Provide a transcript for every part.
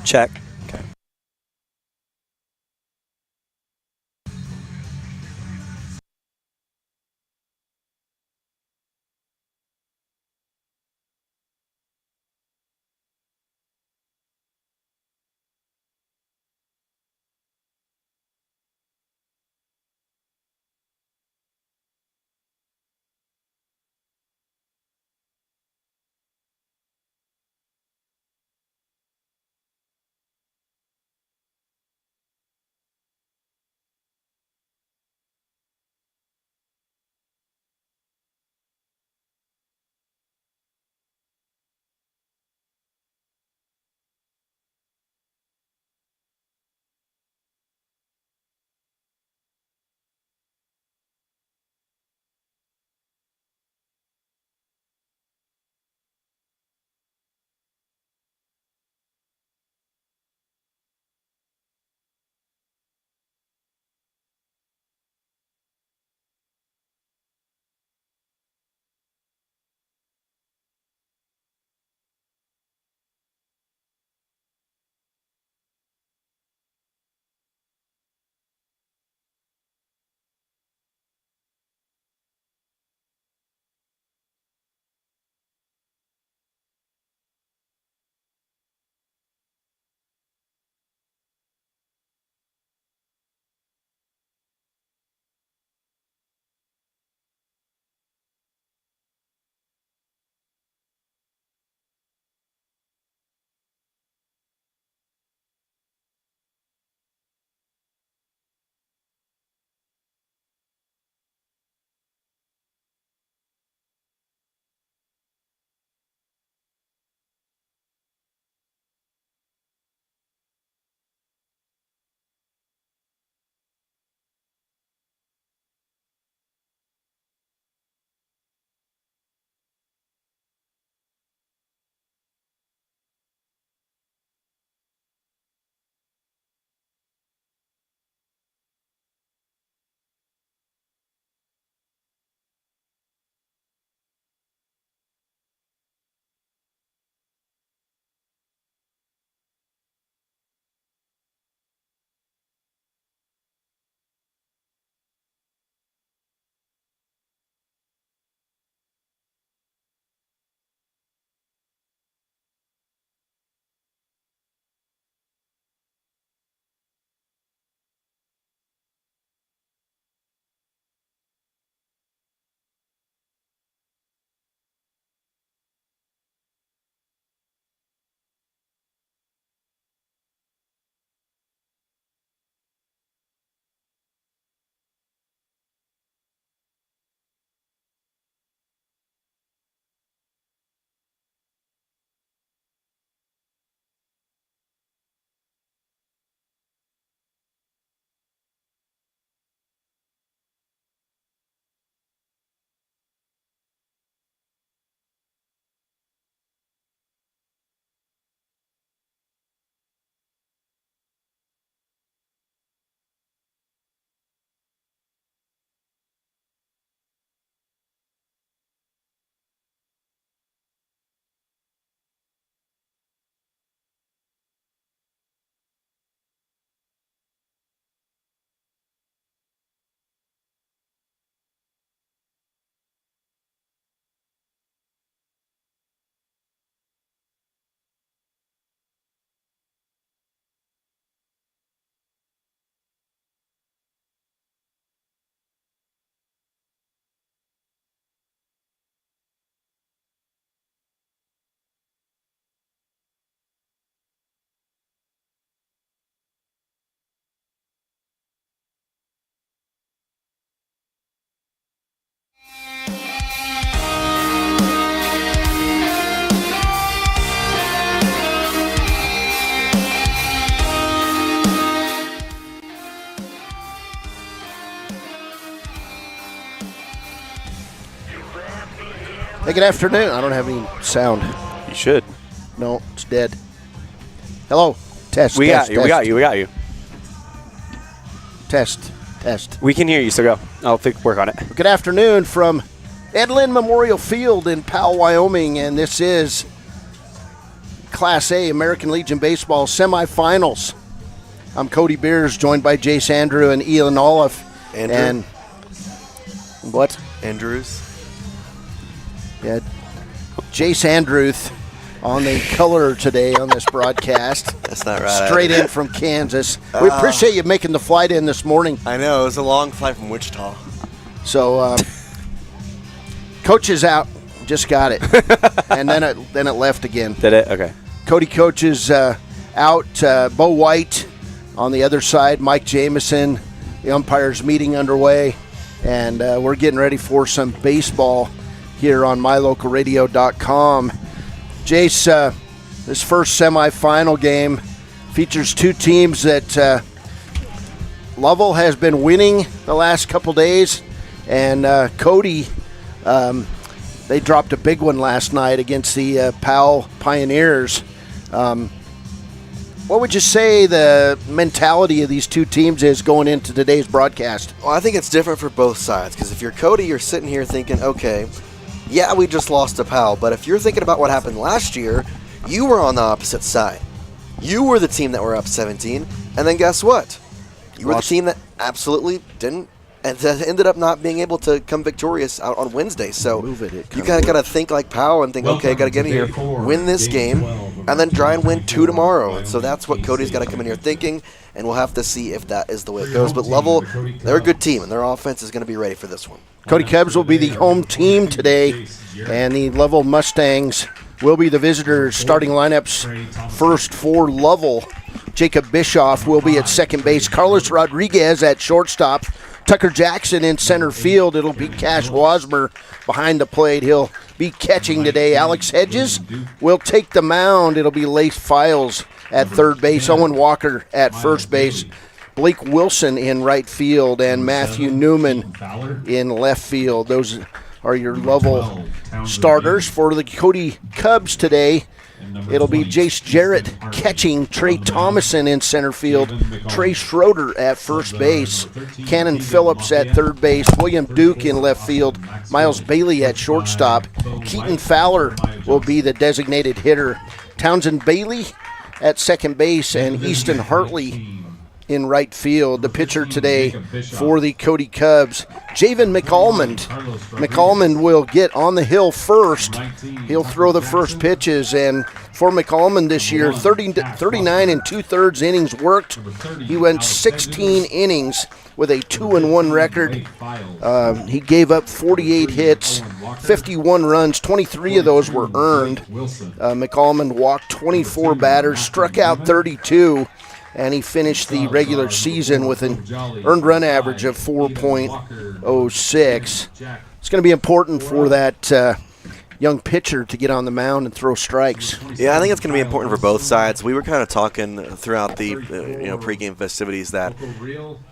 Check. Okay. Hey, good afternoon. I don't have any sound. You should. No, it's dead. Hello. Test. We test, got you. We got you. We got you. Test. We can hear you, so go. I'll work on it. Good afternoon from Elan Memorial Field in Powell, Wyoming, and this is Class A American Legion Baseball semifinals. I'm Cody Beers, joined by Jace Andrew and Elan Ollif. Andrew? And what? Andrews. Yeah, Jace Andrews on the color today on this broadcast. That's not right. Straight in from Kansas. We appreciate you making the flight in this morning. I know. It was a long flight from Wichita. So, coach is out. Just got it. And then it left again. Did it? Okay. Cody coaches out. Bo White on the other side. Mike Jamison, the umpires meeting underway. And we're getting ready for some baseball here on mylocalradio.com. Jace, this first semifinal game features two teams that Lovell has been winning the last couple days. And Cody, they dropped a big one last night against the Powell Pioneers. What would you say the mentality of these two teams is going into today's broadcast? Well, I think it's different for both sides because if you're Cody, you're sitting here thinking, okay, yeah, we just lost to Powell, but if you're thinking about what happened last year, you were on the opposite side. You were the team that were up 17, and then guess what? You were the team that absolutely didn't, and that ended up not being able to come victorious out on Wednesday. So you kind of got to think like Powell and think, okay, got to get in here, win this game, and then try and win 2 tomorrow. And so that's what Cody's got to come in here thinking, and we'll have to see if that is the way it goes. But Lovell, they're a good team, and their offense is going to be ready for this one. Cody Cubs will be the home team today, and the Lovell Mustangs will be the visitors. Starting lineups first for Lovell. Jacob Bischoff will be at second base. Carlos Rodriguez at shortstop. Tucker Jackson in center field. It'll be Cash Wasmer behind the plate. He'll be catching today. Alex Hedges will take the mound. It'll be Lace Files at third base. Owen Walker at first base. Blake Wilson in right field and Matthew Newman in left field. Those are your Lovell starters for the Cody Cubs today. It'll be Jace Jarrett catching, Trey Thomason in center field, Trey Schroeder at first base, Cannon Phillips at third base, William Duke in left field, Miles Bailey at shortstop, Keaton Fowler will be the designated hitter, Townsend Bailey at second base, and Easton Hartley in right field. The pitcher today for the Cody Cubs, Javen McAlmond. McAlmond will get on the hill first. He'll throw the first pitches, and for McAlmond this year, 39 and 2/3 innings worked. He went 16 innings with a 2-1 record. He gave up 48 hits, 51 runs, 23 of those were earned. McAlmond walked 24 batters, struck out 32. And he finished the regular season with an earned run average of 4.06. It's going to be important for that young pitcher to get on the mound and throw strikes. Yeah, I think it's going to be important for both sides. We were kind of talking throughout the pregame festivities that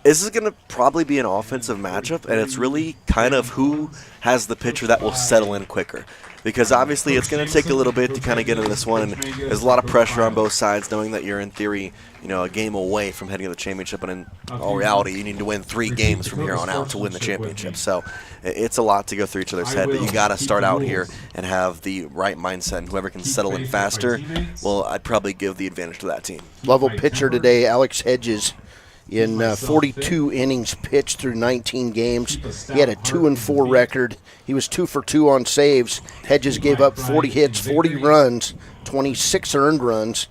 this is going to probably be an offensive matchup, and it's really kind of who has the pitcher that will settle in quicker. Because obviously it's going to take a little bit to kind of get into this one, and there's a lot of pressure on both sides, knowing that you're in theory, a game away from heading to the championship, and in all reality, you need to win 3 games from here on out to win the championship. So it's a lot to go through each other's head, but you got to start out here and have the right mindset, and whoever can settle in faster, well, I'd probably give the advantage to that team. Lovell pitcher today, Alex Hedges, in 42 innings pitched through 19 games. He had a 2-4 record. He was 2 for 2 on saves. Hedges gave up 40 hits, 40 runs, 26 earned runs.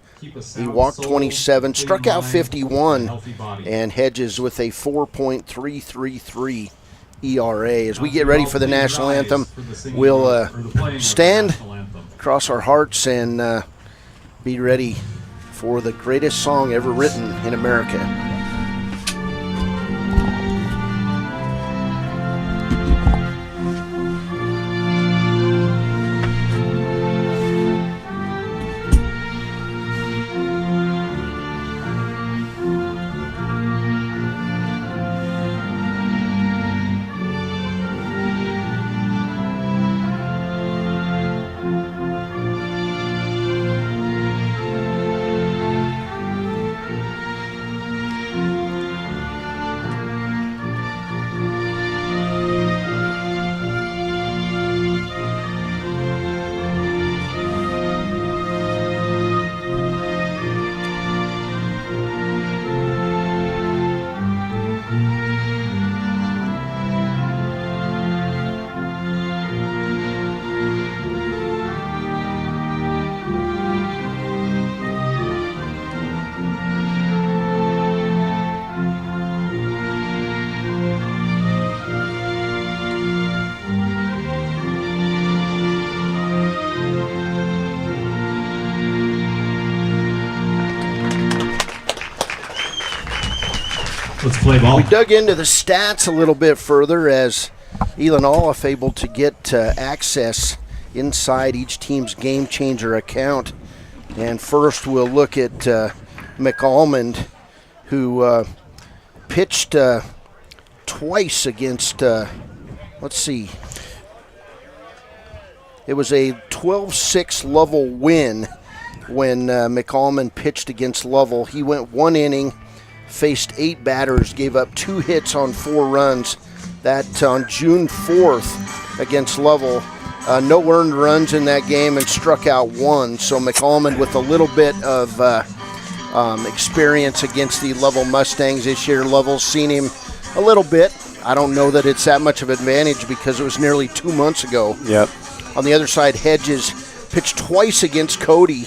He walked 27, struck out 51, and Hedges with a 4.333 ERA. As we get ready for the national anthem, we'll stand, cross our hearts, and be ready for the greatest song ever written in America. Let's play ball. We dug into the stats a little bit further as Elan Ollif able to get access inside each team's Game Changer account. And first we'll look at McAlmond, who pitched twice against, let's see, it was a 12-6 Lovell win when McAlmond pitched against Lovell. He went 1 inning, faced 8 batters, gave up 2 hits on 4 runs. That on June 4th against Lovell. No earned runs in that game and struck out 1. So McAlmond with a little bit of experience against the Lovell Mustangs this year. Lovell's seen him a little bit. I don't know that it's that much of an advantage because it was nearly 2 months ago. Yep. On the other side, Hedges pitched twice against Cody.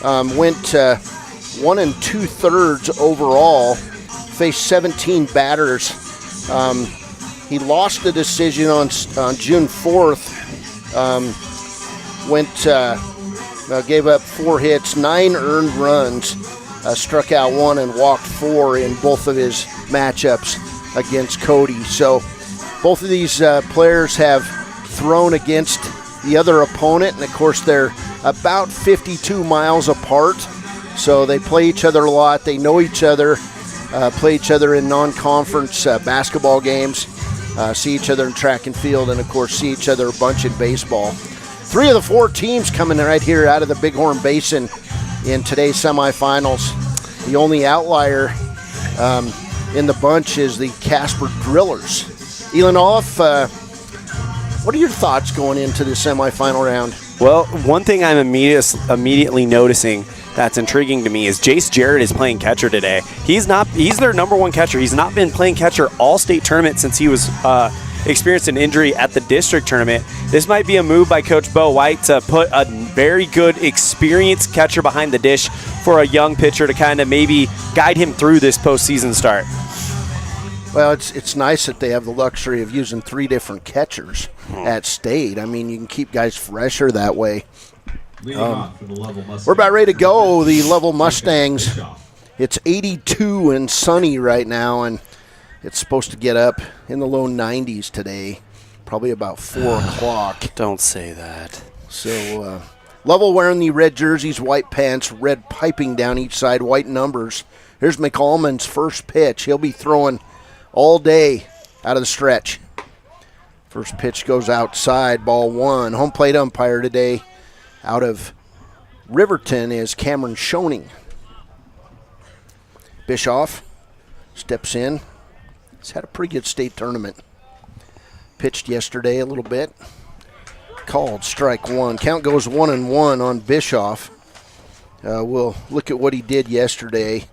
Went 1 2/3 overall. Faced 17 batters. He lost the decision on June 4th. Gave up 4 hits, 9 earned runs, struck out 1 and walked 4 in both of his matchups against Cody. So both of these players have thrown against the other opponent, and of course they're about 52 miles apart. So they play each other a lot. They know each other, play each other in non-conference basketball games. See each other in track and field, and of course see each other a bunch in baseball. 3 of the 4 teams coming right here out of the Bighorn Basin in today's semifinals. The only outlier in the bunch is the Casper Drillers. Elan Ollif, what are your thoughts going into the semifinal round? Well, one thing I'm immediately noticing that's intriguing to me is Jace Jarrett is playing catcher today. He's their number 1 catcher. He's not been playing catcher all state tournament since he was experienced an injury at the district tournament. This might be a move by Coach Bo White to put a very good experienced catcher behind the dish for a young pitcher to kind of maybe guide him through this postseason start. Well, it's nice that they have the luxury of using 3 different catchers at state. I mean, you can keep guys fresher that way. We're about ready to go. The Lovell Mustangs. It's 82 and sunny right now, and it's supposed to get up in the low 90s today, probably about 4 o'clock. Don't say that. So Lovell wearing the red jerseys, white pants, red piping down each side, white numbers. Here's McAlmond's first pitch. He'll be throwing all day out of the stretch. First pitch goes outside, ball 1. Home plate umpire today out of Riverton is Cameron Schoening. Bischoff steps in. He's had a pretty good state tournament. Pitched yesterday a little bit. Called strike 1. Count goes 1-1 on Bischoff. We'll look at what he did yesterday.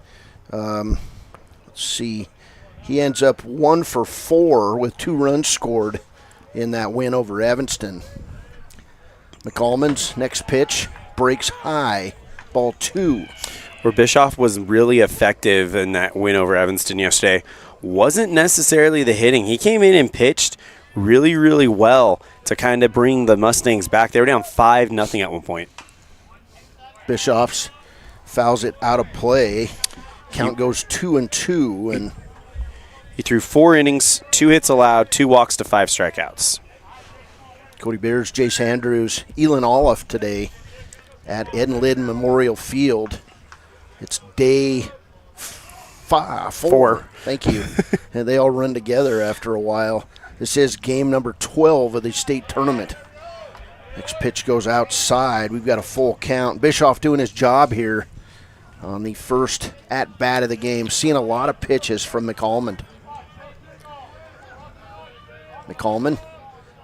Let's see. He ends up 1 for 4 with 2 runs scored in that win over Evanston. McAlmond's next pitch breaks high, ball 2. Where Bischoff was really effective in that win over Evanston yesterday wasn't necessarily the hitting. He came in and pitched really, really well to kind of bring the Mustangs back. They were down 5-0 at one point. Bischoff's fouls it out of play. Count goes 2-2, and he threw 4 innings, 2 hits allowed, 2 walks to 5 strikeouts. Cody Bears, Jace Andrews, Elan Ollif today at Ed and Lydon Memorial Field. It's day 4. Thank you. And they all run together after a while. This is game number 12 of the state tournament. Next pitch goes outside. We've got a full count. Bischoff doing his job here on the first at-bat of the game. Seeing a lot of pitches from McAlmond. McAlmond.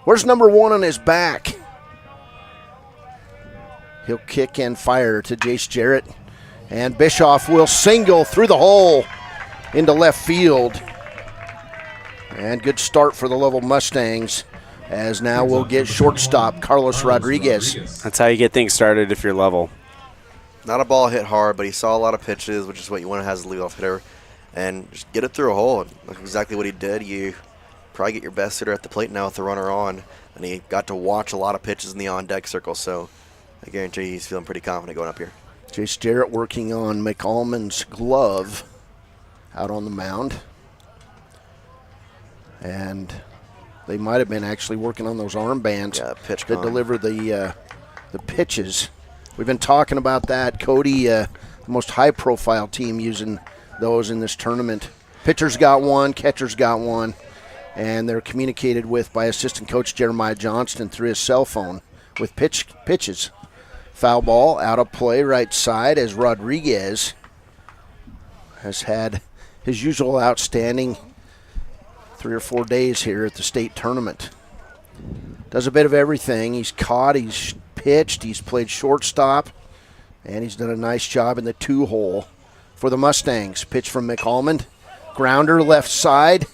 Where's number 1 on his back? He'll kick and fire to Jace Jarrett. And Bischoff will single through the hole into left field. And good start for the Lovell Mustangs, as now we'll get shortstop Carlos Rodriguez. That's how you get things started if you're Lovell. Not a ball hit hard, but he saw a lot of pitches, which is what you want to have as a leadoff hitter. And just get it through a hole. And that's exactly what he did. You probably get your best hitter at the plate now with the runner on. And he got to watch a lot of pitches in the on-deck circle, so I guarantee he's feeling pretty confident going up here. Jace Jarrett working on McAlmond's glove out on the mound. And they might have been actually working on those armbands pitch that deliver the pitches. We've been talking about that. Cody, the most high-profile team using those in this tournament. Pitchers got one, catchers got one, and they're communicated with by assistant coach Jeremiah Johnston through his cell phone with pitches. Foul ball, out of play, right side, as Rodriguez has had his usual outstanding 3 or 4 days here at the state tournament. Does a bit of everything. He's caught, he's pitched, he's played shortstop, and he's done a nice job in the 2-hole for the Mustangs. Pitch from McAlmond. Grounder left side.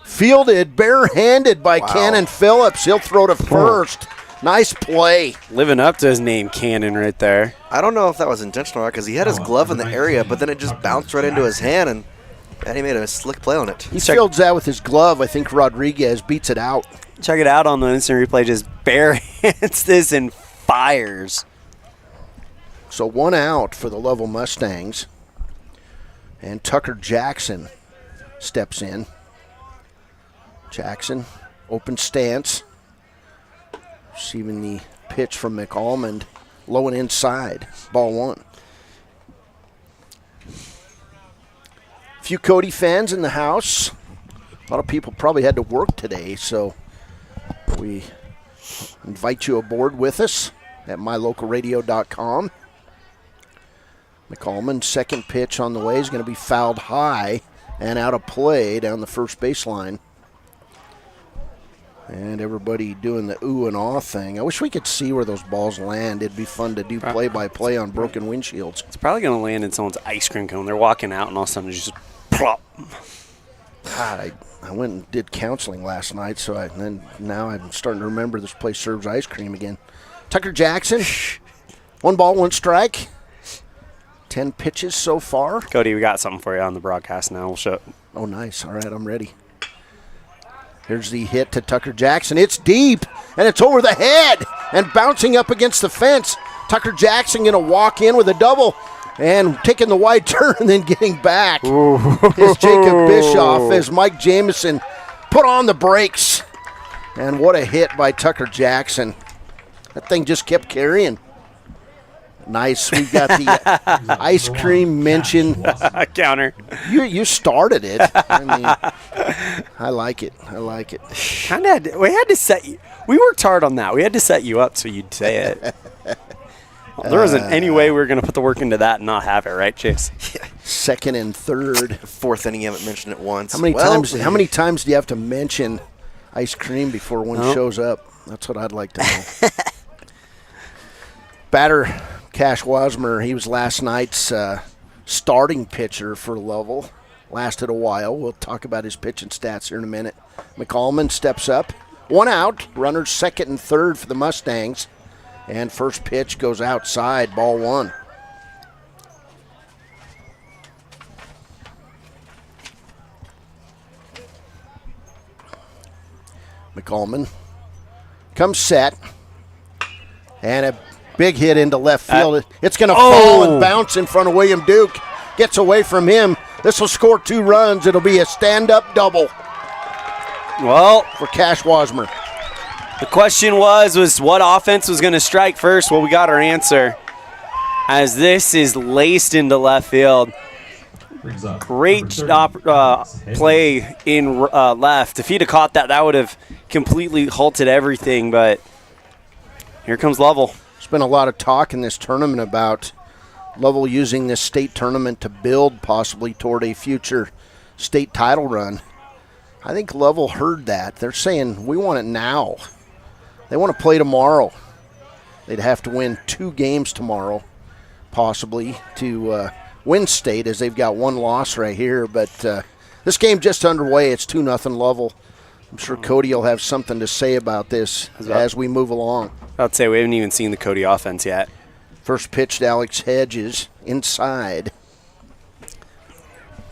Fielded barehanded by Cannon Phillips. He'll throw to first. Nice play. Living up to his name, Cannon, right there. I don't know if that was intentional or not because he had his glove in the area, but then it just bounced right into his hand, and he made a slick play on it. He fields that with his glove. I think Rodriguez beats it out. Check it out on the instant replay. Just barehands this and fires. So 1 out for the Lovell Mustangs. And Tucker Jackson steps in. Jackson, open stance. Receiving the pitch from McAlmond. Low and inside. Ball 1. A few Cody fans in the house. A lot of people probably had to work today, so we invite you aboard with us at mylocalradio.com. McAlmond, second pitch on the way, is going to be fouled high and out of play down the first baseline. And everybody doing the ooh and awe thing. I wish we could see where those balls land. It'd be fun to do play-by-play on broken windshields. It's probably going to land in someone's ice cream cone. They're walking out, and all of a sudden just plop. God, I went and did counseling last night, so now I'm starting to remember this place serves ice cream again. Tucker Jackson, 1 ball, 1 strike. 10 pitches so far. Cody, we got something for you on the broadcast now. We'll show it. Oh, nice. All right, I'm ready. Here's the hit to Tucker Jackson. It's deep, and it's over the head and bouncing up against the fence. Tucker Jackson going to walk in with a double and taking the wide turn and then getting back. Is Jacob Bischoff as Mike Jamison put on the brakes. And what a hit by Tucker Jackson. That thing just kept carrying. Nice. We've got the ice cream mention. Counter. You started it. I mean, I like it. I like it. We had to set you. We worked hard on that. We had to set you up so you'd say it. There wasn't any way we were going to put the work into that and not have it, right, Jace? Second and third. 4th inning, you haven't mentioned it once. How many times do you have to mention ice cream before one shows up? That's what I'd like to know. Batter Cash Wasmer, he was last night's starting pitcher for Lovell. Lasted a while. We'll talk about his pitching stats here in a minute. McAlmond steps up. 1 out. Runners second and third for the Mustangs. And first pitch goes outside. Ball 1. McAlmond comes set. And a big hit into left field. It's going to fall and bounce in front of William Duke. Gets away from him. This will score 2 runs. It'll be a stand-up double. Well, for Cash Wasmer. The question was what offense was going to strike first? Well, we got our answer. As this is laced into left field. Great play in left. If he'd have caught that, that would have completely halted everything. But here comes Lovell. There's been a lot of talk in this tournament about Lovell using this state tournament to build possibly toward a future state title run. I think Lovell heard that. They're saying, we want it now. They want to play tomorrow. They'd have to win 2 games tomorrow, possibly, to win state, as they've got 1 loss right here. But this game just underway. It's 2-0 Lovell. I'm sure Cody will have something to say about this as we move along. I'd say we haven't even seen the Cody offense yet. First pitch to Alex Hedges inside.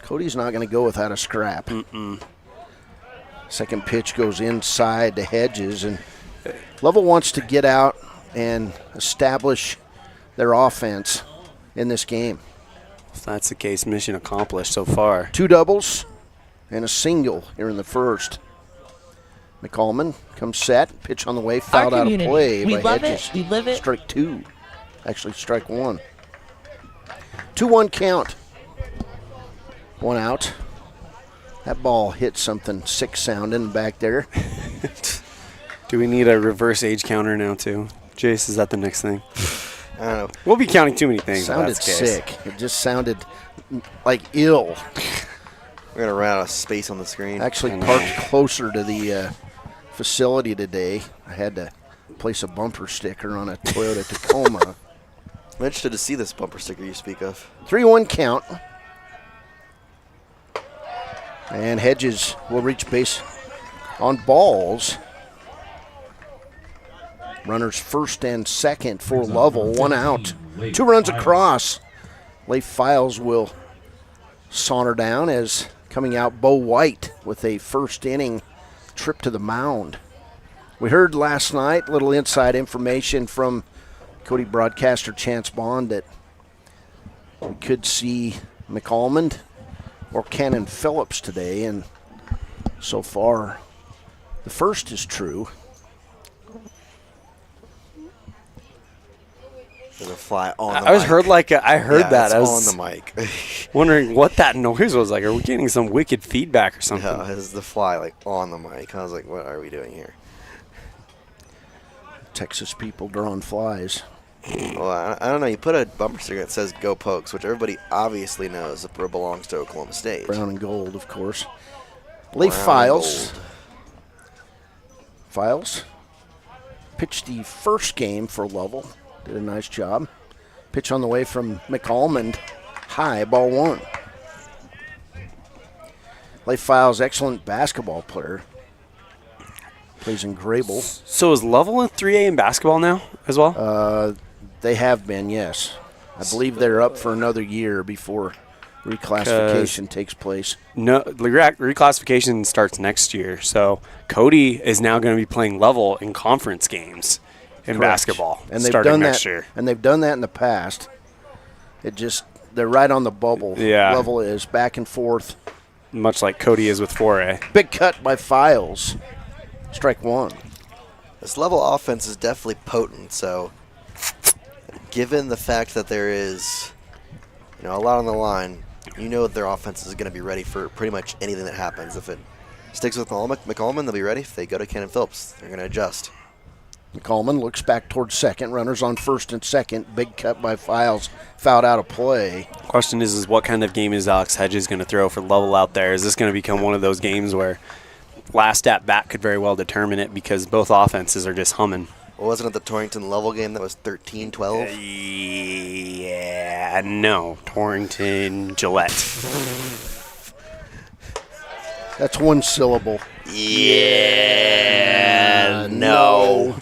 Cody's not going to go without a scrap. Second pitch goes inside to Hedges, and Lovell wants to get out and establish their offense in this game. If that's the case, mission accomplished so far. 2 doubles and a single here in the first. McCallman comes set. Pitch on the way. Fouled out of play We by love Hedges. it. We live it. Strike 2. Actually, strike 1. 2-1 count. 1 out. That ball hit something sick sounding back there. Do we need a reverse age counter now, too? Jace, is that the next thing? I don't know. We'll be counting too many things. Sounded sick. It just sounded like ill. We're going to run out of space on the screen. Actually parked closer to the facility today. I had to place a bumper sticker on a Toyota Tacoma. I'm interested to see this bumper sticker you speak of. 3-1 count. And Hedges will reach base on balls. Runners first and second for Lovell. 1 out. 2 runs across. Leif Files will saunter down as coming out Bo White with a first inning trip to the mound. We heard last night little inside information from Cody broadcaster Chance Bond that we could see McCallman or Cannon Phillips today, and so far the first is true. There's a fly on the mic. I heard that. I was on the mic. wondering what that noise was like. Are we getting some wicked feedback or something? Yeah, it's the fly like on the mic. I was like, what are we doing here? Texas people drawing flies. Well, I don't know. You put a bumper sticker that says "Go Pokes," which everybody obviously knows belongs to Oklahoma State. Brown and gold, of course. Leif Brown Files. and gold. Files pitched the first game for Lovell. Did a nice job. Pitch on the way from McCallman. High, ball 1. Leif Files, excellent basketball player. Plays in Grable. So is Lovell in 3A in basketball now as well? They have been, yes. I believe they're up for another year before reclassification takes place. No, the reclassification starts next year. So Cody is now going to be playing Lovell in conference games in Correct. basketball And they've starting done next that, year. And they've done that in the past. They're right on the bubble. Yeah. Level is back and forth. Much like Cody is with 4A. Big cut by Files. Strike 1. This Lovell offense is definitely potent. So, given the fact that there is, a lot on the line, their offense is going to be ready for pretty much anything that happens. If it sticks with McCallman, they'll be ready. If they go to Cannon Phillips, they're going to adjust. McCallman looks back towards second. Runners on first and second. Big cut by Files. Fouled out of play. Question is what kind of game is Alex Hedges going to throw for Lovell out there? Is this going to become one of those games where last at bat could very well determine it because both offenses are just humming? Well, wasn't it the Torrington Lovell game that was 13-12? Yeah, no. Torrington Gillette. That's one syllable. Yeah, no.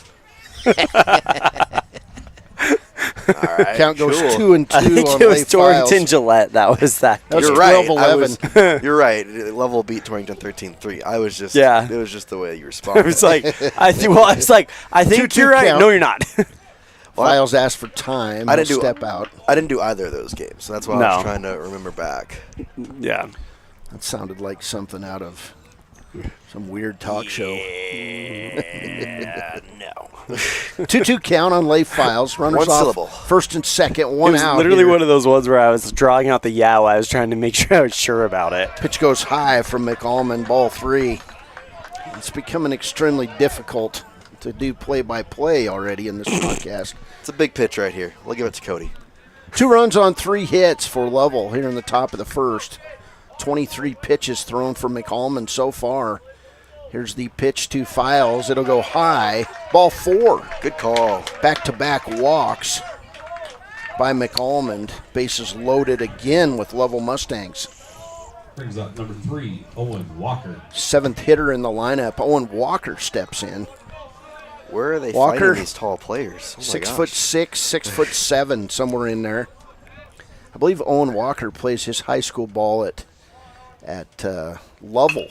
All right, Count goes cool. 2 and 2 I think on it was Leif Torrington Files. Gillette. That was that. That was You're right. 12-11. You're right. Lovell beat Torrington 13-3. I was just, Yeah. It was just the way you responded. It was like, I think 2-2 you're right. count. No, you're not. Files asked for time. I didn't He'll do- step out. I didn't do either of those games, so that's why I No. was trying to remember back. Yeah. That sounded like something out of some weird talk show. Yeah, no. 2-2 count on Leif Files. Runners One off syllable. first and second. It One was out. literally here. one of those ones where I was drawing out the yow. I was trying to make sure I was sure about it. Pitch goes high from McCallman. Ball 3. It's becoming extremely difficult to do play-by-play already in this podcast. It's a big pitch right here. We'll give it to Cody. 2 runs on 3 hits for Lovell here in the top of the first. 23 pitches thrown for McCallman so far. Here's the pitch to Files. It'll go high. Ball 4. Good call. Back-to-back walks by McCallman. Bases loaded again with Lovell Mustangs. Brings up number 3, Owen Walker. 7th hitter in the lineup. Owen Walker steps in. Where are they Walker, finding these tall players? Oh my 6'6", gosh. 6'7", somewhere in there. I believe Owen Walker plays his high school ball at Lovell.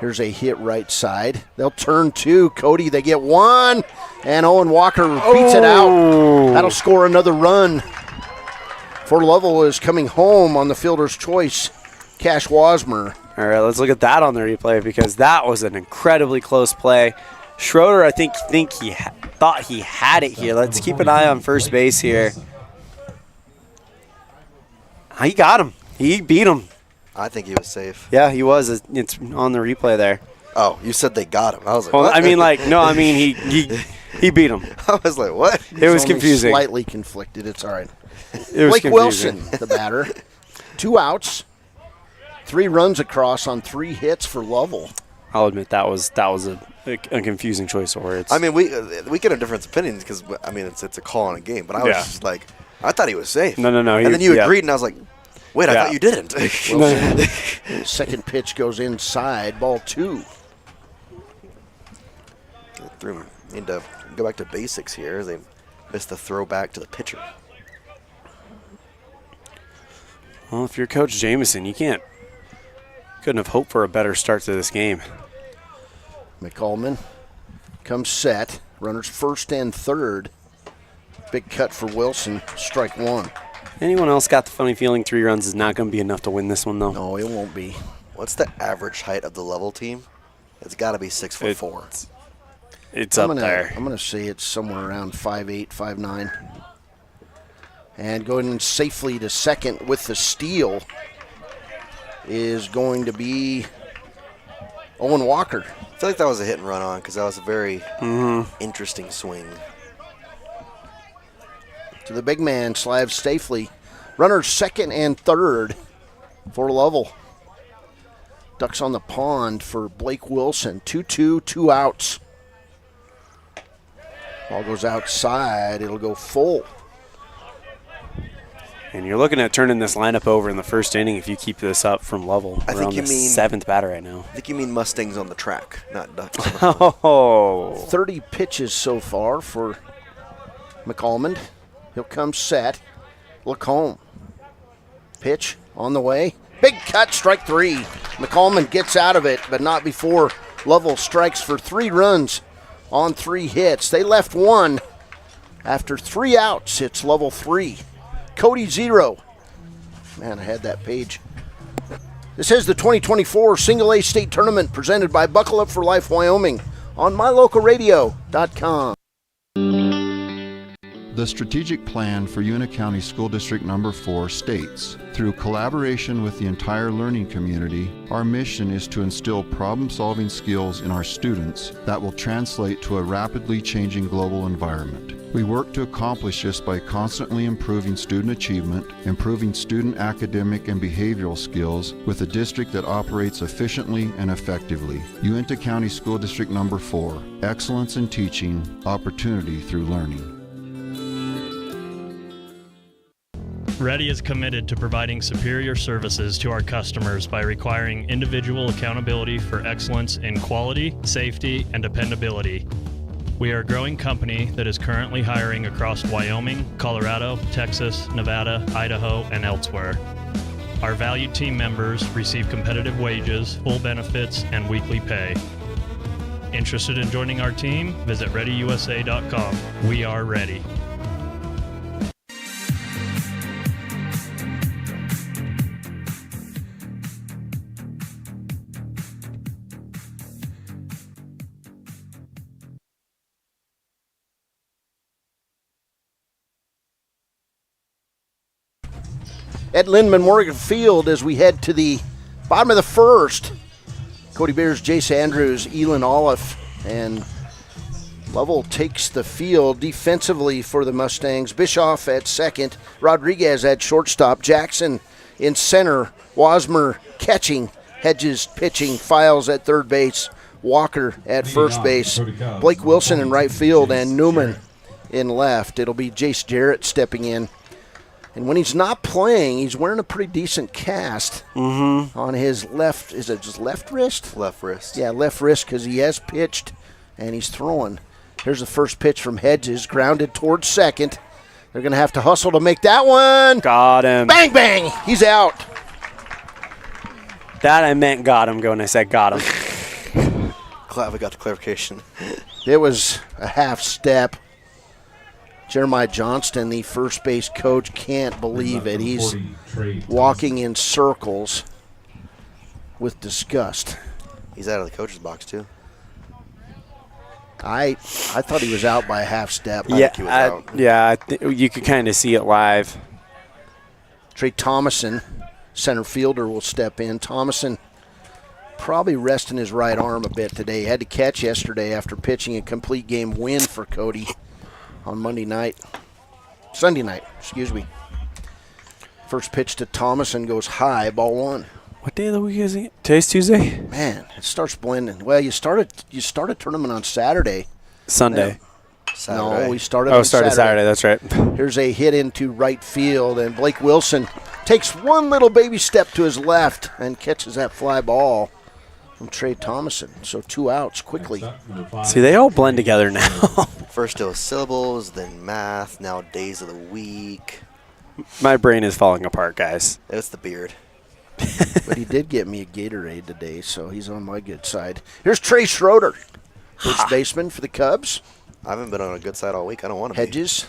Here's a hit right side. They'll turn 2. Cody, they get 1. And Owen Walker beats it out. That'll score another run. For Lovell is coming home on the fielder's choice. Cash Wasmer. All right, let's look at that on the replay because that was an incredibly close play. Schroeder, I think he thought he had it here. Let's keep an eye on first base here. He got him. He beat him. I think he was safe. Yeah, he was. It's on the replay there. Oh, you said they got him. I was like, well, what? I mean, like, no, I mean, he beat him. I was like, what? It was confusing. Slightly conflicted. It's all right. It was Blake confusing. Wilson, the batter. 2 outs. 3 runs across on 3 hits for Lovell. I'll admit that was a confusing choice of words. I mean, we get a different opinions because, I mean, it's a call on a game. But I was just like, I thought he was safe. No. And then you agreed, and I was like, wait, I thought you didn't. Wilson, second pitch goes inside, ball 2. Need to go back to basics here as they missed the throw back to the pitcher. Well, if you're Coach Jameson, you couldn't have hoped for a better start to this game. McCallman comes set. Runners first and third. Big cut for Wilson. Strike 1. Anyone else got the funny feeling 3 runs is not going to be enough to win this one, though? No, it won't be. What's the average height of the Lovell team? It's got to be 6'4". It's up there. I'm going to say it's somewhere around 5'8", 5'9". And going safely to second with the steal is going to be Owen Walker. I feel like that was a hit and run on because that was a very interesting swing. To the big man, Slav Stafley. Runners second and third for Lovell. Ducks on the pond for Blake Wilson. 2-2, 2 outs. Ball goes outside. It'll go full. And you're looking at turning this lineup over in the first inning if you keep this up from Lovell. I think you mean 7th batter right now. I think you mean Mustangs on the track, not Ducks. Oh. 30 pitches so far for McCallman. He'll come set. Lacombe. Pitch on the way. Big cut, strike 3. McCallman gets out of it, but not before Lovell strikes for 3 runs on 3 hits. They left 1 after 3 outs. It's Lovell 3. Cody 0. Man, I had that page. This is the 2024 Single A State Tournament presented by Buckle Up for Life Wyoming on mylocalradio.com. The strategic plan for Una County School District Number 4 states, through collaboration with the entire learning community, our mission is to instill problem-solving skills in our students that will translate to a rapidly changing global environment. We work to accomplish this by constantly improving student achievement, improving student academic and behavioral skills with a district that operates efficiently and effectively. Uinta County School District Number 4, excellence in teaching, opportunity through learning. Ready is committed to providing superior services to our customers by requiring individual accountability for excellence in quality, safety, and dependability. We are a growing company that is currently hiring across Wyoming, Colorado, Texas, Nevada, Idaho, and elsewhere. Our valued team members receive competitive wages, full benefits, and weekly pay. Interested in joining our team? Visit ReadyUSA.com. We are ready. At Lynn Memorial Field as we head to the bottom of the first. Cody Bears, Jace Andrews, Elan Ollif, and Lovell takes the field defensively for the Mustangs. Bischoff at second, Rodriguez at shortstop, Jackson in center, Wasmer catching, Hedges pitching, Files at third base, Walker at first base, Blake Wilson in right field, and Newman in left. It'll be Jace Jarrett stepping in. And when he's not playing, he's wearing a pretty decent cast on his left. Is it just left wrist? Left wrist. Yeah, left wrist because he has pitched and he's throwing. Here's the first pitch from Hedges, grounded towards second. They're going to have to hustle to make that one. Got him. Bang, bang. He's out. That I meant got him when I said got him. Glad we got the clarification. It was a half step. Jeremiah Johnston, the first base coach, can't believe it. He's walking in circles. with disgust. He's out of the coach's box, too. I thought he was out by a half step. Yeah, he was out. You could kind of see it live. Trey Thomason, center fielder, will step in. Thomason probably resting his right arm a bit today. He had to catch yesterday after pitching a complete game win for Cody on Sunday night, excuse me. First pitch to Thomason goes high, ball 1. What day of the week is it? Today's Tuesday? Man, it starts blending. Well, you started tournament on Saturday. Sunday. Saturday. No, we started on Saturday. That's right. Here's a hit into right field, and Blake Wilson takes one little baby step to his left and catches that fly ball from Trey Thomason. So 2 outs quickly. See, they all blend together now. First it was syllables, then math, now days of the week. My brain is falling apart, guys. It's the beard. But he did get me a Gatorade today, so he's on my good side. Here's Trey Schroeder, first baseman for the Cubs. I haven't been on a good side all week. I don't want to Hedges.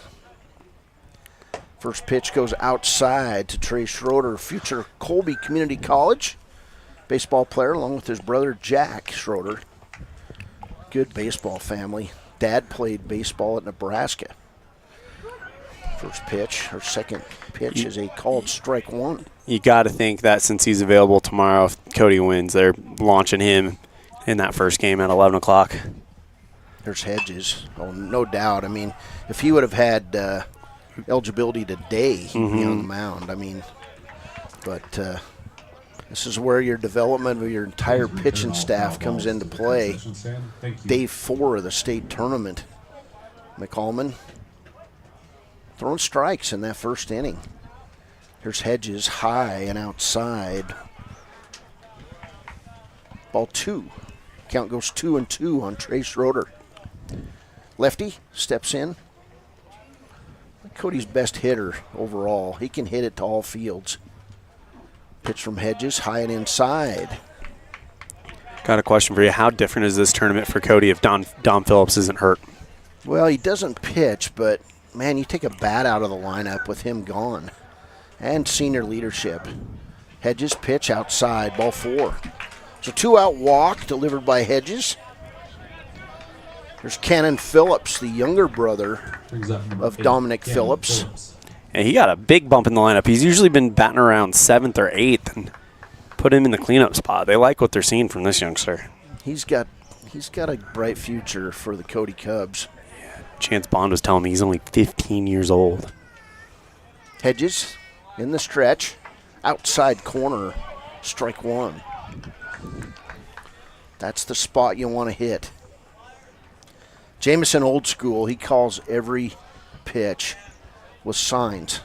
First pitch goes outside to Trey Schroeder, future Colby Community College baseball player, along with his brother Jack Schroeder. Good baseball family. Dad played baseball at Nebraska. First pitch, or second pitch, is a called strike 1. You got to think that since he's available tomorrow, if Cody wins, they're launching him in that first game at 11 o'clock. There's Hedges. Oh, no doubt. I mean, if he would have had eligibility today, he'd be on the mound. I mean, but this is where your development of your entire pitching staff comes into play. Day 4 of the state tournament. McCallman throwing strikes in that first inning. Here's Hedges high and outside. Ball 2. Count goes 2-2 on Trey Schroeder. Lefty steps in. Cody's best hitter overall. He can hit it to all fields. Pitch from Hedges, high and inside. Got a question for you. How different is this tournament for Cody if Dom Phillips isn't hurt? Well, he doesn't pitch, but, man, you take a bat out of the lineup with him gone. And senior leadership. Hedges pitch outside, ball 4. So 2-out walk delivered by Hedges. There's Cannon Phillips, the younger brother of Dominic Phillips. And he got a big bump in the lineup. He's usually been batting around 7th or 8th and put him in the cleanup spot. They like what they're seeing from this youngster. He's got a bright future for the Cody Cubs. Yeah, Chance Bond was telling me he's only 15 years old. Hedges in the stretch, outside corner, strike 1. That's the spot you want to hit. Jameson old school, he calls every pitch with signs.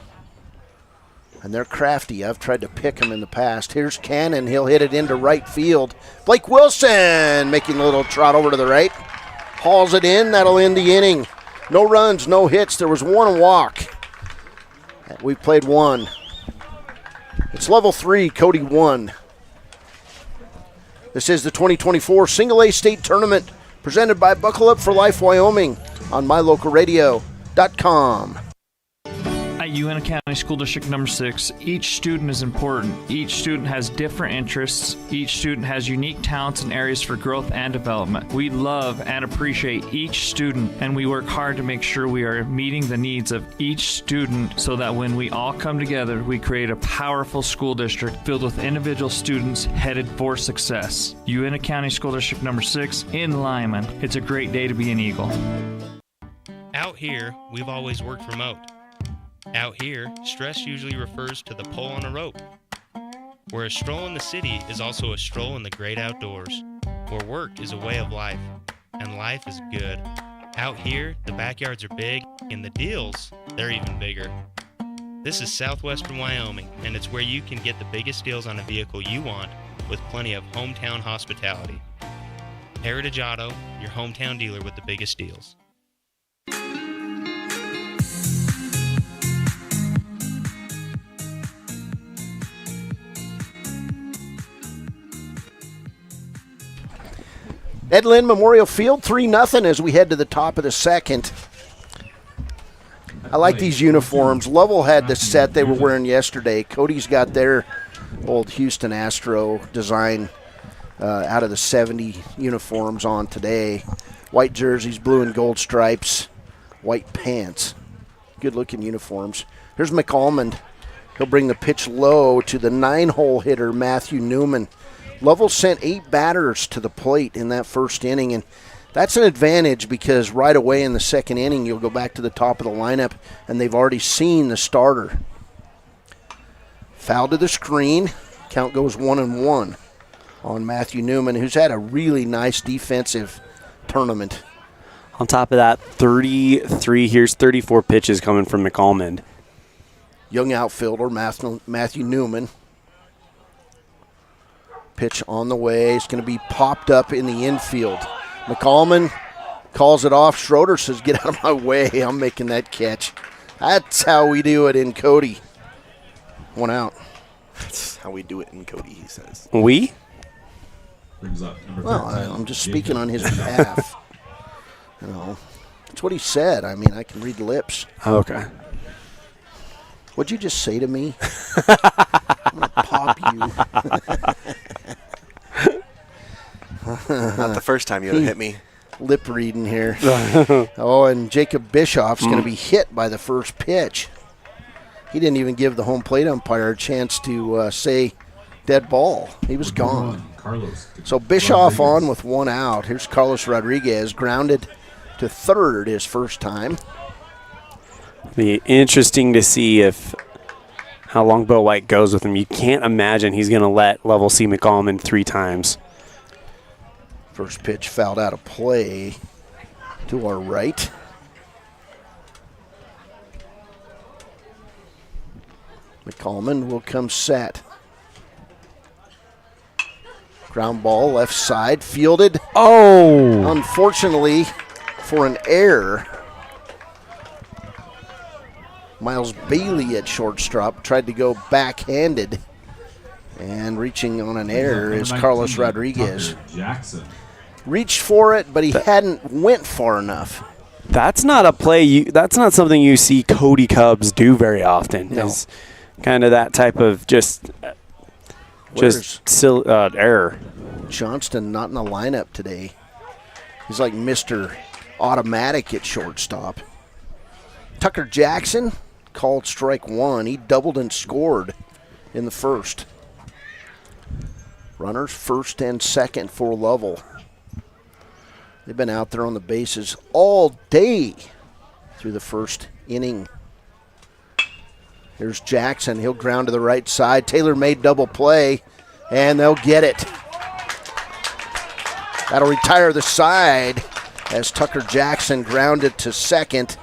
And they're crafty. I've tried to pick them in the past. Here's Cannon. He'll hit it into right field. Blake Wilson making a little trot over to the right. Hauls it in. That'll end the inning. No runs, no hits. There was 1 walk. We played 1. It's level 3, Cody 1. This is the 2024 Single A State Tournament presented by Buckle Up for Life Wyoming on mylocalradio.com. At Uintah County School District number 6, each student is important. Each student has different interests. Each student has unique talents and areas for growth and development. We love and appreciate each student, and we work hard to make sure we are meeting the needs of each student so that when we all come together, we create a powerful school district filled with individual students headed for success. Uintah County School District number 6 in Lyman. It's a great day to be an Eagle. Out here, we've always worked remote. Out here, stress usually refers to the pull on a rope. Where a stroll in the city is also a stroll in the great outdoors. Where work is a way of life, and life is good. Out here, the backyards are big, and the deals, they're even bigger. This is southwestern Wyoming, and it's where you can get the biggest deals on a vehicle you want with plenty of hometown hospitality. Heritage Auto, your hometown dealer with the biggest deals. Ed Lynn Memorial Field, 3-0 as we head to the top of the second. I like these uniforms. Lovell had the set they were wearing yesterday. Cody's got their old Houston Astro design out of the 70 uniforms on today. White jerseys, blue and gold stripes, white pants. Good-looking uniforms. Here's McAlmond. He'll bring the pitch low to the 9-hole hitter, Matthew Newman. Lovell sent 8 batters to the plate in that first inning, and that's an advantage because right away in the second inning, you'll go back to the top of the lineup, and they've already seen the starter. Foul to the screen. Count goes 1-1 on Matthew Newman, who's had a really nice defensive tournament. On top of that, 33, here's 34 pitches coming from McAlmond. Young outfielder, Matthew Newman. Pitch on the way. It's going to be popped up in the infield. McAlmond calls it off. Schroeder says, get out of my way. I'm making that catch. That's how we do it in Cody. 1 out. That's how we do it in Cody, he says. We? Well, I'm just speaking on his behalf. You know, that's what he said. I mean, I can read lips. Okay. What'd you just say to me? I'm going to pop you. Not the first time you hit me. Lip reading here. Oh, and Jacob Bischoff's going to be hit by the first pitch. He didn't even give the home plate umpire a chance to say dead ball. He was gone. So Bischoff on with 1 out. Here's Carlos Rodriguez, grounded to third his first time. Be interesting to see how long Bo White goes with him. You can't imagine he's going to let Lovell see McAlmond 3 times. First pitch fouled out of play to our right. McAlmond will come set. Ground ball left side, fielded. Oh! Unfortunately for an error. Miles Bailey at shortstop tried to go backhanded. And reaching on an error is Carlos Rodriguez. Jackson. Reached for it, but he hadn't went far enough. That's not a play. That's not something you see Cody Cubs do very often. No. It's kind of that type of just error. Johnston not in the lineup today. He's like Mr. Automatic at shortstop. Tucker Jackson called strike 1. He doubled and scored in the first. Runners first and second for Lovell. They've been out there on the bases all day through the first inning. Here's Jackson. He'll ground to the right side. Taylor made double play, and they'll get it. That'll retire the side as Tucker Jackson grounded to second,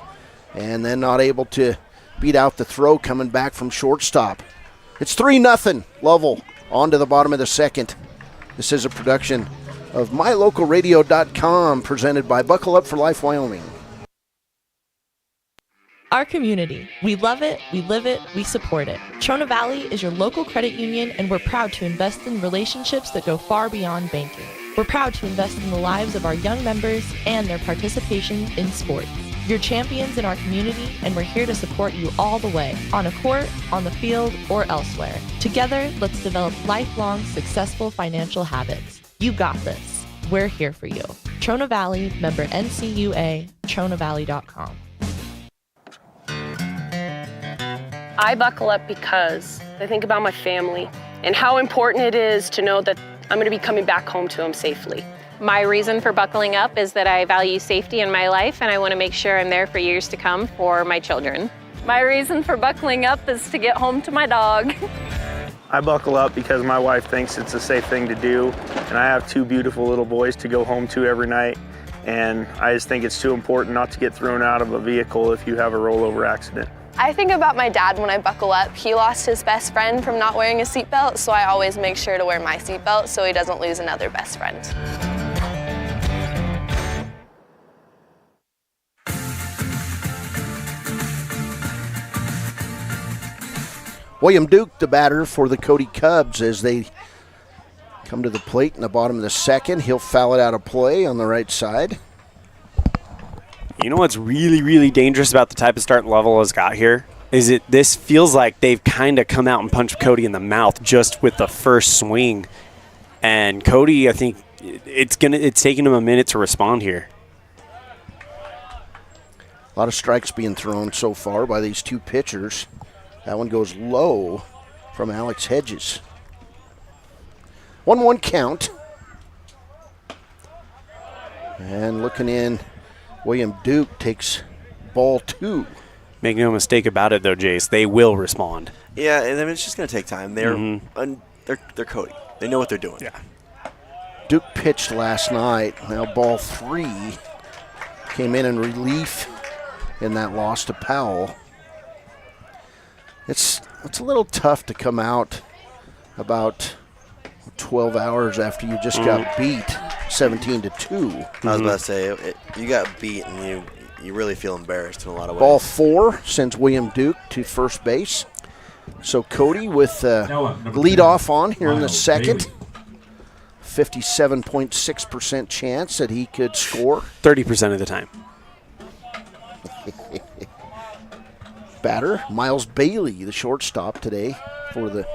and then not able to beat out the throw coming back from shortstop. It's 3-0 Lovell on to the bottom of the second. This is a production of MyLocalRadio.com presented by Buckle Up for Life Wyoming. Our community. We love it, we live it, we support it. Trona Valley is your local credit union, and we're proud to invest in relationships that go far beyond banking. We're proud to invest in the lives of our young members and their participation in sports. You're champions in our community, and we're here to support you all the way, on a court, on the field, or elsewhere. Together, let's develop lifelong, successful financial habits. You got this. We're here for you. Trona Valley, member NCUA, TronaValley.com. I buckle up because I think about my family and how important it is to know that I'm going to be coming back home to them safely. My reason for buckling up is that I value safety in my life, and I want to make sure I'm there for years to come for my children. My reason for buckling up is to get home to my dog. I buckle up because my wife thinks it's a safe thing to do, and I have 2 beautiful little boys to go home to every night, and I just think it's too important not to get thrown out of a vehicle if you have a rollover accident. I think about my dad when I buckle up. He lost his best friend from not wearing a seatbelt, so I always make sure to wear my seatbelt so he doesn't lose another best friend. William Duke, the batter for the Cody Cubs, as they come to the plate in the bottom of the second. He'll foul it out of play on the right side. You know what's really, really dangerous about the type of start Lovell has got here? This feels like they've kind of come out and punched Cody in the mouth just with the first swing. And Cody, I think it's taking him a minute to respond here. A lot of strikes being thrown so far by these two pitchers. That one goes low from Alex Hedges. 1-1 count. And looking in, William Duke takes ball 2. Make no mistake about it, though, Jace. They will respond. Yeah, and I mean, it's just going to take time. They're Cody. They know what they're doing. Yeah. Duke pitched last night. Now ball 3 came in relief in that loss to Powell. It's a little tough to come out about 12 hours after you just got beat 17-2. I was about to say, you got beat and you really feel embarrassed in a lot of ways. Ball 4 sends William Duke to first base. So Cody with lead off on here in the second. 57.6% chance that he could score. 30% of the time. Batter, Miles Bailey, the shortstop today for the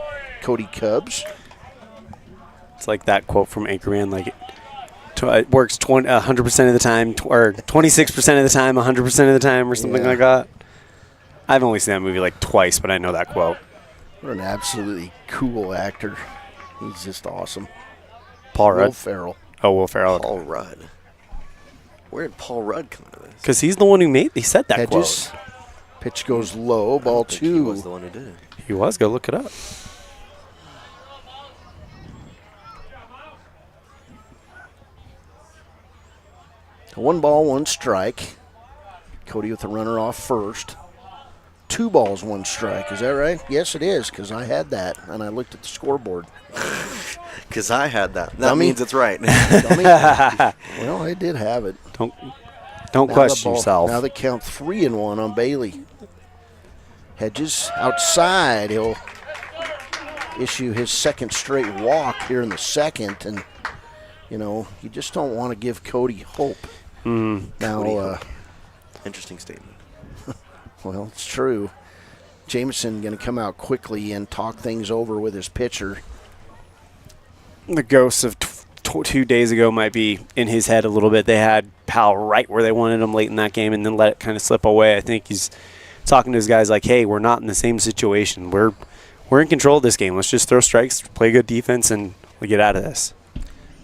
Cody Cubs. It's like that quote from Anchorman, like it works 100% of the time, or 26% of the time, 100% of the time, or something like that. I've only seen that movie like twice, but I know that quote. What an absolutely cool actor. He's just awesome. Paul Rudd? Will Ferrell. Oh, Will Ferrell. Paul Rudd. Where did Paul Rudd come into this? Because he's the one who said that Hedges. quote. Pitch goes low, ball 2. He was the one who did it. He was. Go look it up. One ball, one strike. Cody with the runner off first. 2 balls, 1 strike. Is that right? Yes, it is, because I had that, and I looked at the scoreboard. Because I had that. That means it's right. Well, I did have it. Don't question yourself. Now they count 3-1 on Bailey. Hedges outside. He'll issue his second straight walk here in the second, and you just don't want to give Cody hope. Now, interesting statement. Well, it's true. Jameson going to come out quickly and talk things over with his pitcher. The ghosts of 2 days ago might be in his head a little bit. They had Powell right where they wanted him late in that game and then let it kind of slip away. I think he's talking to his guys like, hey, we're not in the same situation. We're in control of this game. Let's just throw strikes, play good defense, and we get out of this.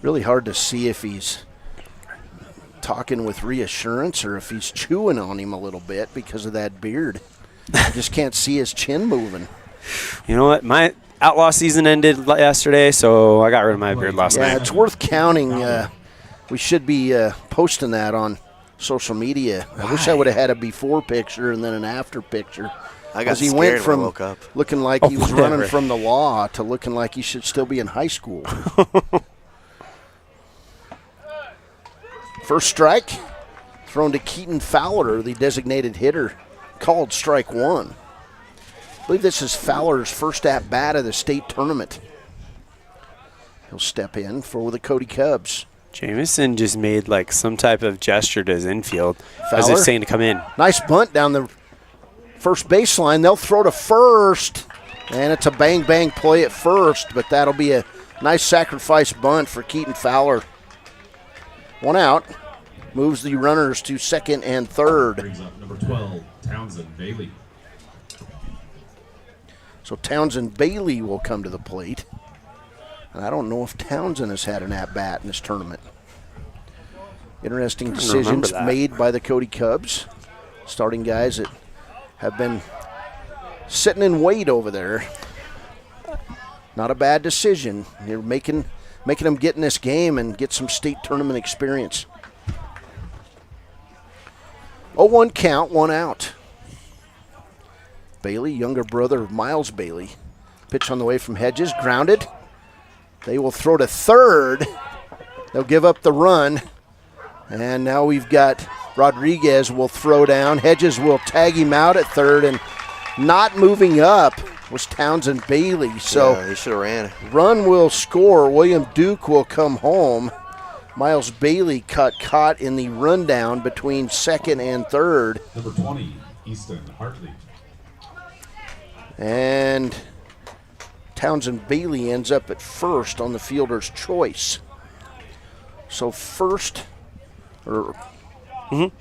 Really hard to see if he's talking with reassurance or if he's chewing on him a little bit because of that beard. I just can't see his chin moving. You know what? My outlaw season ended yesterday, so I got rid of my beard last night. Yeah, it's worth counting. We should be posting that on social media. I wish I would have had a before picture and then an after picture. I got he scared went when from I woke up. looking like he was running from the law to looking like he should still be in high school. First strike, thrown to Keaton Fowler, the designated hitter, called strike 1. I believe this is Fowler's first at-bat of the state tournament. He'll step in for the Cody Cubs. Jameson just made like some type of gesture to his infield as Fowler, if saying to come in. Nice bunt down the first baseline. They'll throw to first, and it's a bang-bang play at first, but that'll be a nice sacrifice bunt for Keaton Fowler. 1 out. Moves the runners to second and third. Brings up number 12, Townsend Bailey. So Townsend Bailey will come to the plate. And I don't know if Townsend has had an at-bat in this tournament. Interesting decisions made by the Cody Cubs. Starting guys that have been sitting in wait over there. Not a bad decision. They're making them get in this game and get some state tournament experience. 0-1 count, 1 out. Bailey, younger brother of Miles Bailey. Pitch on the way from Hedges, grounded. They will throw to third. They'll give up the run. And now we've got Rodriguez will throw down. Hedges will tag him out at third, and not moving up was Townsend Bailey. So yeah, he should have ran. Run will score. William Duke will come home. Miles Bailey got caught in the rundown between second and third. Number 20, Easton Hartley. And Townsend Bailey ends up at first on the fielder's choice. So first, or do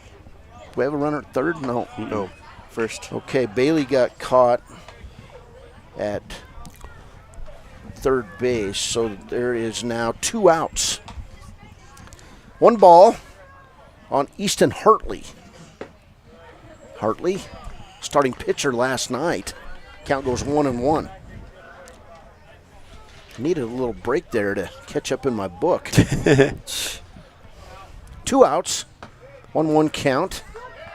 we have a runner at third? No. No, first. Okay, Bailey got caught at third base, so there is now 2 outs. 1 ball on Easton Hartley. Hartley, starting pitcher last night. Count goes 1-1. Needed a little break there to catch up in my book. 2 outs, 1-1 count,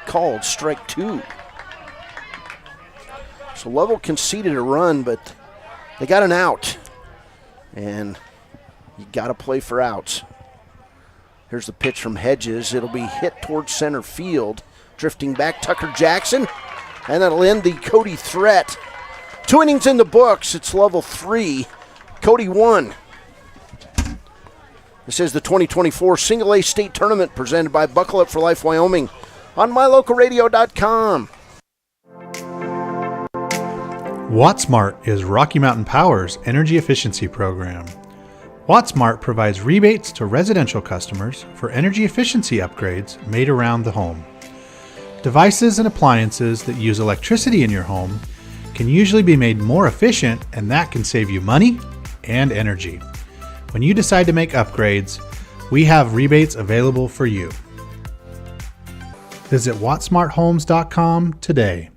called strike 2. So Lovell conceded a run, but they got an out. And you got to play for outs. Here's the pitch from Hedges. It'll be hit towards center field. Drifting back, Tucker Jackson. And that'll end the Cody threat. 2 innings in the books. It's Lovell 3, Cody 1. This is the 2024 Single A State Tournament presented by Buckle Up for Life Wyoming on mylocalradio.com. WattSmart is Rocky Mountain Power's energy efficiency program. WattSmart provides rebates to residential customers for energy efficiency upgrades made around the home. Devices and appliances that use electricity in your home can usually be made more efficient, and that can save you money and energy. When you decide to make upgrades, we have rebates available for you. Visit wattsmarthomes.com today.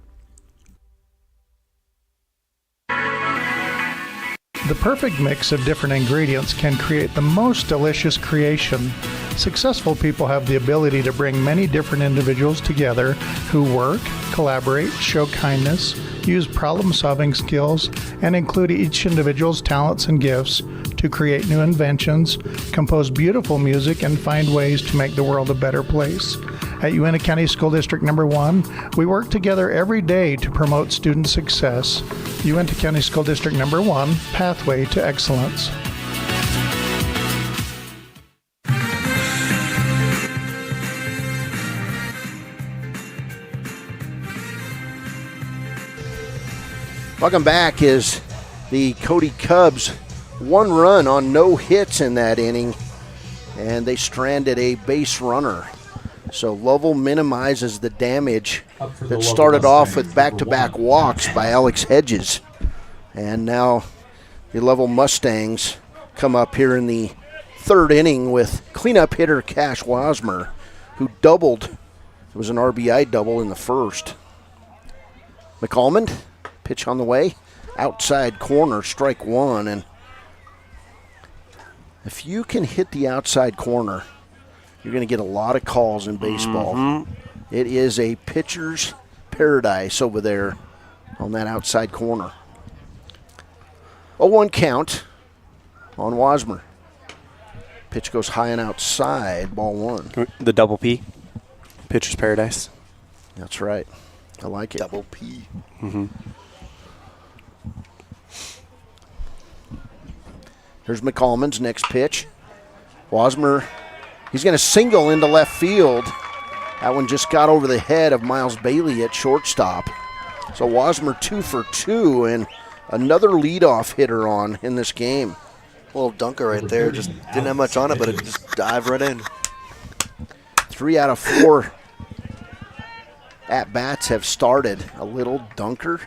The perfect mix of different ingredients can create the most delicious creation. Successful people have the ability to bring many different individuals together who work, collaborate, show kindness, use problem-solving skills, and include each individual's talents and gifts to create new inventions, compose beautiful music, and find ways to make the world a better place. At Uintah County School District Number 1, we work together every day to promote student success. Uintah County School District Number 1, Pathway to Excellence. Welcome back. Is the Cody Cubs 1 run on no hits in that inning, and they stranded a base runner. So Lovell minimizes the damage that started off with back-to-back walks by Alex Hedges. And now the Lovell Mustangs come up here in the 3rd inning with cleanup hitter Cash Wasmer, who doubled. It was an RBI double in the 1st. McAlmond, pitch on the way, outside corner, strike 1. And if you can hit the outside corner, you're going to get a lot of calls in baseball. It is a pitcher's paradise over there on that outside corner. 0-1 count on Wasmer. Pitch goes high and outside, ball 1. The double P, pitcher's paradise. That's right. I like it. Double P. Here's McAlmond's next pitch. Wasmer, he's going to single into left field. That one just got over the head of Miles Bailey at shortstop. So Wasmer 2 for 2 and another leadoff hitter on in this game. A little dunker right there. Just didn't have much on it, but it just dived right in. 3 out of 4 at-bats have started. A little dunker.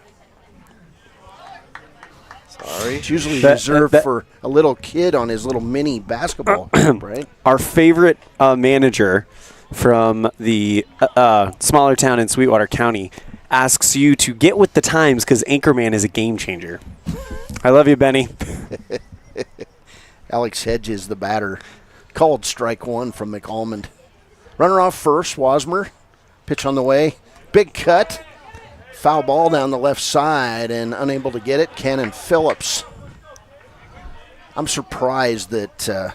Sorry. It's usually reserved for a little kid on his little mini basketball hoop, right? Our favorite manager from the smaller town in Sweetwater County asks you to get with the times because Anchorman is a game changer. I love you, Benny. Alex Hedges, the batter, called strike 1 from McAlmond. Runner off first, Wasmer. Pitch on the way. Big cut. Foul ball down the left side and unable to get it, Cannon Phillips. I'm surprised that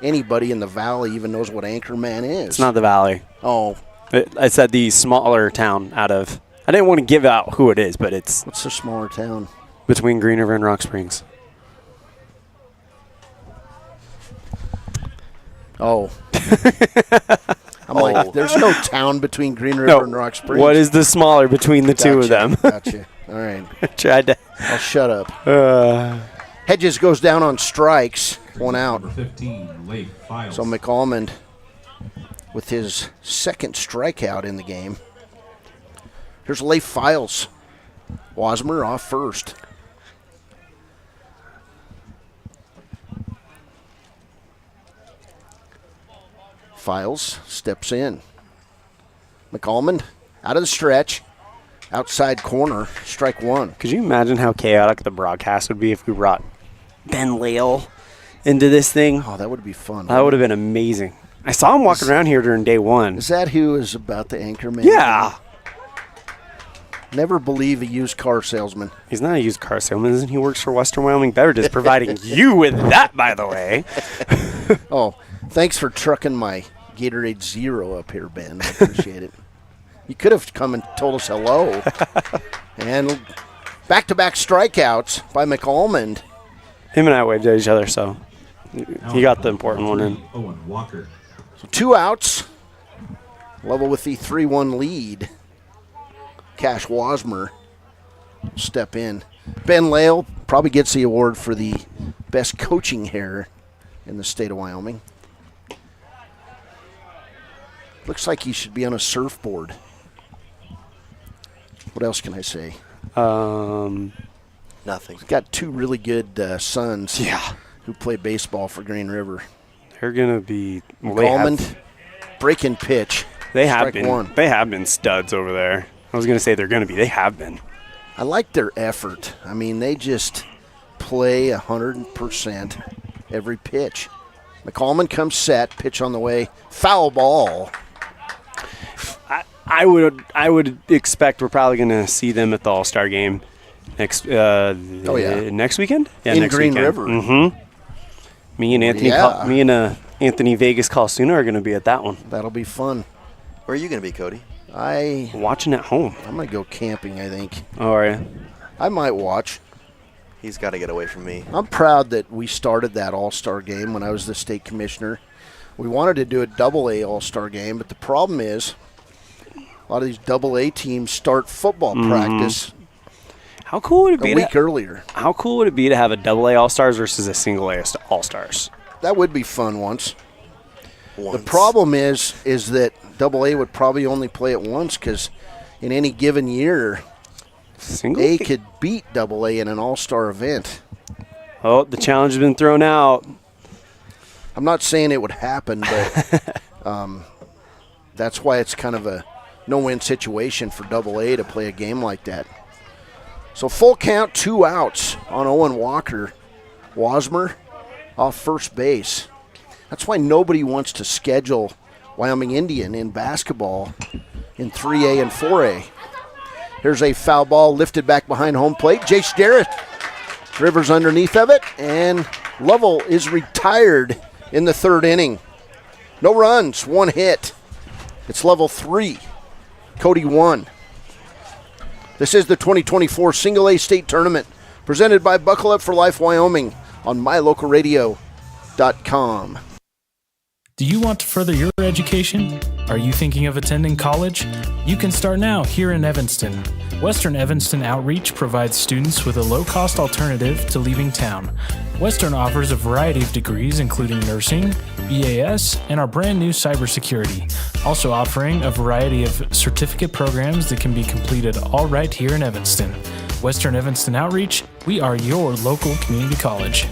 anybody in the Valley even knows what Anchorman is. It's not the Valley. Oh. I said the smaller town out of, I didn't want to give out who it is, but it's. What's the smaller town? Between Green River and Rock Springs. Oh. I'm like, there's no town between Green River and Rock Springs. What is the smaller between the two of them? Gotcha. All right. Tried to. I'll shut up. Hedges goes down on strikes. 1 out. Number 15, Leif Files. So McAlmond with his second strikeout in the game. Here's Leif Files. Wasmer off first. Files steps in. McAlmond out of the stretch. Outside corner, strike 1. Could you imagine how chaotic the broadcast would be if we brought Ben Lale into this thing? Oh, that would be fun. That would have been amazing. I saw him walking around here during day 1. Is that who is about the anchor man? Yeah. Never believe a used car salesman. He's not a used car salesman, isn't he? Works for Western Wyoming Beverages, providing you with that, by the way. Oh, thanks for trucking my Gatorade Zero up here, Ben. I appreciate it. You could have come and told us hello. And back-to-back strikeouts by McAlmond. Him and I waved at each other, so he got the important one in. Owen Walker. So 2 outs. Lovell with the 3-1 lead. Cash Wasmer will step in. Ben Lale probably gets the award for the best coaching hair in the state of Wyoming. Looks like he should be on a surfboard. What else can I say? Nothing. He's got 2 really good sons who play baseball for Green River. They're going to be McAlmond, breaking pitch. They have strike been. 1. They have been studs over there. I was going to say they're going to be. They have been. I like their effort. I mean, they just play 100% every pitch. McAlmond comes set, pitch on the way, foul ball. I would expect we're probably going to see them at the All-Star game next next weekend? Yeah, in next Green weekend. River. Mm-hmm. Me and Anthony Vegas Calsuna are going to be at that one. That'll be fun. Where are you going to be, Cody? Watching at home. I'm going to go camping, I think. Oh, are you? I might watch. He's got to get away from me. I'm proud that we started that All-Star game when I was the state commissioner. We wanted to do a AA All-Star game, but the problem is a lot of these AA teams start football practice How cool would it be a week earlier. How cool would it be to have a AA All-Stars versus a single A All-Stars? That would be fun once. The problem is that AA would probably only play it once because in any given year, A could beat AA in an all-star event. Oh, the challenge has been thrown out. I'm not saying it would happen, but that's why it's kind of a no-win situation for AA to play a game like that. So full count, 2 outs on Owen Walker. Wasmer off first base. That's why nobody wants to schedule Wyoming Indian in basketball in 3A and 4A. Here's a foul ball lifted back behind home plate. Jace Jarrett Rivers underneath of it, and Lovell is retired in the 3rd inning. No runs, 1 hit. It's Lovell 3, Cody 1. This is the 2024 Single A State Tournament presented by Buckle Up for Life Wyoming on mylocalradio.com. Do you want to further your education? Are you thinking of attending college? You can start now here in Evanston. Western Evanston Outreach provides students with a low-cost alternative to leaving town. Western offers a variety of degrees including nursing, BAS, and our brand new cybersecurity. Also offering a variety of certificate programs that can be completed all right here in Evanston. Western Evanston Outreach, we are your local community college.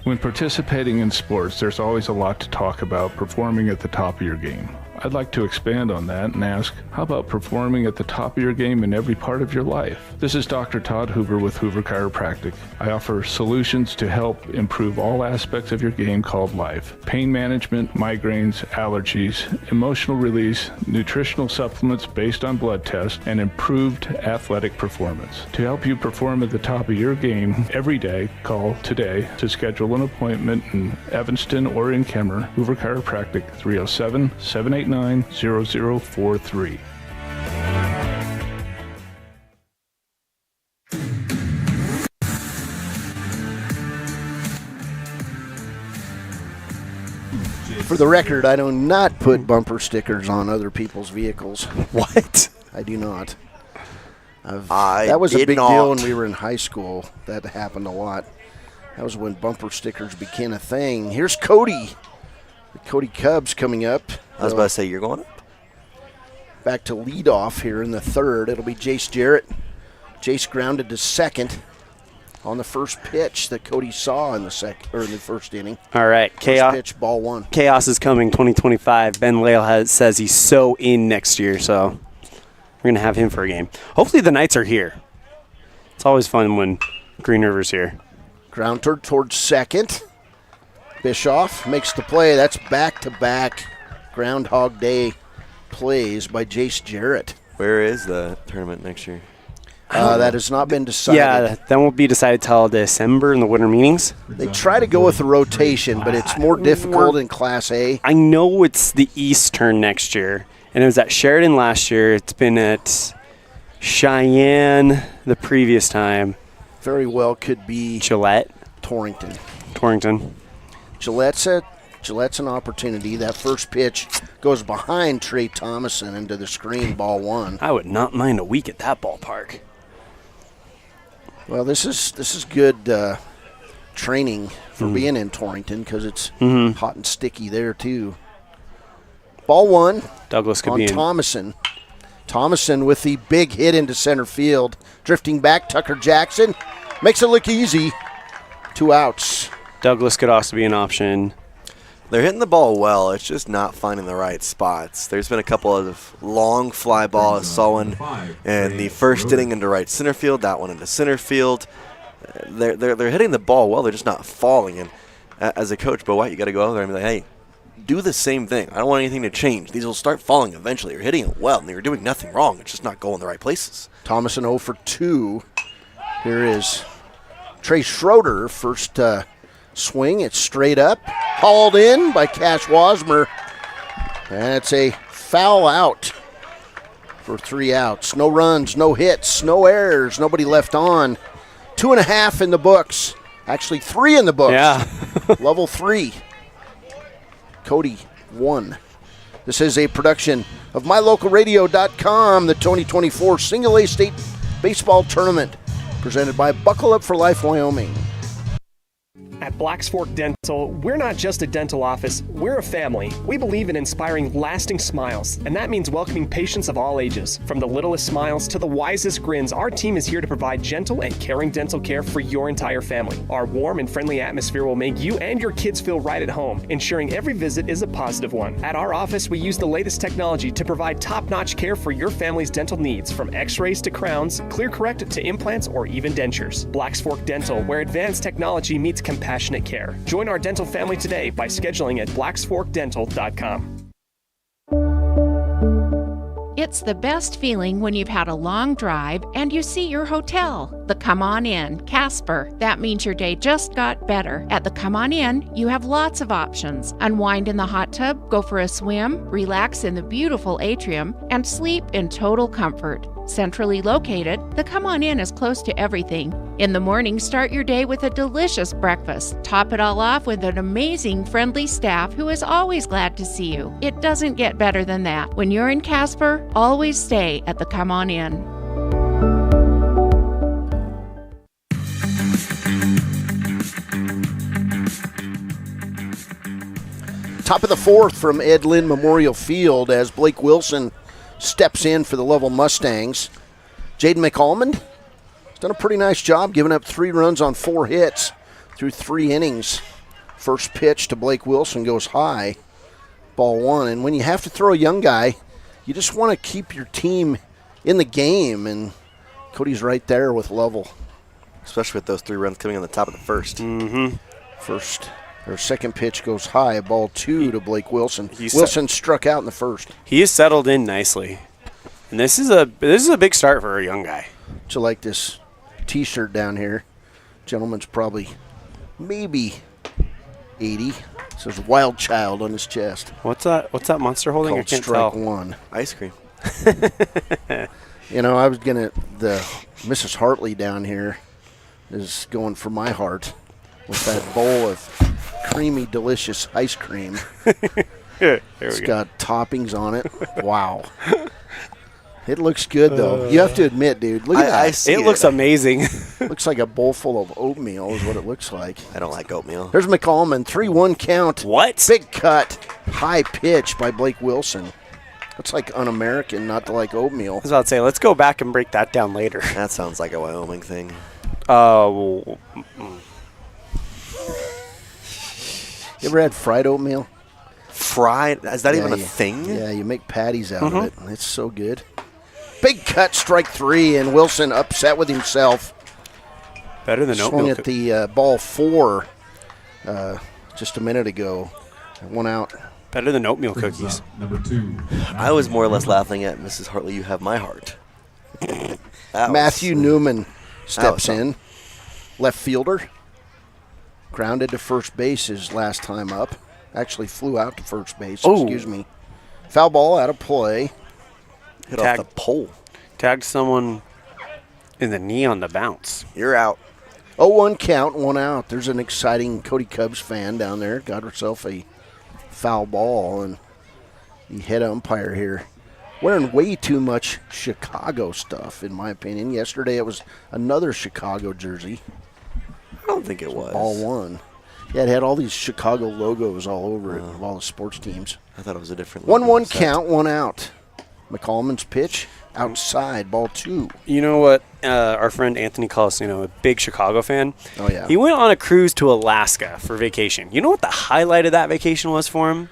When participating in sports, there's always a lot to talk about performing at the top of your game. I'd like to expand on that and ask, how about performing at the top of your game in every part of your life? This is Dr. Todd Hoover with Hoover Chiropractic. I offer solutions to help improve all aspects of your game called life. Pain management, migraines, allergies, emotional release, nutritional supplements based on blood tests, and improved athletic performance. To help you perform at the top of your game every day, call today to schedule an appointment in Evanston or in Kemmer. Hoover Chiropractic, 307-789-0043. For the record, I do not put bumper stickers on other people's vehicles. What? I do not. I that was a did big not. deal when we were in high school. That happened a lot. That was when bumper stickers became a thing. Here's Cody. The Cody Cubs coming up. I was about to say, you're going up? Back to leadoff here in the third. It'll be Jace Jarrett. Jace grounded to second on the first pitch that Cody saw in the first inning. All right, Chaos. First pitch, ball one. Chaos is coming 2025. Ben Lale says he's so in next year, so we're going to have him for a game. Hopefully the Knights are here. It's always fun when Green River's here. Grounder towards second. Bischoff makes the play. That's back-to-back Groundhog Day plays by Jace Jarrett. Where is the tournament next year? That has not been decided. Yeah, that won't be decided till December in the winter meetings. They try to go with the rotation, but it's more difficult in Class A. I know it's the Eastern next year, and it was at Sheridan last year. It's been at Cheyenne the previous time. Very well could be Gillette. Torrington. Gillette's an opportunity. That first pitch goes behind Trey Thomason into the screen, ball one. I would not mind a week at that ballpark. Well, this is good training for being in Torrington because it's hot and sticky there too. Ball one. Douglas could on be in. Thomason. Thomason with the big hit into center field. Drifting back, Tucker Jackson makes it look easy. 2 outs. Douglas could also be an option. They're hitting the ball well. It's just not finding the right spots. There's been a couple of long fly balls. I saw one in the first inning into right center field, that one into center field. They're hitting the ball well. They're just not falling. And as a coach, Bo White, you got to go over there and be like, hey, do the same thing. I don't want anything to change. These will start falling eventually. You're hitting it well, and you're doing nothing wrong. It's just not going the right places. Thomason 0 for 2. Here is Trey Schroeder. First swing, it's straight up. Hauled in by Cash Wasmer. And it's a foul out for 3 outs. No runs, no hits, no errors, nobody left on. 2.5 in the books. Actually, 3 in the books. Yeah. Level 3. Cody 1. This is a production of MyLocalRadio.com, the 2024 Single A State Baseball Tournament, presented by Buckle Up for Life, Wyoming. At Blacks Fork Dental, we're not just a dental office, we're a family. We believe in inspiring lasting smiles, and that means welcoming patients of all ages. From the littlest smiles to the wisest grins, our team is here to provide gentle and caring dental care for your entire family. Our warm and friendly atmosphere will make you and your kids feel right at home, ensuring every visit is a positive one. At our office, we use the latest technology to provide top-notch care for your family's dental needs, from x-rays to crowns, clear correct to implants, or even dentures. Blacks Fork Dental, where advanced technology meets compassionate care. Join our dental family today by scheduling at blacksforkdental.com. It's the best feeling when you've had a long drive and you see your hotel, the Come On Inn, Casper. That means your day just got better. At the Come On Inn, you have lots of options. Unwind in the hot tub, go for a swim, relax in the beautiful atrium, and sleep in total comfort. Centrally located, the Come On Inn is close to everything. In the morning, start your day with a delicious breakfast. Top it all off with an amazing, friendly staff who is always glad to see you. It doesn't get better than that. When you're in Casper, always stay at the Come On Inn. Top of the fourth from Ed Lynn Memorial Field as Blake Wilson steps in for the Lovell Mustangs. Jaden McAlmond has done a pretty nice job, giving up 3 runs on 4 hits through 3 innings. First pitch to Blake Wilson goes high, ball 1. And when you have to throw a young guy, you just want to keep your team in the game, and Cody's right there with Lovell. Especially with those 3 runs coming on the top of the first. Second pitch goes high, ball 2 to Blake Wilson. Wilson struck out in the first. He is settled in nicely. And this is a big start for a young guy. To like this T-shirt down here. Gentleman's probably maybe 80. It says Wild Child on his chest. What's that monster holding? Called I can't Strike tell. 1. Ice cream. You know, I was the Mrs. Hartley down here is going for my heart with that bowl of creamy, delicious ice cream. It's got toppings on it. Wow. It looks good, though. You have to admit, dude. Look at that. It looks amazing. Looks like a bowl full of oatmeal is what it looks like. I don't like oatmeal. There's McCallman. 3-1 count. What? Big cut. High pitch by Blake Wilson. That's like un-American not to like oatmeal. I was about to say, let's go back and break that down later. That sounds like a Wyoming thing. You ever had fried oatmeal? Fried? Is that even a thing? Yeah, you make patties out of it. It's so good. Big cut, strike 3, and Wilson upset with himself. Better than swung oatmeal. at the ball 4 just a minute ago. 1 out. Better than oatmeal cookies. Number 2. I was more or less laughing at Mrs. Hartley, you have my heart. Matthew Newman steps in. Left fielder. Grounded to first base his last time up. Actually flew out to first base. Excuse me. Foul ball out of play. Hit off the pole. Tagged someone in the knee on the bounce. You're out. 0-1 count, 1 out. There's an exciting Cody Cubs fan down there. Got herself a foul ball, and the head umpire here wearing way too much Chicago stuff, in my opinion. Yesterday it was another Chicago jersey. I don't think it was. Ball 1. Yeah, it had all these Chicago logos all over it of all the sports teams. I thought it was a different 1-1 count, 1 out. McCallman's pitch outside, ball 2. You know what? Our friend Anthony Colasino, a big Chicago fan. Oh, yeah. He went on a cruise to Alaska for vacation. You know what the highlight of that vacation was for him?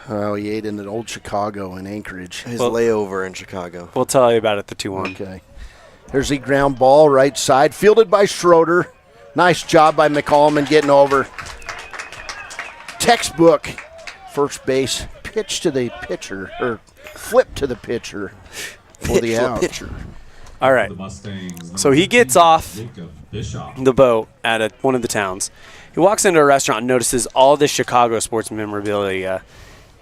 Oh, he ate in an old Chicago in Anchorage. His layover in Chicago. We'll tell you about it, the 2-1. Okay. There's the ground ball, right side, fielded by Schroeder. Nice job by McCallman getting over. Textbook first base pitch to the pitcher, or flip to the pitcher for the out. All right. So he gets off the boat at one of the towns. He walks into a restaurant and notices all this Chicago sports memorabilia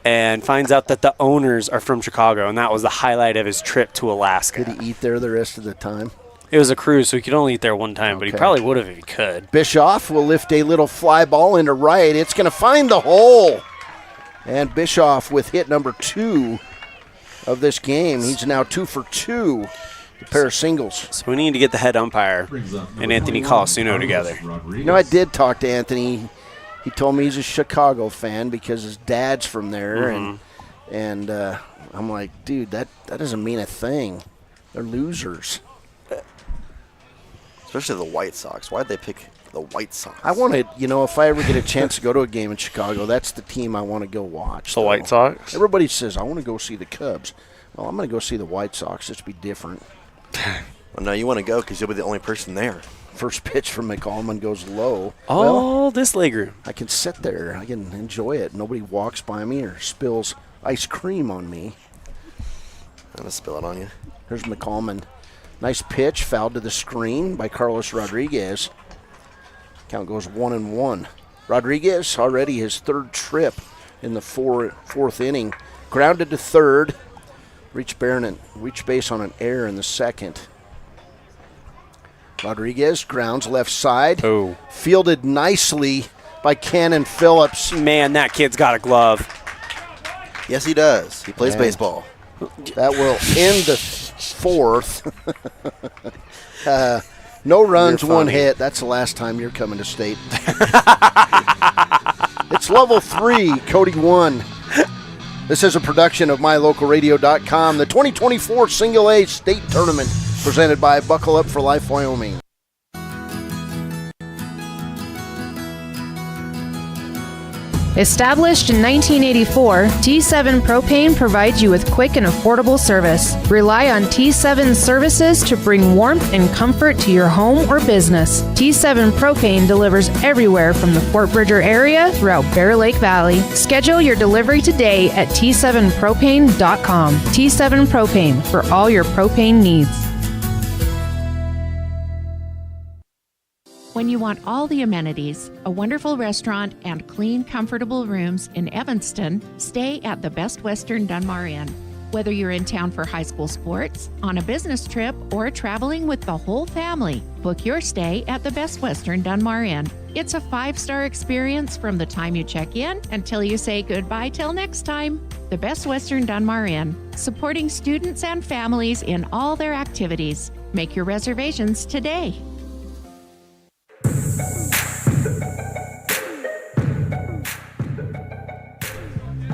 and finds out that the owners are from Chicago, and that was the highlight of his trip to Alaska. Did he eat there the rest of the time? It was a cruise, so he could only eat there one time, but he probably would have if he could. Bischoff will lift a little fly ball into right. It's going to find the hole. And Bischoff with hit number 2 of this game. He's now 2 for 2. A pair of singles. So we need to get the head umpire and Anthony Colasino together. You know, I did talk to Anthony. He told me he's a Chicago fan because his dad's from there. And I'm like, dude, that doesn't mean a thing. They're losers. Especially the White Sox. Why'd they pick the White Sox? I want to, if I ever get a chance to go to a game in Chicago, that's the team I want to go watch. The White Sox? Everybody says, I want to go see the Cubs. Well, I'm going to go see the White Sox. Just be different. Well, no, you want to go because you'll be the only person there. First pitch from McCallman goes low. This leg room. I can sit there. I can enjoy it. Nobody walks by me or spills ice cream on me. I'm going to spill it on you. Here's McCallman. Nice pitch, fouled to the screen by Carlos Rodriguez. Count goes 1-1. Rodriguez already his 3rd trip in the fourth inning. Grounded to 3rd. Reach base on an error in the 2nd. Rodriguez grounds left side. Oh. Fielded nicely by Cannon Phillips. Man, that kid's got a glove. Yes, he does. He plays baseball. That will end the 4th. No runs, 1 hit. That's the last time you're coming to state. It's Lovell 3, Cody 1. This is a production of MyLocalRadio.com, the 2024 Single A State Tournament, presented by Buckle Up for Life Wyoming. Established in 1984, T7 Propane provides you with quick and affordable service. Rely on T7's services to bring warmth and comfort to your home or business. T7 Propane delivers everywhere from the Fort Bridger area throughout Bear Lake Valley. Schedule your delivery today at T7propane.com. T7 Propane, for all your propane needs. When you want all the amenities, a wonderful restaurant, and clean, comfortable rooms in Evanston, stay at the Best Western Dunmar Inn. Whether you're in town for high school sports, on a business trip, or traveling with the whole family, book your stay at the Best Western Dunmar Inn. It's a 5-star experience from the time you check in until you say goodbye till next time. The Best Western Dunmar Inn, supporting students and families in all their activities. Make your reservations today.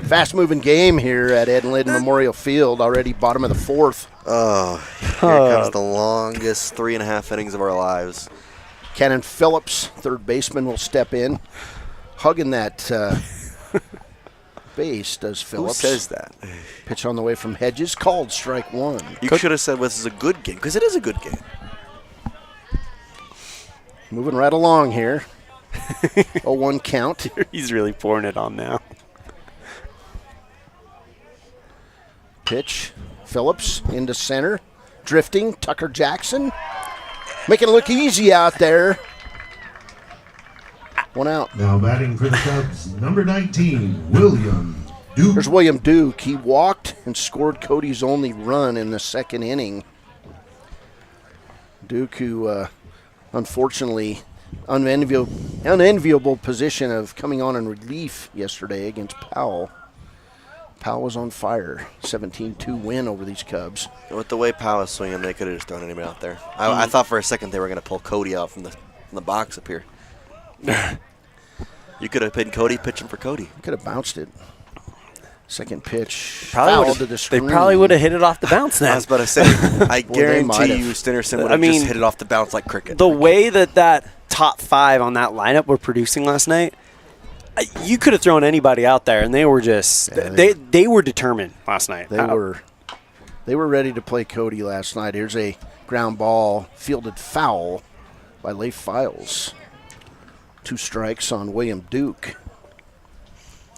Fast-moving game here at Ed and Lydon Memorial Field, already bottom of the 4th. Oh, here comes the longest 3.5 innings of our lives. Cannon Phillips, third baseman, will step in. Hugging that base, does Phillips. Who says that? Pitch on the way from Hedges, called strike one. You should have said this is a good game, because it is a good game. Moving right along here. 0-1 count. He's really pouring it on now. Pitch, Phillips into center, drifting, Tucker Jackson, making it look easy out there. One out. Now batting for the Cubs, number 19, William Duke. There's William Duke. He walked and scored Cody's only run in the second inning. Duke, who unfortunately, unenviable position of coming on in relief yesterday against Powell. Powell was on fire. 17-2 win over these Cubs. With the way Powell was swinging, they could have just thrown anybody out there. I thought for a second they were going to pull Cody out from the box up here. You could have been Cody pitching for Cody. Could have bounced it. Second pitch. Probably to the screen. They probably would have hit it off the bounce now. I was about to say, I guarantee you Stinnerson would have just hit it off the bounce like cricket. The way that top 5 on that lineup were producing last night, you could have thrown anybody out there, and they were just they were determined last night. They were ready to play Cody last night. Here's a ground ball fielded foul by Leif Files. 2 strikes on William Duke.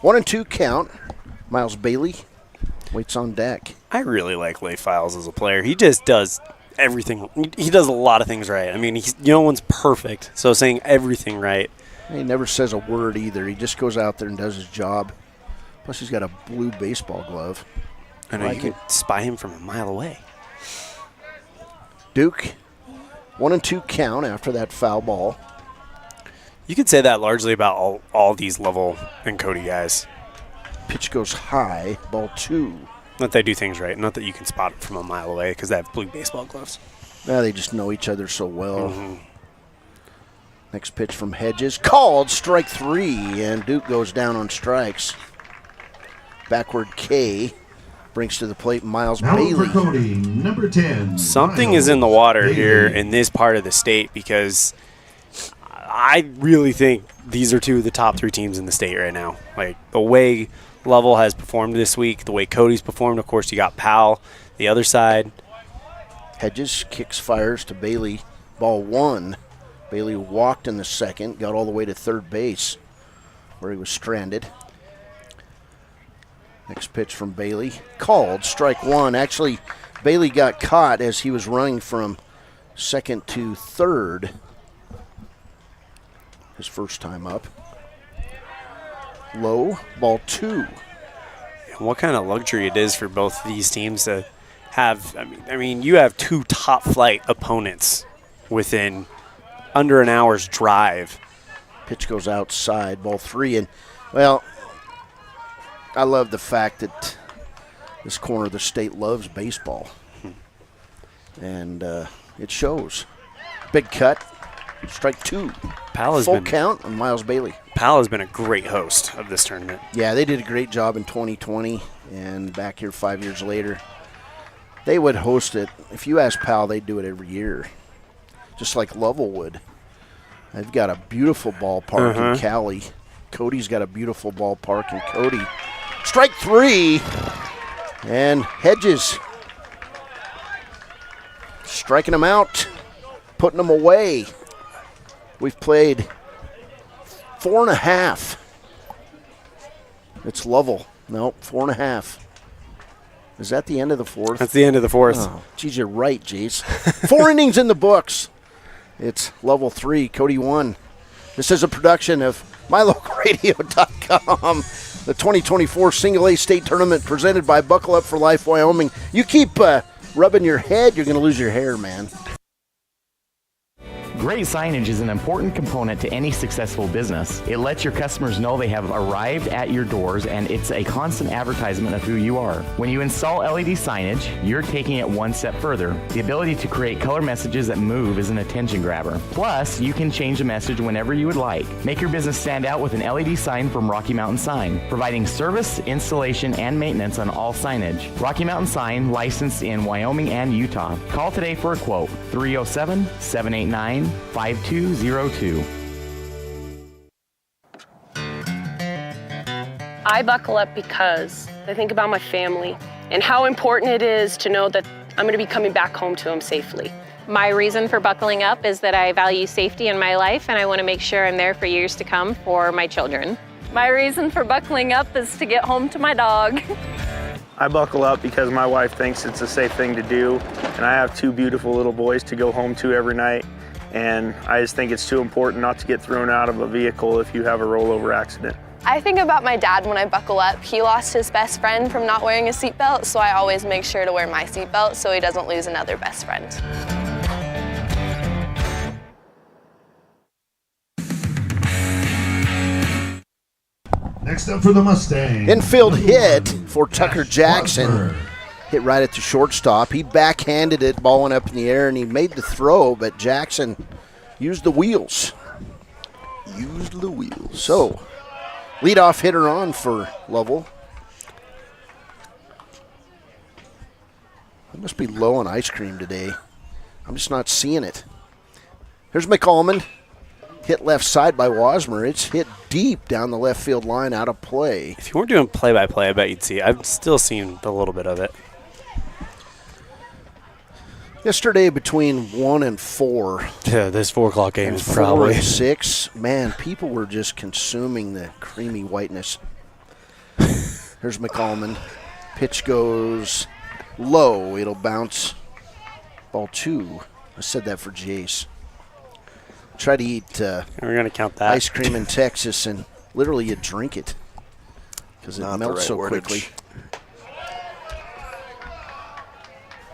1-2 count. Miles Bailey waits on deck. I really like Leif Files as a player. He just does everything. He does a lot of things right. I mean, no one's perfect, so saying everything right. He never says a word either. He just goes out there and does his job. Plus, he's got a blue baseball glove. I know, you can spy him from a mile away. Duke, 1-2 count after that foul ball. You could say that largely about all these Lovell and Cody guys. Pitch goes high, ball 2. Not that they do things right. Not that you can spot it from a mile away because they have blue baseball gloves. Nah, they just know each other so well. Mm-hmm. Next pitch from Hedges, called strike 3, and Duke goes down on strikes. Backward K brings to the plate Miles now Bailey. For Cody, number 10. Something Miles is in the water Bailey. here in this part of the state because I really think these are 2 of the top 3 teams in the state right now. Like the way Lovell has performed this week, the way Cody's performed. Of course, you got Powell, the other side. Hedges kicks, fires to Bailey. Ball 1. Bailey walked in the second, got all the way to third base where he was stranded. Next pitch from Bailey, called strike 1. Actually, Bailey got caught as he was running from second to third. His first time up. Low, ball 2. What kind of luxury it is for both of these teams to have. I mean, you have 2 top flight opponents within under an hour's drive. Pitch goes outside, ball 3. And, well, I love the fact that this corner of the state loves baseball. And it shows. Big cut, strike 2. Full count on Miles Bailey. Powell has been a great host of this tournament. Yeah, they did a great job in 2020, and back here 5 years later. They would host it. If you ask Powell, they'd do it every year. Just like Lovell would. They've got a beautiful ballpark in Cali. Cody's got a beautiful ballpark in Cody. Strike 3. And Hedges striking them out, putting them away. We've played 4.5. It's Lovell. No, 4.5. Is that the end of the 4th? That's the end of the 4th. Oh, geez, you're right, Jace. 4 innings in the books. It's Lovell 3, Cody 1. This is a production of MyLocalRadio.com. the 2024 Single A State Tournament presented by Buckle Up for Life Wyoming. You keep rubbing your head, you're going to lose your hair, man. Great signage is an important component to any successful business. It lets your customers know they have arrived at your doors, and it's a constant advertisement of who you are. When you install LED signage, you're taking it one step further. The ability to create color messages that move is an attention grabber. Plus, you can change the message whenever you would like. Make your business stand out with an LED sign from Rocky Mountain Sign, providing service, installation, and maintenance on all signage. Rocky Mountain Sign, licensed in Wyoming and Utah. Call today for a quote, 307-789-5202. I buckle up because I think about my family and how important it is to know that I'm going to be coming back home to them safely. My reason for buckling up is that I value safety in my life, and I want to make sure I'm there for years to come for my children. My reason for buckling up is to get home to my dog. I buckle up because my wife thinks it's a safe thing to do, and I have two beautiful little boys to go home to every night. And I just think it's too important not to get thrown out of a vehicle if you have a rollover accident. I think about my dad when I buckle up. He lost his best friend from not wearing a seatbelt, so I always make sure to wear my seatbelt so he doesn't lose another best friend. Next up for the Mustangs. Infield hit for Tucker Jackson. Hit right at the shortstop. He backhanded it, ball went up in the air, and he made the throw, but Jackson used the wheels. So, leadoff hitter on for Lovell. I must be low on ice cream today. I'm just not seeing it. Here's McCallman. Hit left side by Wasmer. It's hit deep down the left field line, out of play. If you weren't doing play-by-play, I bet you'd see. I've still seen a little bit of it. Yesterday between 1 and 4. Yeah, this 4 o'clock game is 4 probably. and 6. Man, people were just consuming the creamy whiteness. Here's McCallman. Pitch goes low. It'll bounce. Ball 2. I said that for Jace. Try to eat we're going to count that. ice cream in Texas, and literally you drink it because it melts so quickly.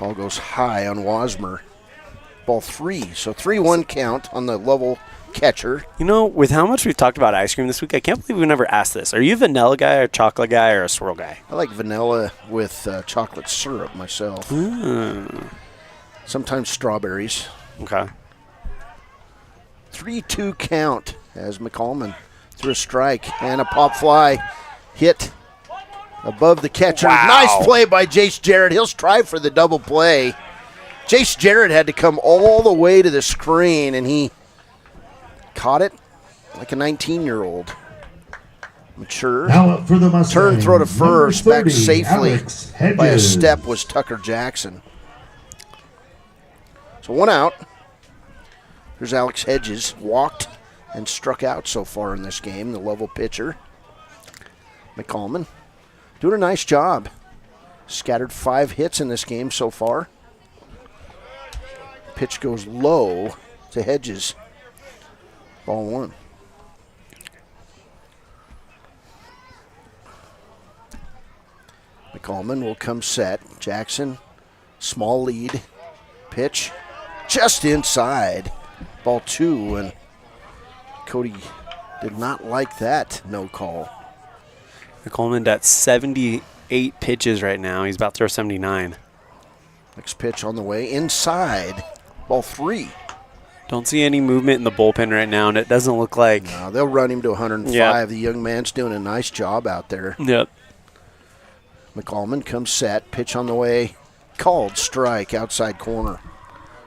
Ball goes high on Wasmer. Ball 3. So 3-1 count on the Lovell catcher. You know, with how much we've talked about ice cream this week, I can't believe we've never asked this. Are you a vanilla guy, or a chocolate guy, or a swirl guy? I like vanilla with chocolate syrup myself. Sometimes strawberries. Okay. 3-2 count as McCallman threw a strike and a pop fly hit above the catcher. Wow. Nice play by Jace Jarrett. He'll strive for the double play. Jace Jarrett had to come all the way to the screen, and he caught it like a 19-year-old. Mature. Now up for the Mustangs. Turn throw to first. 30, Back safely Alex by a Hedges. step was Tucker Jackson. So 1 out. Here's Alex Hedges. Walked and struck out so far in this game, the Lovell pitcher. McCallman doing a nice job. Scattered 5 hits in this game so far. Pitch goes low to Hedges. Ball 1. McCallman will come set. Jackson, small lead. Pitch just inside. Ball 2, and Cody did not like that no call. McCallman at 78 pitches right now. He's about to throw 79. Next pitch on the way. Inside. Ball 3. Don't see any movement in the bullpen right now, and it doesn't look like. No, they'll run him to 105. Yep. The young man's doing a nice job out there. Yep. McCallman comes set. Pitch on the way. Called strike outside corner.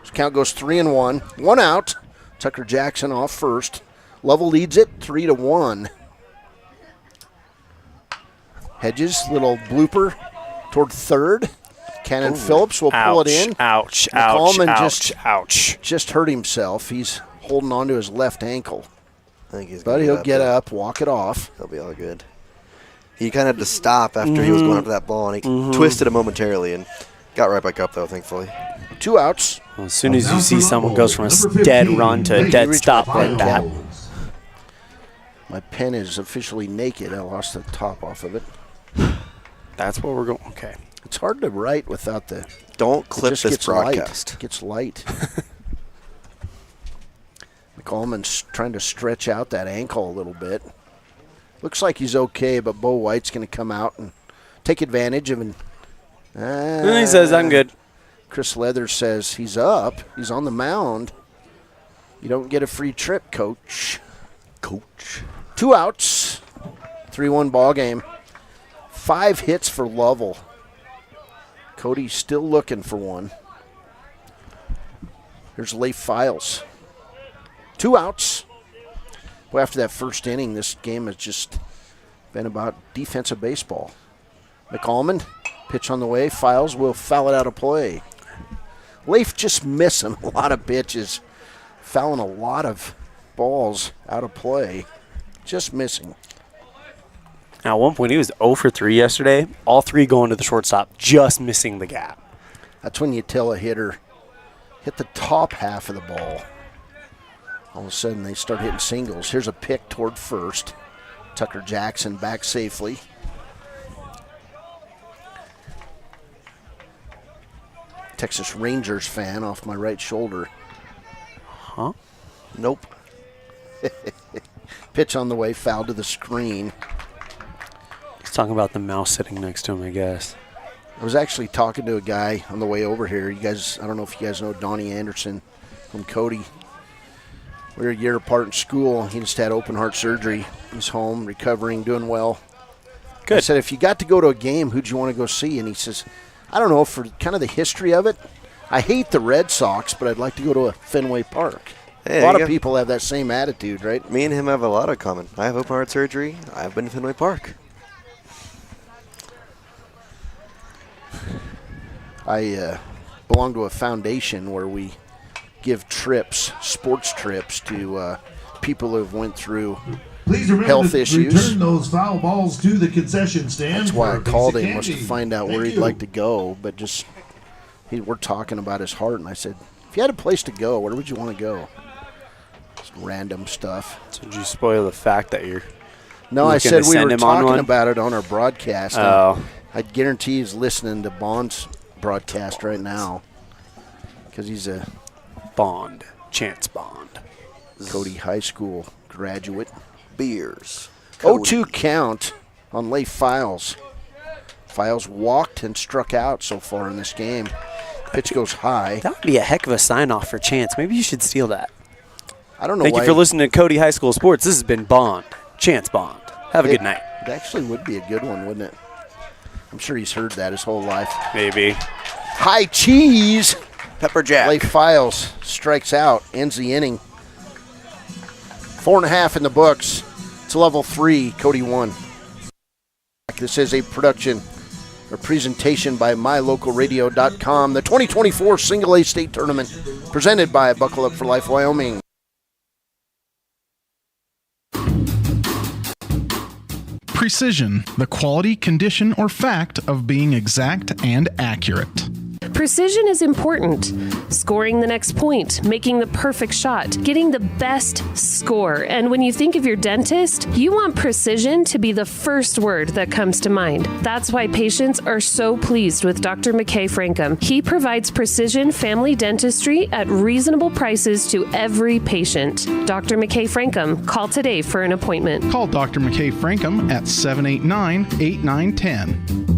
So count goes 3-1. 1 out. Tucker Jackson off first. Lovell leads it 3-1. Hedges, little blooper toward third. Cannon Phillips will pull it in. Ouch, McCallman just hurt himself. He's holding on to his left ankle. I think he's but he'll get up, walk it off. He'll be all good. He kind of had to stop after he was going after that ball, and he twisted it momentarily and got right back up, though, thankfully. 2 outs. Well, as soon as you see someone goes from a dead run to a dead stop like that. My pen is officially naked. I lost the top off of it. That's where we're going. Okay. It's hard to write without the... Don't clip this broadcast. It gets light. McCallman's trying to stretch out that ankle a little bit. Looks like he's okay, but Bo White's going to come out and take advantage of him. He says, I'm good. Chris Leathers says he's up. He's on the mound. You don't get a free trip, Coach. 2 outs. 3-1 ball game. 5 hits for Lovell. Cody's still looking for one. Here's Leif Files. 2 outs. Well, after that first inning, this game has just been about defensive baseball. McCallman, pitch on the way. Files will foul it out of play. Leif just missing a lot of pitches. Fouling a lot of balls out of play. Just missing. Now, at one point, he was 0 for 3 yesterday. All 3 going to the shortstop, just missing the gap. That's when you tell a hitter, hit the top half of the ball. All of a sudden, they start hitting singles. Here's a pick toward first. Tucker Jackson back safely. Texas Rangers fan off my right shoulder. Huh? Nope. Pitch on the way, foul to the screen. He's talking about the mouse sitting next to him, I guess. I was actually talking to a guy on the way over here. You guys, I don't know if you guys know Donnie Anderson from Cody. We were a year apart in school. He just had open heart surgery. He's home, recovering, doing well. Good. I said, if you got to go to a game, who'd you want to go see? And he says, I don't know, for kind of the history of it, I hate the Red Sox, but I'd like to go to a Fenway Park. Hey, a lot of people have that same attitude, right? Me and him have a lot in common. I have open heart surgery. I've been to Fenway Park. I belong to a foundation where we give trips, sports trips, to people who have went through Please remember health to issues. Return those foul balls to the concession stand. That's why I for called basic him, was to candy. find out where Thank he'd you. like to go. But just, we're talking about his heart, and I said, if you had a place to go, where would you want to go? Just random stuff. So did you spoil the fact that you're No, I looking said to we send were him on talking one? about it on our broadcast. and Oh. I guarantee he's listening to Bond's broadcast right now because he's a Bond, Chance Bond. Cody High School graduate. Beers. 0-2 count on Leif Files. Files walked and struck out so far in this game. Pitch goes high. That would be a heck of a sign-off for Chance. Maybe you should steal that. I don't know Thank why you for listening to Cody High School Sports. This has been Bond, Chance Bond. Have a good night. It actually would be a good one, wouldn't it? I'm sure he's heard that his whole life. Maybe. High cheese. Pepper Jack. Leif Files strikes out, ends the inning. 4.5 in the books. It's level 3, Cody 1. This is a production or presentation by mylocalradio.com. The 2024 Single A State Tournament presented by Buckle Up for Life Wyoming. Precision, the quality, condition, or fact of being exact and accurate. Precision is important. Scoring the next point, making the perfect shot, getting the best score. And when you think of your dentist, you want precision to be the first word that comes to mind. That's why patients are so pleased with Dr. McKay Frankum. He provides precision family dentistry at reasonable prices to every patient. Dr. McKay Frankum, call today for an appointment. Call Dr. McKay Frankum at 789-8910.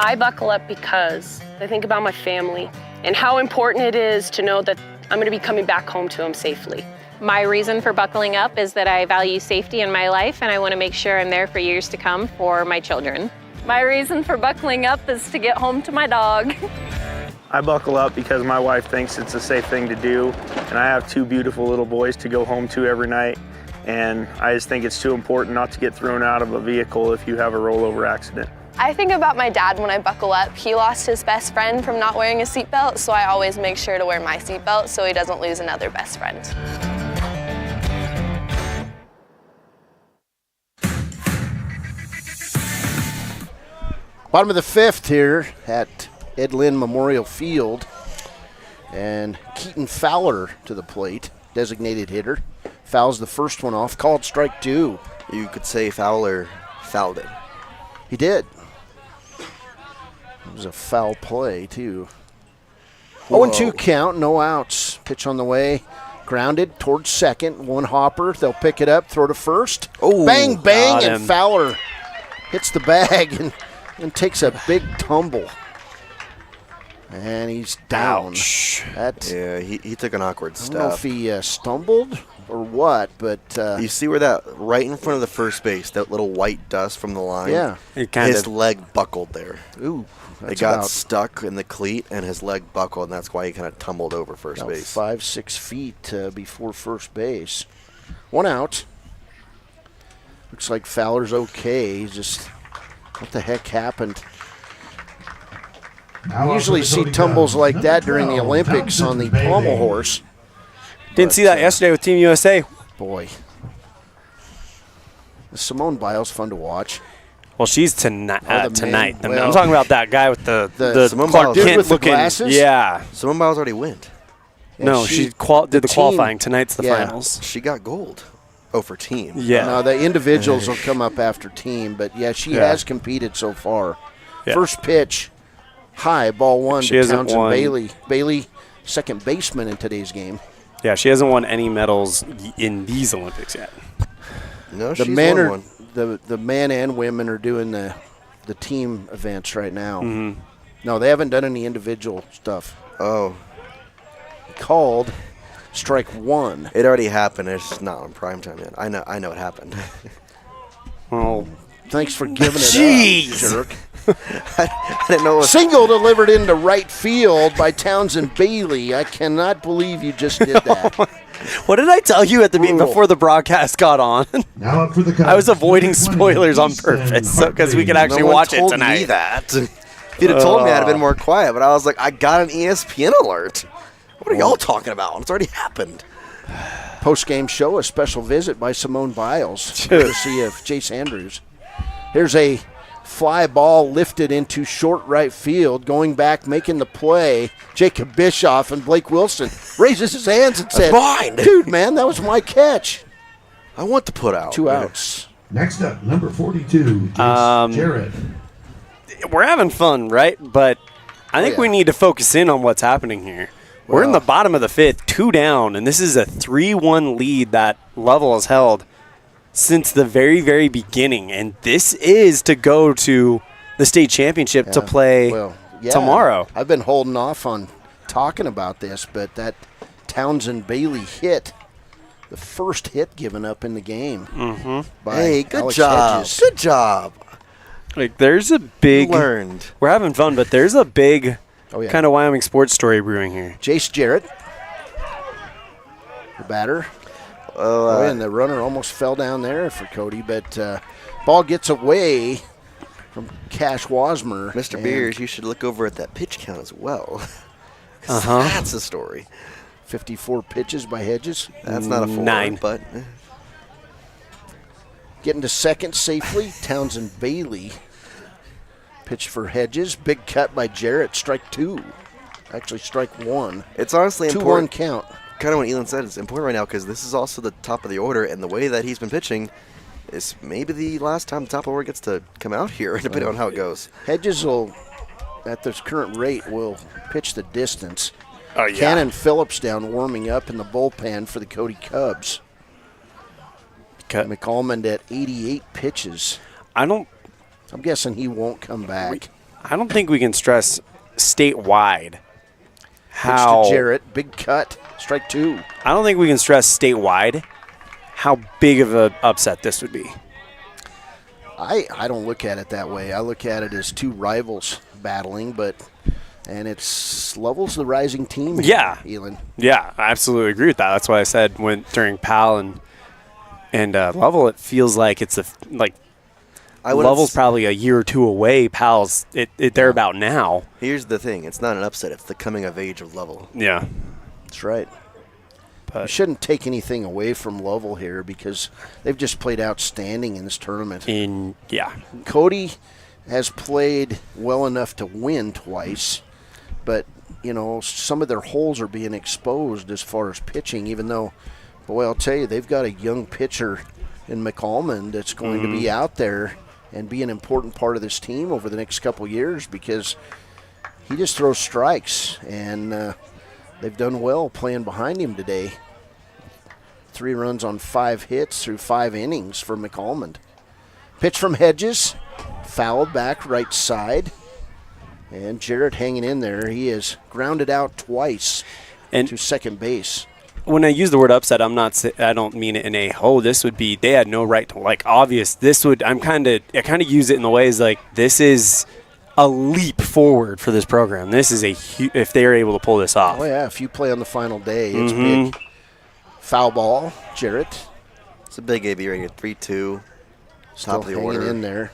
I buckle up because I think about my family and how important it is to know that I'm going to be coming back home to them safely. My reason for buckling up is that I value safety in my life and I want to make sure I'm there for years to come for my children. My reason for buckling up is to get home to my dog. I buckle up because my wife thinks it's a safe thing to do, and I have 2 beautiful little boys to go home to every night, and I just think it's too important not to get thrown out of a vehicle if you have a rollover accident. I think about my dad when I buckle up. He lost his best friend from not wearing a seatbelt, so I always make sure to wear my seatbelt so he doesn't lose another best friend. Bottom of the 5th here at Ed Lynn Memorial Field. And Keaton Fowler to the plate. designated hitter. Fouls the first one off, called strike 2. You could say Fowler fouled it. He did. It was a foul play, too. 0-2 count, no outs. Pitch on the way. Grounded towards second. One hopper. They'll pick it up, throw to first. Oh, bang, bang, and Fowler hits the bag and takes a big tumble. And he's down. Yeah, he took an awkward step. I don't know if he stumbled or what, but... you see where that, right in front of the first base, that little white dust from the line? Yeah. His leg buckled there. Ooh. It got stuck in the cleat, and his leg buckled, and that's why he kind of tumbled over first base. 5-6 feet before first base. One out. Looks like Fowler's okay. Just, what the heck happened? Now Usually see tumbles like that during the Olympics on the pommel horse. Didn't see that yesterday with Team USA. Boy. Simone Biles fun to watch. Well, she's tonight. I'm well, talking about that guy with the Simone Clark Biles Kent with the looking. glasses? Yeah. Simone Biles already went. No, she did the qualifying. Tonight's the finals. She got gold. Oh, for team. Yeah. No, the individuals will come up after team, but she has competed so far. Yeah. First pitch, high, ball 1 She to hasn't Townsend won. Bailey. Bailey, second baseman in today's game. Yeah, she hasn't won any medals in these Olympics yet. No, The she's men won are one. the men and women are doing the team events right now. Mm-hmm. No, they haven't done any individual stuff. Oh. Called strike 1. It already happened. It's just not on primetime yet. I know it happened. Well, thanks for giving it Jeez. up, jerk. I didn't know. Single delivered into right field by Townsend Bailey. I cannot believe you just did that. What did I tell you at the before the broadcast got on? Now up for the I was avoiding spoilers on purpose because we could actually watch it told tonight. Me that. If you'd have told me, I'd have been more quiet. But I was like, I got an ESPN alert. What are y'all talking about? It's already happened. Post-game show, a special visit by Simone Biles, courtesy of Jace Andrews. Here's a fly ball lifted into short right field, going back, making the play. Jacob Bischoff and Blake Wilson raises his hands and said, mine. Dude, man, that was my catch. I want to put out. 2 outs. Next up, number 42, Jace Jarrett. We're having fun, right? But I think we need to focus in on what's happening here. We're in the bottom of the 5th, 2 down, and this is a 3-1 lead that Lovell has held since the very, very beginning. And this is to go to the state championship to play tomorrow. I've been holding off on talking about this, but that Townsend Bailey hit, the first hit given up in the game. Mm-hmm. Hey, good Alex job. Hedges. Good job. Like, there's a big... Learned. We're having fun, but there's a big yeah. kind of Wyoming sports story brewing here. Jace Jarrett, the batter. And the runner almost fell down there for Cody, but ball gets away from Cash Wasmer. Mr. Beers, you should look over at that pitch count as well. That's a story. 54 pitches by Hedges. That's not a 4, 9. But getting to second safely, Townsend Bailey. Pitch for Hedges. Big cut by Jarrett. Strike 2. Actually, strike 1. It's honestly 2-1 important. count. Kind of what Elan said, it's important right now because this is also the top of the order, and the way that he's been pitching is maybe the last time the top of the order gets to come out here, depending on how it goes. Hedges will, at this current rate, will pitch the distance. Oh, yeah. Cannon Phillips down warming up in the bullpen for the Cody Cubs. McAlmond at 88 pitches. I'm guessing he won't come back. I don't think we can stress statewide how... Pitch to Jarrett, big cut, strike 2. I don't think we can stress statewide how big of an upset this would be. I don't look at it that way. I look at it as 2 rivals battling, and it's Lovell's the rising team here, Elan. Yeah, I absolutely agree with that. That's why I said during Powell and Lovell, it feels like it's Lovell's probably a year or 2 away. Powell's they're about now. Here's the thing: it's not an upset; it's the coming of age of Lovell. Yeah, that's right. But you shouldn't take anything away from Lovell here because they've just played outstanding in this tournament. Cody has played well enough to win twice, but some of their holes are being exposed as far as pitching, even though, boy, I'll tell you, they've got a young pitcher in McAlmond that's going to be out there and be an important part of this team over the next couple years because he just throws strikes, and they've done well playing behind him today. 3 runs on 5 hits through 5 innings for McAlmond. Pitch from Hedges, fouled back right side. And Jarrett hanging in there. He has grounded out twice to second base. When I use the word upset, I don't mean it in a this would be they had no right to obvious. This would I kind of use it in the ways like this is a leap forward for this program. This is if they are able to pull this off. Oh yeah, if you play on the final day, it's big. Foul ball, Jarrett. It's a big AB right here, 3-2. Top of the hanging order. in there.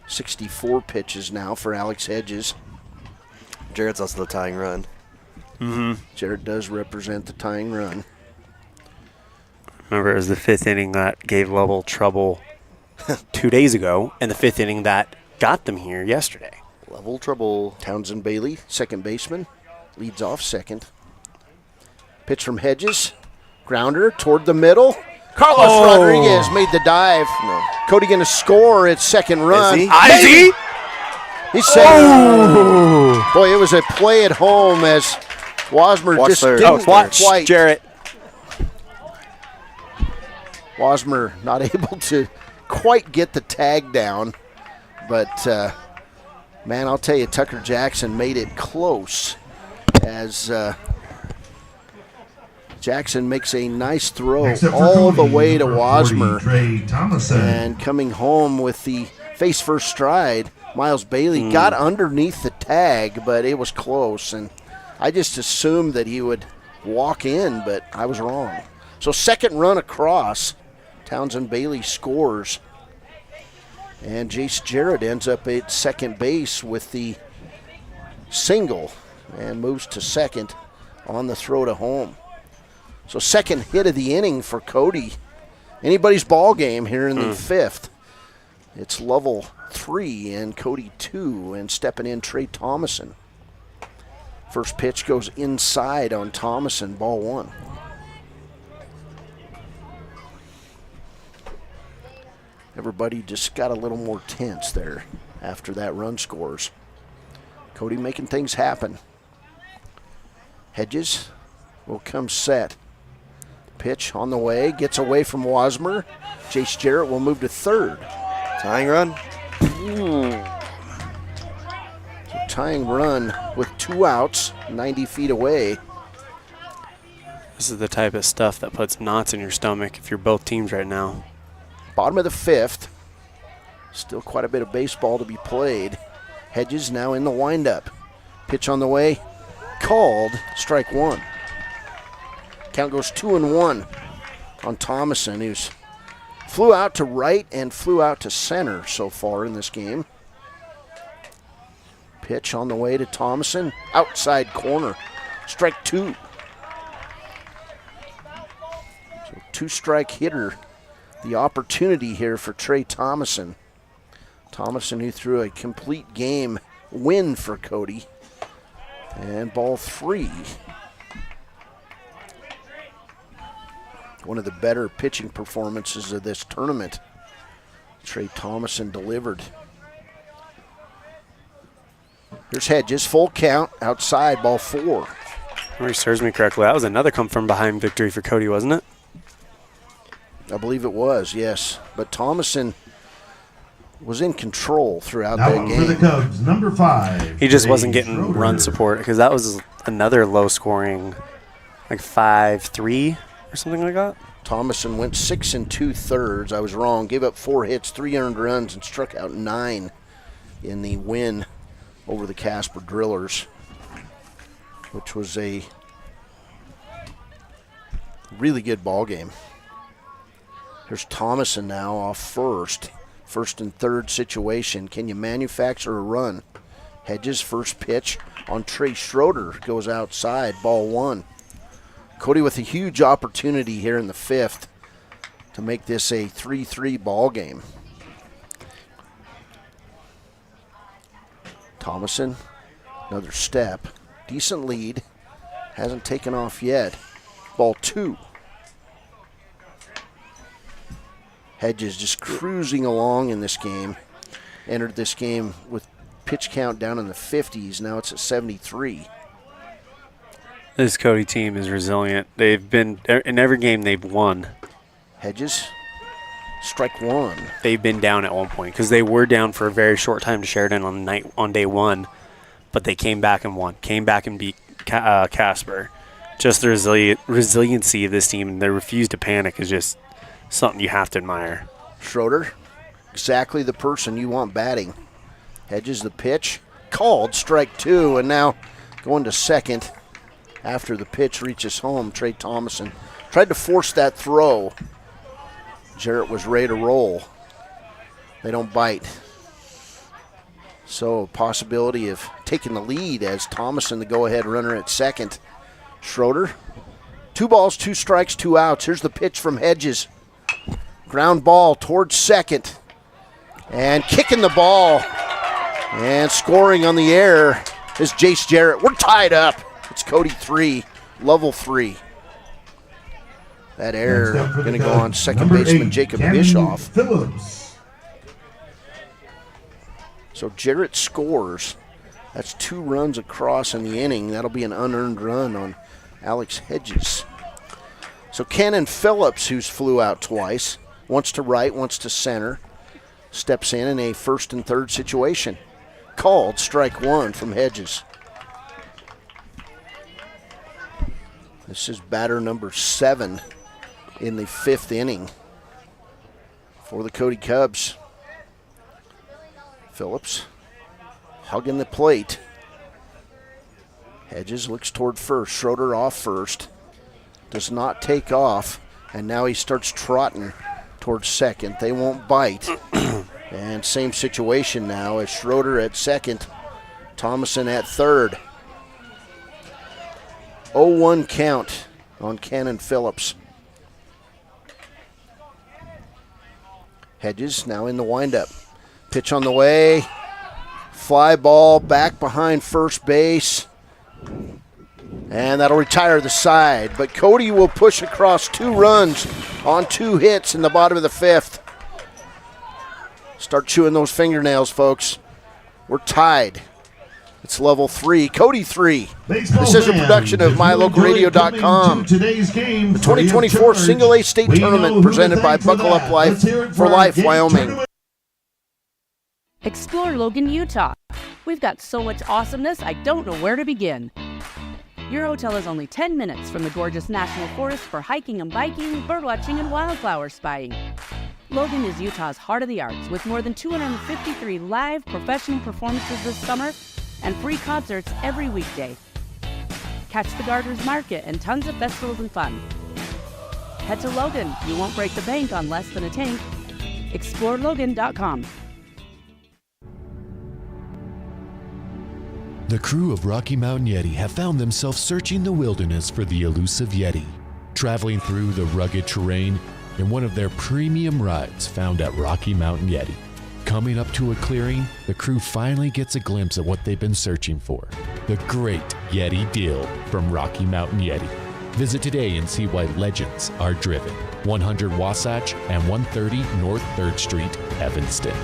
64 pitches now for Alex Hedges. Jarrett's also the tying run. Jarrett does represent the tying run. Remember, it was the 5th inning that gave Lovell trouble 2 days ago, and the 5th inning that got them here yesterday. Lovell trouble. Townsend Bailey, second baseman, leads off second. Pitch from Hedges. Grounder toward the middle. Carlos Rodriguez made the dive. No. Cody going to score its second run. Is he? He's saying, boy, it was a play at home as Wasmer just didn't quite. Jarrett. Wasmer not able to quite get the tag down, but man, I'll tell you, Tucker Jackson made it close as Jackson makes a nice throw all the way to Wasmer, and coming home with the face-first stride, Miles Bailey got underneath the tag, but it was close, and I just assumed that he would walk in, but I was wrong. So second run across, Townsend Bailey scores, and Jace Jarrett ends up at second base with the single and moves to second on the throw to home. So second hit of the inning for Cody. Anybody's ball game here in the 5th. It's Lovell 3 and Cody 2, and stepping in Trey Thomason. First pitch goes inside on Thomason, ball 1. Everybody just got a little more tense there after that run scores. Cody making things happen. Hedges will come set. Pitch on the way, gets away from Wasmer. Jace Jarrett will move to third. Tying run. So tying run with 2 outs, 90 feet away. This is the type of stuff that puts knots in your stomach if you're both teams right now. Bottom of the 5th. Still quite a bit of baseball to be played. Hedges now in the windup. Pitch on the way. Called. Strike 1. Count goes 2-1 on Thomason, who's flew out to right and flew out to center so far in this game. Pitch on the way to Thomason. Outside corner. Strike 2. So 2-strike hitter. The opportunity here for Trey Thomason. Thomason, who threw a complete game win for Cody. And ball 3. One of the better pitching performances of this tournament. Trey Thomason delivered. Here's Hedges, full count, outside, ball 4. If he serves me correctly, that was another come-from-behind victory for Cody, wasn't it? I believe it was, yes. But Thomason was in control throughout Now that game. for the Cubs, number 5. He just wasn't getting run support because that was another low-scoring, like 5-3 or something like that. Thomason went 6 2/3. I was wrong. Gave up 4 hits, 3 earned runs, and struck out 9 in the win over the Casper Drillers, which was a really good ball game. Here's Thomason now off first. First and third situation. Can you manufacture a run? Hedges first pitch on Trey Schroeder goes outside, ball 1. Cody with a huge opportunity here in the 5th to make this a 3-3 ball game. Thomason, another step. Decent lead. Hasn't taken off yet. Ball 2. Hedges just cruising along in this game. Entered this game with pitch count down in the 50s. Now it's at 73. This Cody team is resilient. They've been, in every game they've won. Hedges, strike 1. They've been down at one point because they were down for a very short time to Sheridan on day 1, but they came back and won. Came back and beat Casper. Just the resiliency of this team and their refuse to panic is just something you have to admire. Schroeder, exactly the person you want batting. Hedges the pitch, called, strike 2, and now going to second after the pitch reaches home. Trey Thomason tried to force that throw. Jarrett was ready to roll. They don't bite. So possibility of taking the lead as Thomason, the go-ahead runner at second. Schroeder, 2 balls, 2 strikes, 2 outs. Here's the pitch from Hedges. Ground ball towards second. And kicking the ball. And scoring on the air is Jace Jarrett. We're tied up. It's Cody 3, Lovell 3. That error going to go on second baseman Jacob Bischoff. Phillips. So Jarrett scores. That's 2 runs across in the inning. That'll be an unearned run on Alex Hedges. So Cannon Phillips, who's flew out twice, wants to right, wants to center, steps in a first and third situation. Called, strike 1 from Hedges. This is batter number 7 in the 5th inning for the Cody Cubs. Phillips hugging the plate. Hedges looks toward first. Schroeder off first. Does not take off. And now he starts trotting towards second. They won't bite. And same situation now as Schroeder at second. Thomason at third. 0-1 count on Cannon Phillips. Hedges now in the windup. Pitch on the way. Fly ball back behind first base. And that'll retire the side. But Cody will push across 2 runs on 2 hits in the bottom of the 5th. Start chewing those fingernails, folks. We're tied. It's Lovell 3, Cody 3. Baseball this is a production of MyLocalRadio.com. Today's game the 2024 Single A State Tournament presented by Buckle Up Life for Life, Wyoming. Explore Logan, Utah. We've got so much awesomeness, I don't know where to begin. Your hotel is only 10 minutes from the gorgeous National Forest for hiking and biking, birdwatching, and wildflower spying. Logan is Utah's heart of the arts with more than 253 live professional performances this summer and free concerts every weekday. Catch the Garters Market and tons of festivals and fun. Head to Logan. You won't break the bank on less than a tank. ExploreLogan.com. The crew of Rocky Mountain Yeti have found themselves searching the wilderness for the elusive Yeti, traveling through the rugged terrain in one of their premium rides found at Rocky Mountain Yeti. Coming up to a clearing, the crew finally gets a glimpse at what they've been searching for, the great Yeti deal from Rocky Mountain Yeti. Visit today and see why legends are driven. 100 Wasatch and 130 North 3rd Street, Evanston.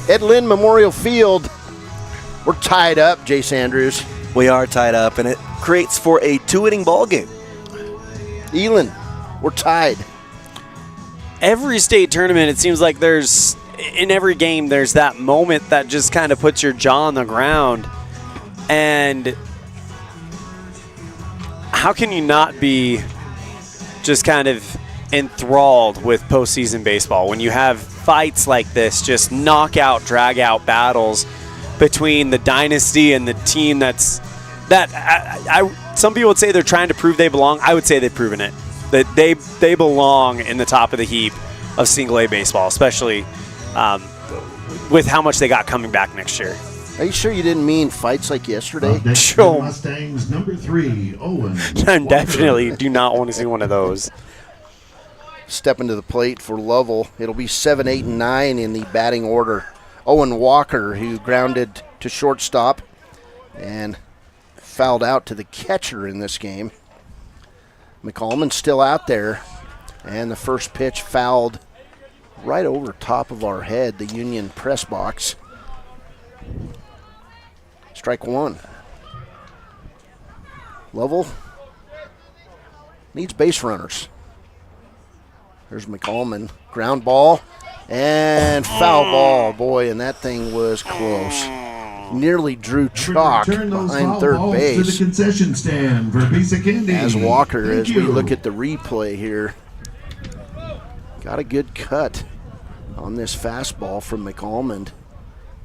Ed Lynn Memorial Field. We're tied up, Jace Andrews. We are tied up, and it creates for a 2-inning ball game. Elan, we're tied. Every state tournament, it seems like there's, in every game, there's that moment that just kind of puts your jaw on the ground. And how can you not be just kind of enthralled with postseason baseball when you have fights like this, just knockout, drag-out battles between the dynasty and the team some people would say they're trying to prove they belong. I would say they've proven it. That they belong in the top of the heap of single A baseball, especially with how much they got coming back next year. Are you sure you didn't mean fights like yesterday? Sure. Mustangs number 3, Owen. I definitely do not want to see one of those. stepping to the plate for Lovell. It'll be 7, 8, and 9 in the batting order. Owen Walker, who grounded to shortstop and fouled out to the catcher in this game. McCallman still out there, and the first pitch fouled right over top of our head, the Union press box. Strike one. Lovell needs base runners. There's McCallman. Ground ball and foul ball. Boy, and that thing was close. Nearly drew chalk behind third base. To the concession stand for a piece of candy. As Walker, as we look at the replay here, got a good cut on this fastball from McCallman.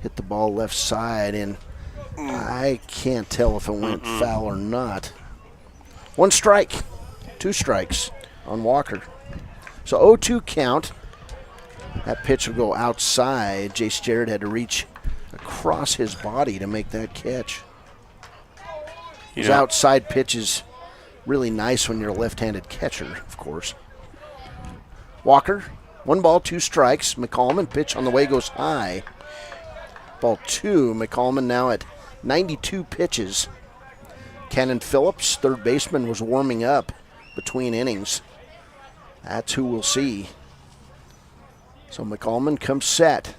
Hit the ball left side, and I can't tell if it went foul or not. One strike, 2 strikes on Walker. So 0-2 count. That pitch will go outside. Jace Jarrett had to reach across his body to make that catch. His outside pitch is really nice when you're a left-handed catcher, of course. Walker, 1 ball, 2 strikes. McCallman, pitch on the way goes high. Ball 2. McCallman now at 92 pitches. Cannon Phillips, third baseman, was warming up between innings. That's who we'll see. So McCallman comes set.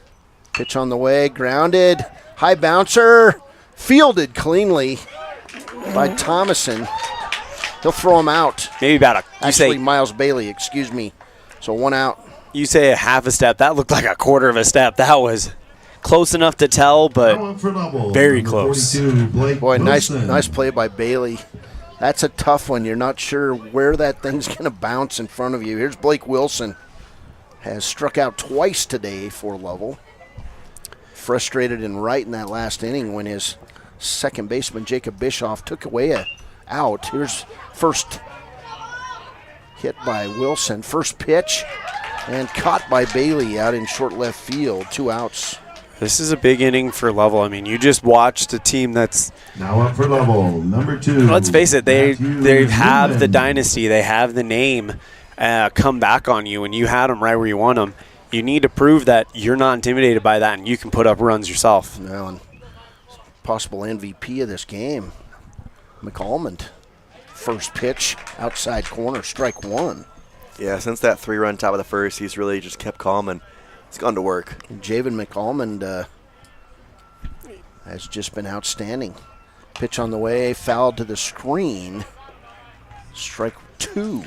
Pitch on the way, grounded. High bouncer, fielded cleanly by Thomason. He'll throw him out. Maybe about Miles Bailey, excuse me. So 1 out. You say a half a step. That looked like a quarter of a step. That was close enough to tell, but very close. Boy, nice play by Bailey. That's a tough one. You're not sure where that thing's going to bounce in front of you. Here's Blake Wilson. Has struck out twice today for Lovell. Frustrated and right in that last inning when his second baseman, Jacob Bischoff, took away a out. Here's first hit by Wilson. First pitch and caught by Bailey out in short left field. 2 outs. This is a big inning for Lovell. I mean, you just watched a team that's now up for Lovell, number 2. Let's face it, they have the dynasty, they have the name come back on you, and you had them right where you want them. You need to prove that you're not intimidated by that, and you can put up runs yourself. Well, and possible MVP of this game, McCallman. First pitch, outside corner, strike 1. Yeah, since that 3-run top of the first, he's really just kept calm and it's gone to work. Javen McCallman has just been outstanding. Pitch on the way, fouled to the screen. Strike 2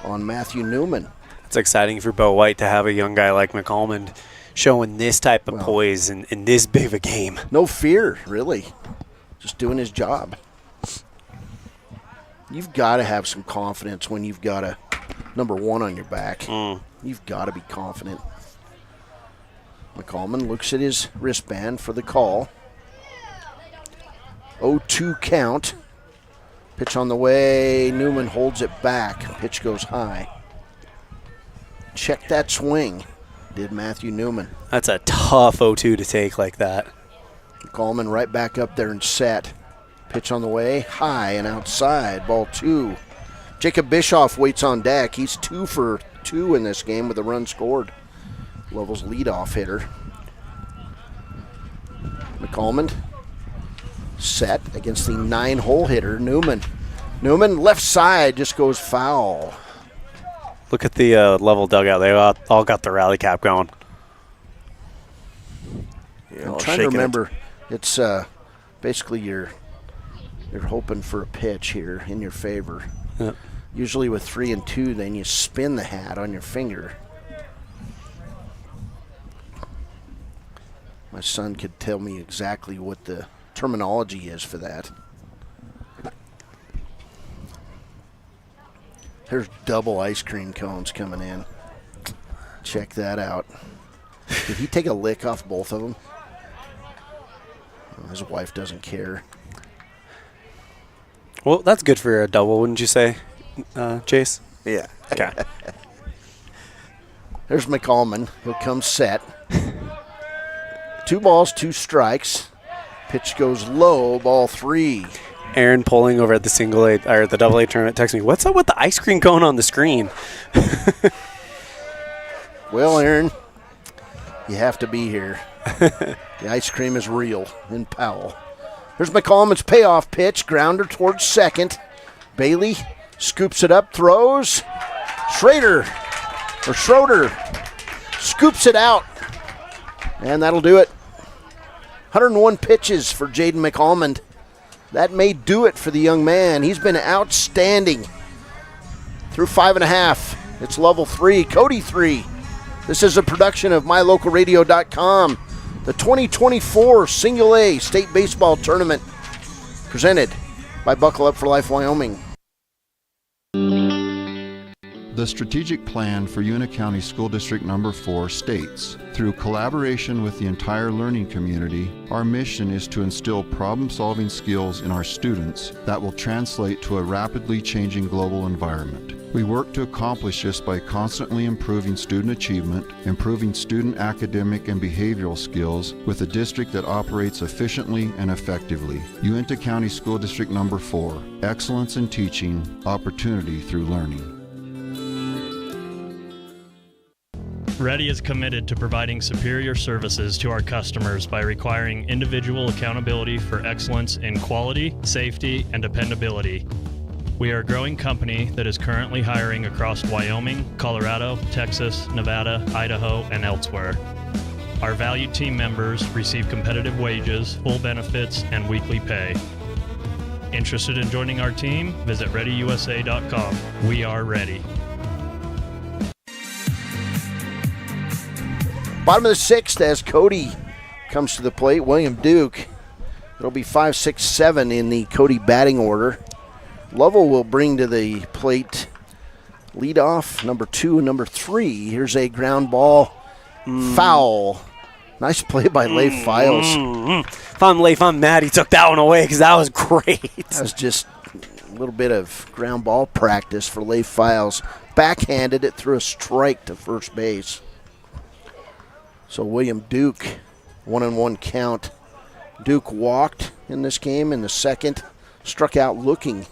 on Matthew Newman. It's exciting for Bo White to have a young guy like McCallman showing this type of poise in this big of a game. No fear, really. Just doing his job. You've got to have some confidence when you've got a number 1 on your back. You've got to be confident. McCallman looks at his wristband for the call. 0-2 count. Pitch on the way. Newman holds it back. Pitch goes high. Check that swing, did Matthew Newman. That's a tough 0-2 to take like that. McCallman right back up there and set. Pitch on the way. High and outside. Ball 2. Jacob Bischoff waits on deck. He's 2 for 2 in this game with a run scored. Lovell's leadoff hitter. McCallman set against the 9-hole hitter, Newman. Newman left side just goes foul. Look at the Lovell dugout. They all got the rally cap going. Yeah, I'm trying to remember. It's basically you're hoping for a pitch here in your favor. Yep. Usually with 3 and 2, then you spin the hat on your finger. My son could tell me exactly what the terminology is for that. There's double ice cream cones coming in. Check that out. Did he take a lick off both of them? His wife doesn't care. Well, that's good for a double, wouldn't you say, Jace? Yeah. Okay. There's McCallman. He'll come set. 2 balls, 2 strikes. Pitch goes low, ball 3. Aaron Poling over at the double A tournament texted me, "What's up with the ice cream cone on the screen?" Well, Aaron, you have to be here. The ice cream is real in Powell. There's McCollum's payoff pitch, grounder towards second. Bailey scoops it up, throws. Schroeder scoops it out, and that'll do it. 101 pitches for Jaden McCollum. That may do it for the young man. He's been outstanding through 5.5. It's Lovell 3, Cody 3. This is a production of MyLocalRadio.com. The 2024 Single A State Baseball Tournament presented by Buckle Up for Life Wyoming. The strategic plan for Una County School District Number 4 states, through collaboration with the entire learning community, our mission is to instill problem-solving skills in our students that will translate to a rapidly changing global environment. We work to accomplish this by constantly improving student achievement, improving student academic and behavioral skills with a district that operates efficiently and effectively. Uinta County School District Number 4, excellence in teaching, opportunity through learning. Ready is committed to providing superior services to our customers by requiring individual accountability for excellence in quality, safety, and dependability. We are a growing company that is currently hiring across Wyoming, Colorado, Texas, Nevada, Idaho, and elsewhere. Our valued team members receive competitive wages, full benefits, and weekly pay. Interested in joining our team? Visit ReadyUSA.com. We are ready. Bottom of the 6th as Cody comes to the plate. William Duke. It'll be 5, 6, 7 in the Cody batting order. Lovell will bring to the plate leadoff, number 2 and number 3. Here's a ground ball. Foul. Nice play by Leif Files. If I'm Leif, I'm mad he took that one away because that was great. That was just a little bit of ground ball practice for Leif Files. Backhanded it through a strike to first base. So William Duke, 1-1 count. Duke walked in this game in the second, struck out looking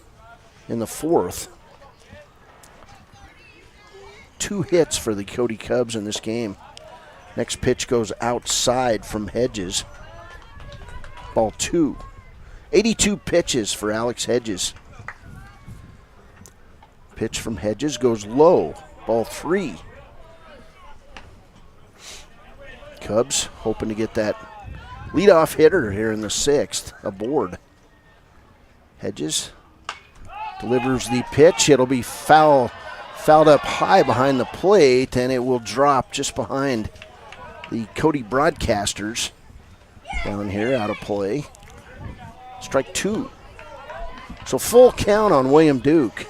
in the fourth. 2 hits for the Cody Cubs in this game. Next pitch goes outside from Hedges. Ball 2. 82 pitches for Alex Hedges. Pitch from Hedges goes low. Ball 3. Cubs hoping to get that leadoff hitter here in the 6th aboard. Hedges delivers the pitch. It'll be fouled up high behind the plate, and it will drop just behind the Cody broadcasters down here out of play. Strike 2. So full count on William Duke.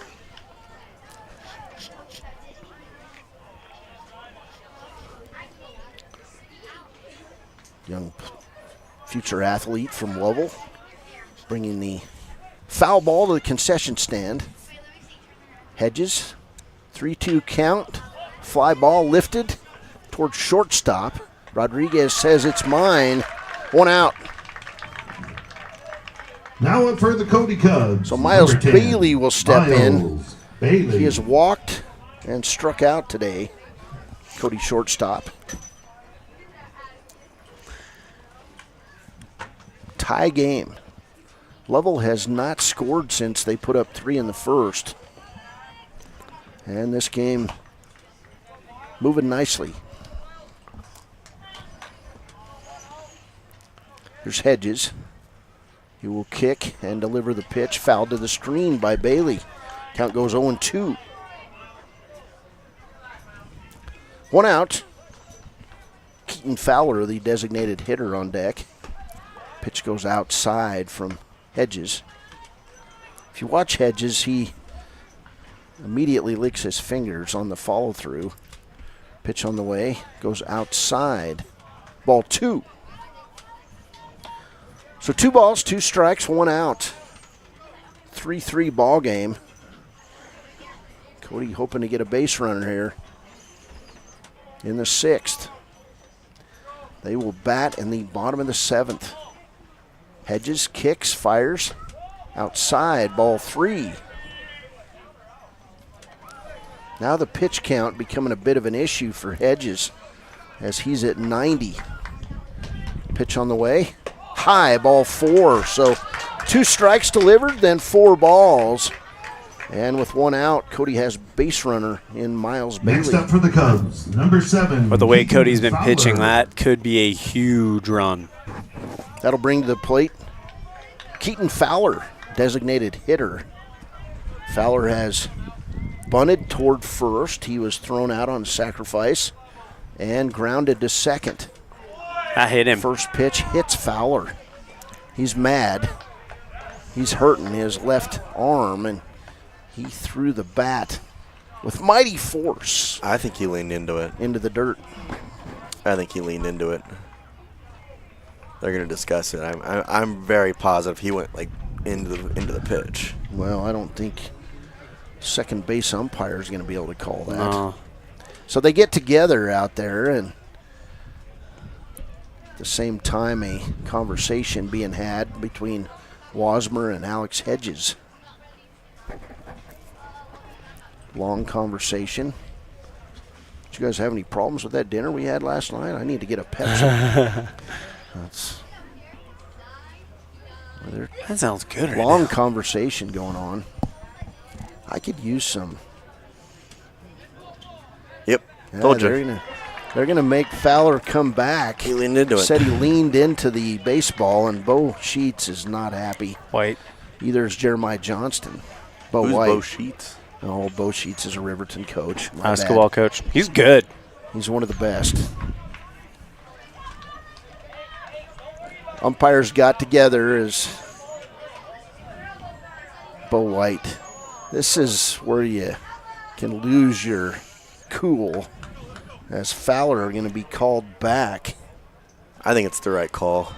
Young future athlete from Lovell, bringing the foul ball to the concession stand. Hedges, 3-2 count. Fly ball lifted towards shortstop. Rodriguez says it's mine. 1 out. Now up for the Cody Cubs. So Miles 10, Bailey will step in. Bailey. He has walked and struck out today. Cody shortstop. Tie game. Lovell has not scored since they put up 3 in the first. And this game moving nicely. Here's Hedges. He will kick and deliver the pitch. Fouled to the screen by Bailey. Count goes 0-2. 1 out. Keaton Fowler, the designated hitter, on deck. Pitch goes outside from Hedges. If you watch Hedges, he immediately licks his fingers on the follow-through. Pitch on the way, goes outside. Ball 2. So 2 balls, 2 strikes, 1 out. 3-3 ball game. Cody hoping to get a base runner here in the 6th. They will bat in the bottom of the 7th. Hedges kicks, fires, outside, ball 3. Now the pitch count becoming a bit of an issue for Hedges as he's at 90. Pitch on the way. High, ball 4. So 2 strikes delivered, then 4 balls. And with 1 out, Cody has base runner in Miles Bailey. Next up for the Cubs, number 7. But the way Cody's been pitching, that could be a huge run. That'll bring to the plate Keaton Fowler, designated hitter. Fowler has bunted toward first. He was thrown out on sacrifice and grounded to second. That hit him. First pitch hits Fowler. He's mad. He's hurting his left arm, and he threw the bat with mighty force. I think he leaned into it. Into the dirt. I think he leaned into it. They're going to discuss it. I'm very positive he went like into the pitch. Well, I don't think second base umpire is going to be able to call that. No. So they get together out there, and at the same time a conversation being had between Wasmer and Alex Hedges. Long conversation. Did you guys have any problems with that dinner we had last night? I need to get a Pepsi. That sounds good. Right long now. Conversation going on. I could use some. Yep. Yeah, Told you. They're gonna make Fowler come back. He leaned into it. Said he leaned into the baseball, and Bo Sheets is not happy. White. Either is Jeremiah Johnston. Who's White. Bo Sheets? Oh, Bo Sheets is a Riverton coach. My Basketball bad. coach. He's good. He's one of the best. Umpires got together as Bo White. This is where you can lose your cool as Fowler are going to be called back. I think it's the right call.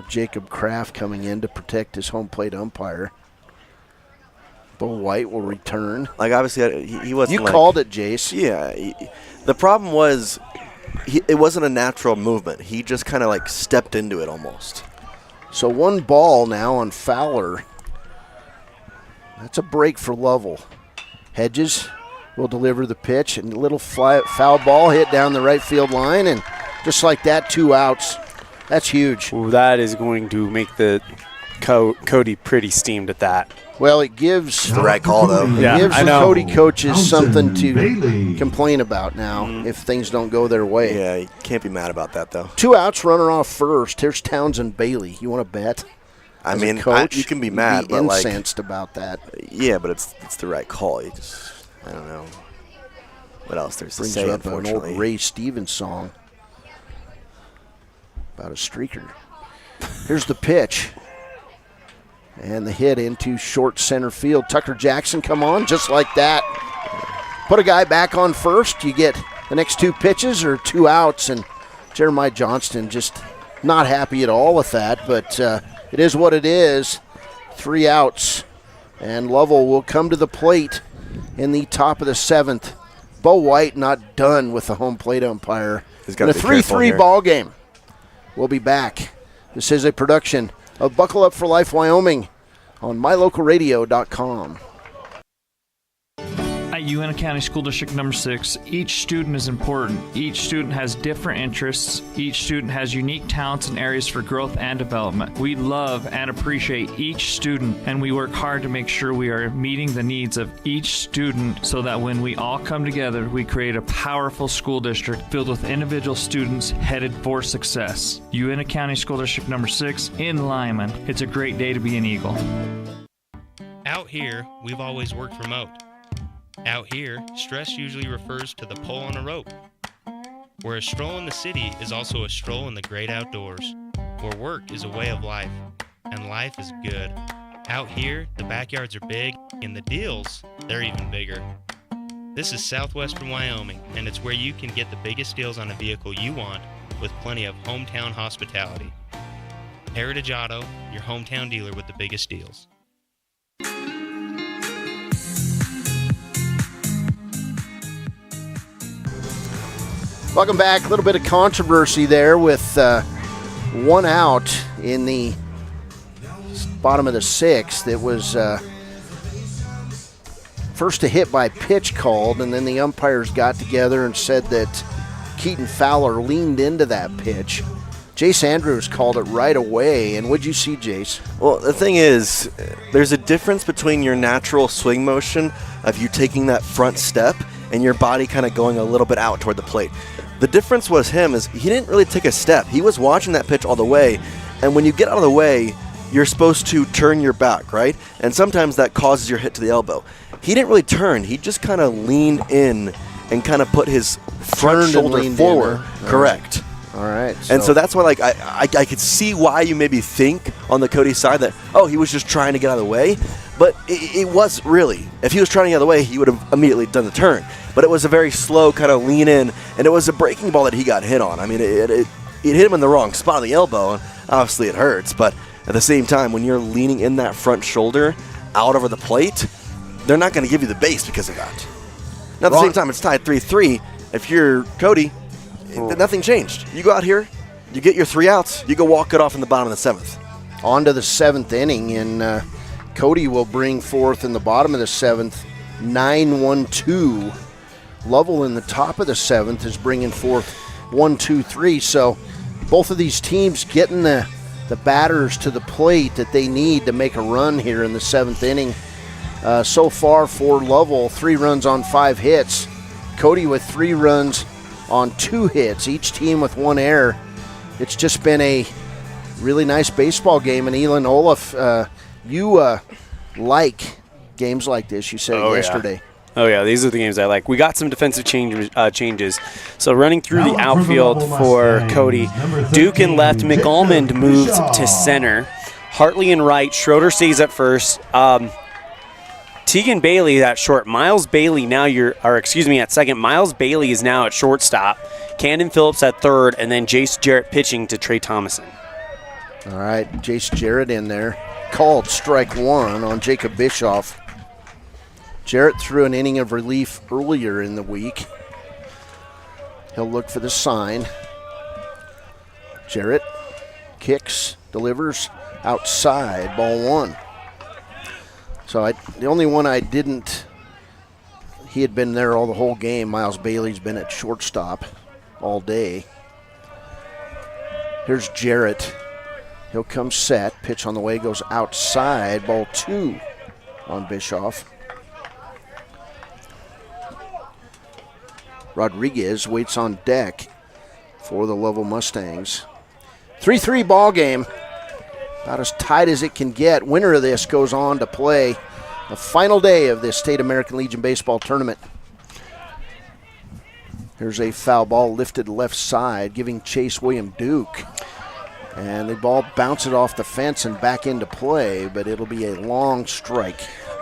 Jacob Kraft coming in to protect his home plate umpire. Bo White will return. Like, obviously, he wasn't. You called it, Jace. Yeah. The problem was it wasn't a natural movement. He just kind of like stepped into it almost. So 1 ball now on Fowler. That's a break for Lovell. Hedges will deliver the pitch, and a little foul ball hit down the right field line, and just like that, 2 outs. That's huge. Ooh, that is going to make the Cody pretty steamed at that. Well, it gives the right call, though. It Yeah, gives I the know. Cody coaches something to Bailey. complain about now if things don't go their way. Yeah, you can't be mad about that, though. 2 outs, runner off first. Here's Townsend Bailey. You want to bet? I As a mean, coach, you can be you'd mad, but like, incensed about that. yeah, but it's the right call. You just, I don't know what else there's to Brings say. up an old Unfortunately, Ray Stevens song about a streaker. Here's the pitch. And the hit into short center field. Tucker Jackson come on just like that. Put a guy back on first. You get the next 2 pitches or 2 outs. And Jeremiah Johnston just not happy at all with that. But it is what it is. 3 outs. And Lovell will come to the plate in the top of the 7th. Bo White not done with the home plate umpire. He's In got a to be careful 3-3 here. ball game. We'll be back. This is a production of Buckle Up for Life Wyoming on mylocalradio.com. At Uintah County School District number 6, each student is important. Each student has different interests. Each student has unique talents and areas for growth and development. We love and appreciate each student, and we work hard to make sure we are meeting the needs of each student so that when we all come together, we create a powerful school district filled with individual students headed for success. Uintah County School District number 6 in Lyman. It's a great day to be an Eagle. Out here, we've always worked remote. Out here, stress usually refers to the pull on a rope. Where a stroll in the city is also a stroll in the great outdoors. Where work is a way of life, and life is good. Out here, the backyards are big, and the deals, they're even bigger. This is Southwestern Wyoming, and it's where you can get the biggest deals on a vehicle you want with plenty of hometown hospitality. Heritage Auto, your hometown dealer with the biggest deals. Welcome back. A little bit of controversy there with 1 out in the bottom of the 6th. It was First a hit by pitch called, and then the umpires got together and said that Keaton Fowler leaned into that pitch. Jace Andrews called it right away, and what'd you see, Jace? Well, the thing is, there's a difference between your natural swing motion of you taking that front step and your body kind of going a little bit out toward the plate. The difference was him is he didn't really take a step. He was watching that pitch all the way, and when you get out of the way, you're supposed to turn your back, right? And sometimes that causes your hit to the elbow. He didn't really turn. He just kind of leaned in and kind of put his front shoulder forward. Correct. All right. And so that's why, like, I could see why you maybe think on the Cody side that, oh, he was just trying to get out of the way. But it was really. If he was trying to get out of the way, he would have immediately done the turn. But it was a very slow kind of lean in, and it was a breaking ball that he got hit on. I mean, it hit him in the wrong spot on the elbow, and obviously it hurts. But at the same time, when you're leaning in that front shoulder out over the plate, they're not going to give you the base because of that. Now, at the same time, it's tied 3-3. If you're Cody, nothing changed. You go out here, you get your 3 outs, you go walk it off in the bottom of the 7th. On to the 7th inning, and Cody will bring forth in the bottom of the 7th 9-1-2. Lovell in the top of the 7th is bringing forth 1-2-3. So both of these teams getting the batters to the plate that they need to make a run here in the 7th inning. So far for Lovell, 3 runs on 5 hits. Cody with 3 runs on 2 hits, each team with 1 error. It's just been a really nice baseball game. And Elan, Ollif, you like games like this, you said yesterday. Oh, yeah, these are the games I like. We got some defensive changes. So running through the outfield for Cody, Duke in left, McAlmond moved to center. Hartley in right, Schroeder stays at first. Tegan Bailey at short. Miles Bailey at second. Miles Bailey is now at shortstop. Camden Phillips at third, and then Jace Jarrett pitching to Trey Thomason. All right, Jace Jarrett in there. Called strike 1 on Jacob Bischoff. Jarrett threw an inning of relief earlier in the week. He'll look for the sign. Jarrett kicks, delivers outside, ball 1. So the only one I didn't, he had been there the whole game. Miles Bailey's been at shortstop all day. Here's Jarrett. He'll come set. Pitch on the way, goes outside. Ball 2 on Bischoff. Rodriguez waits on deck for the Lovell Mustangs. 3-3 ball game. About as tight as it can get. Winner of this goes on to play the final day of this State American Legion Baseball Tournament. Here's a foul ball lifted left side, giving chase William Duke. And the ball bounces off the fence and back into play, but it'll be a long strike.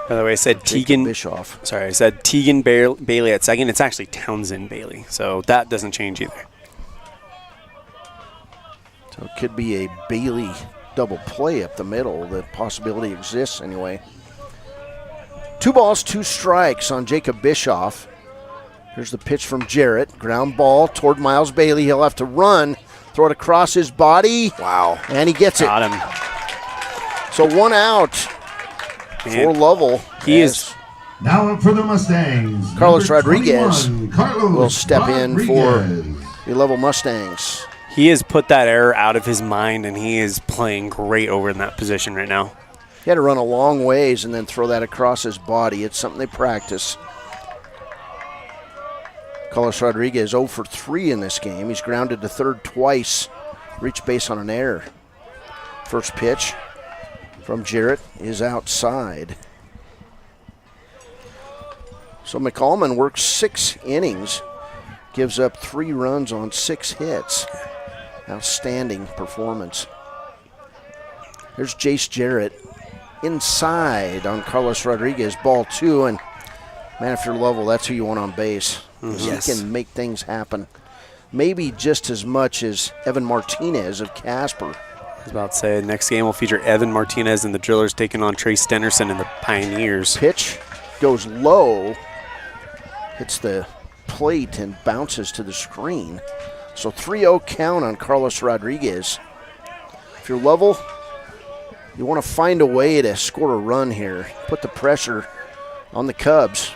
By the way, I said Tegan Bischoff. Sorry, I said Tegan Bailey at second. It's actually Townsend Bailey, so that doesn't change either. So it could be a Bailey double play up the middle. The possibility exists anyway. 2 balls, 2 strikes on Jacob Bischoff. Here's the pitch from Jarrett. Ground ball toward Miles Bailey. He'll have to run, throw it across his body. Wow. And he gets Got it. him. So 1 out for Lovell. He is. Now up for the Mustangs. Carlos number Rodriguez 21, Carlos will step in for Rodriguez. the Lovell Mustangs. He has put that error out of his mind, and he is playing great over in that position right now. He had to run a long ways and then throw that across his body. It's something they practice. Carlos Rodriguez 0 for 3 in this game. He's grounded to third twice. Reached base on an error. First pitch from Jarrett is outside. So McAlmond works 6 innings. Gives up 3 runs on 6 hits. Outstanding performance. Here's Jace Jarrett inside on Carlos Rodriguez. Ball 2, and man, if you're Lovell, that's who you want on base. Yes. He can make things happen. Maybe just as much as Evan Martinez of Casper. I was about to say, next game will feature Evan Martinez and the Drillers taking on Trey Stenerson and the Pioneers. Pitch goes low, hits the plate and bounces to the screen. So 3-0 count on Carlos Rodriguez. If you're Lovell, you want to find a way to score a run here. Put the pressure on the Cubs.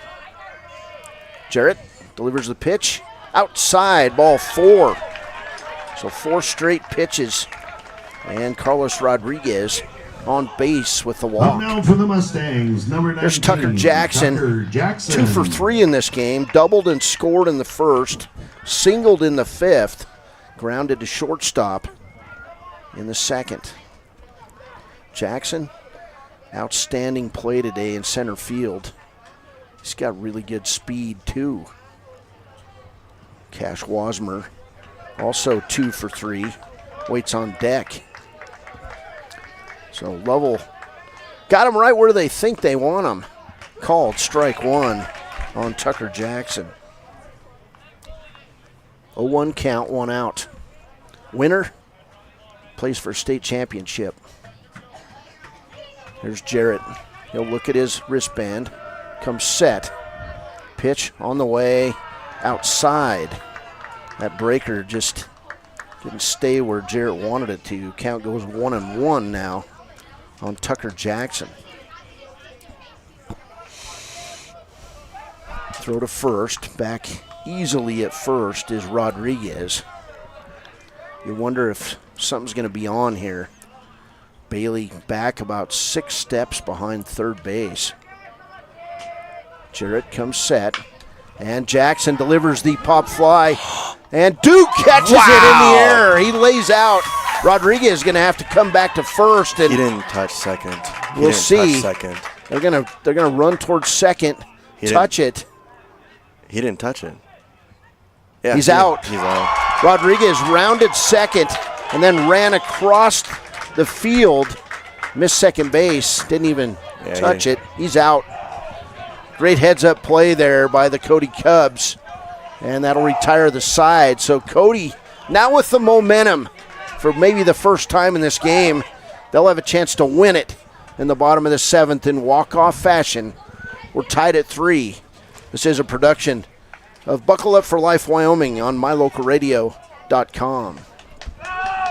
Jarrett delivers the pitch. Outside, ball 4. So 4 straight pitches. And Carlos Rodriguez on base with the walk. Now for the Mustangs, number 19. There's Tucker Jackson. 2 for 3 in this game. Doubled and scored in the first. Singled in the 5th. Grounded to shortstop in the 2nd. Jackson, outstanding play today in center field. He's got really good speed too. Cash Wasmer, also 2 for 3. Waits on deck. So Lovell got him right where they think they want him. Called strike 1 on Tucker Jackson. 0-1 count, 1 out. Winner plays for state championship. Here's Jarrett. He'll look at his wristband. Comes set. Pitch on the way. Outside. That breaker just didn't stay where Jarrett wanted it to. Count goes 1-1 now on Tucker Jackson. Throw to first. Back easily at first is Rodriguez. You wonder if something's going to be on here. Bailey back about 6 steps behind third base. Jarrett comes set. And Jackson delivers the pop fly. And Duke catches it in the air. He lays out. Rodriguez is going to have to come back to first. And he didn't touch second. We'll see. They're gonna run towards second. Touch it. He didn't touch it. Yeah, He's out. He's out. Rodriguez rounded second and then ran across the field. Missed second base. Didn't even touch it. He's out. Great heads-up play there by the Cody Cubs. And that'll retire the side. So Cody, now with the momentum for maybe the first time in this game, they'll have a chance to win it in the bottom of the 7th in walk-off fashion. We're tied at 3. This is a production of Buckle Up for Life Wyoming on mylocalradio.com.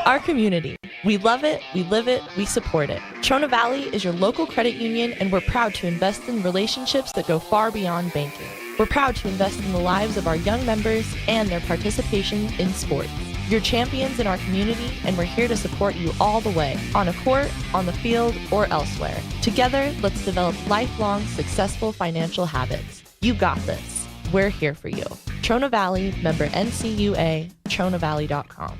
Our community. We love it, we live it, we support it. Trona Valley is your local credit union, and we're proud to invest in relationships that go far beyond banking. We're proud to invest in the lives of our young members and their participation in sports. You're champions in our community, and we're here to support you all the way, on a court, on the field, or elsewhere. Together, let's develop lifelong, successful financial habits. You got this. We're here for you. Trona Valley, member NCUA, TronaValley.com.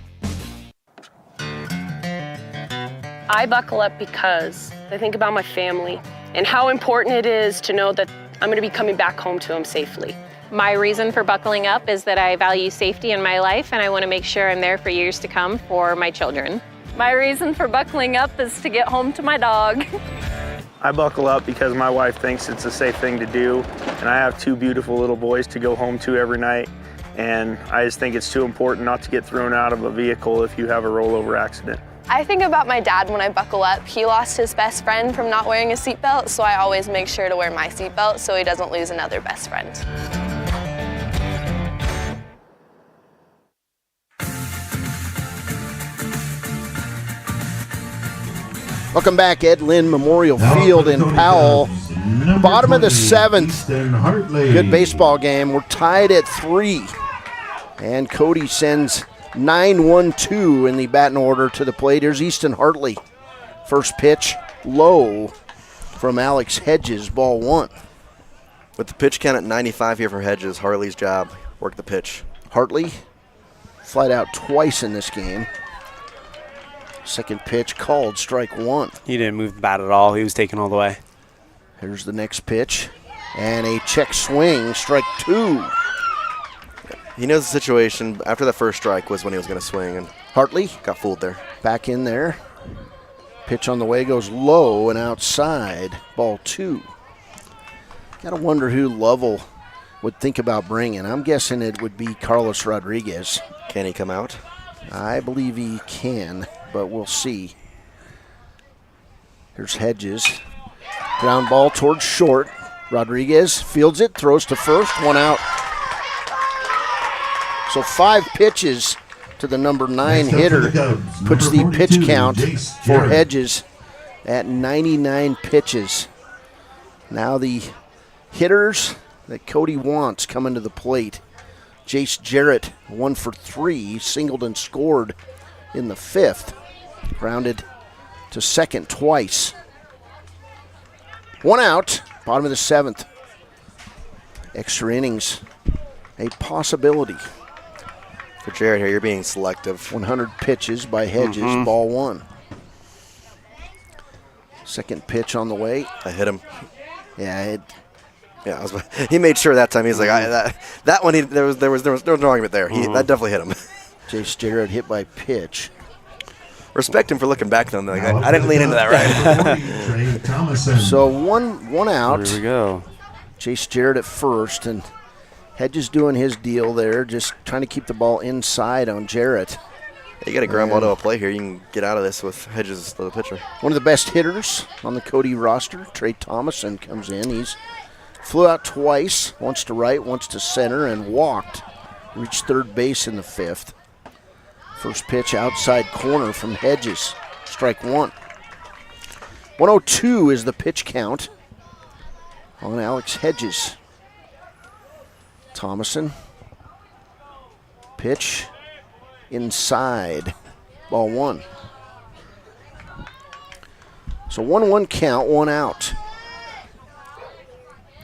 I buckle up because I think about my family and how important it is to know that I'm going to be coming back home to them safely. My reason for buckling up is that I value safety in my life, and I want to make sure I'm there for years to come for my children. My reason for buckling up is to get home to my dog. I buckle up because my wife thinks it's a safe thing to do, and I have 2 beautiful little boys to go home to every night, and I just think it's too important not to get thrown out of a vehicle if you have a rollover accident. I think about my dad when I buckle up. He lost his best friend from not wearing a seatbelt, so I always make sure to wear my seatbelt so he doesn't lose another best friend. Welcome back, Ed Lynn Memorial Field in Powell. Bottom of the 7th. Good baseball game. We're tied at 3. And Cody sends 9-1-2 in the batting order to the plate. Here's Easton Hartley. First pitch, low from Alex Hedges, ball 1. With the pitch count at 95 here for Hedges, Hartley's job, work the pitch. Hartley flied out twice in this game. Second pitch called, strike 1. He didn't move the bat at all. He was taken all the way. Here's the next pitch. And a check swing, strike 2. He knows the situation. After that first strike was when he was going to swing, and Hartley got fooled there. Back in there. Pitch on the way goes low and outside. Ball 2. Got to wonder who Lovell would think about bringing. I'm guessing it would be Carlos Rodriguez. Can he come out? I believe he can, but we'll see. Here's Hedges. Ground ball towards short. Rodriguez fields it, throws to first, 1 out. So 5 pitches to the number 9 hitter. Puts the pitch count for Hedges at 99 pitches. Now the hitters that Cody wants coming to the plate. Jace Jarrett, 1 for 3, singled and scored in the 5th. Grounded to second twice. 1 out, bottom of the 7th. Extra innings, a possibility. For Jarrett here, you're being selective. 100 pitches by Hedges, ball 1. Second pitch on the way. I hit him. Yeah, he made sure that time. He's like, that one. There was no argument there. That definitely hit him. Jace Jarrett hit by pitch. Respect him for looking back though. Like, I didn't lean into that right. So one out. Here we go. Jace Jarrett at first, and Hedges doing his deal there, just trying to keep the ball inside on Jarrett. You got a ground ball to a play here. You can get out of this with Hedges, the pitcher. One of the best hitters on the Cody roster, Trey Thomason, comes in. He's flew out twice, once to right, once to center, and walked. Reached third base in the 5th. First pitch outside corner from Hedges. Strike 1. 102 is the pitch count on Alex Hedges. Thomason. Pitch inside. Ball 1. So 1-1 count, 1 out.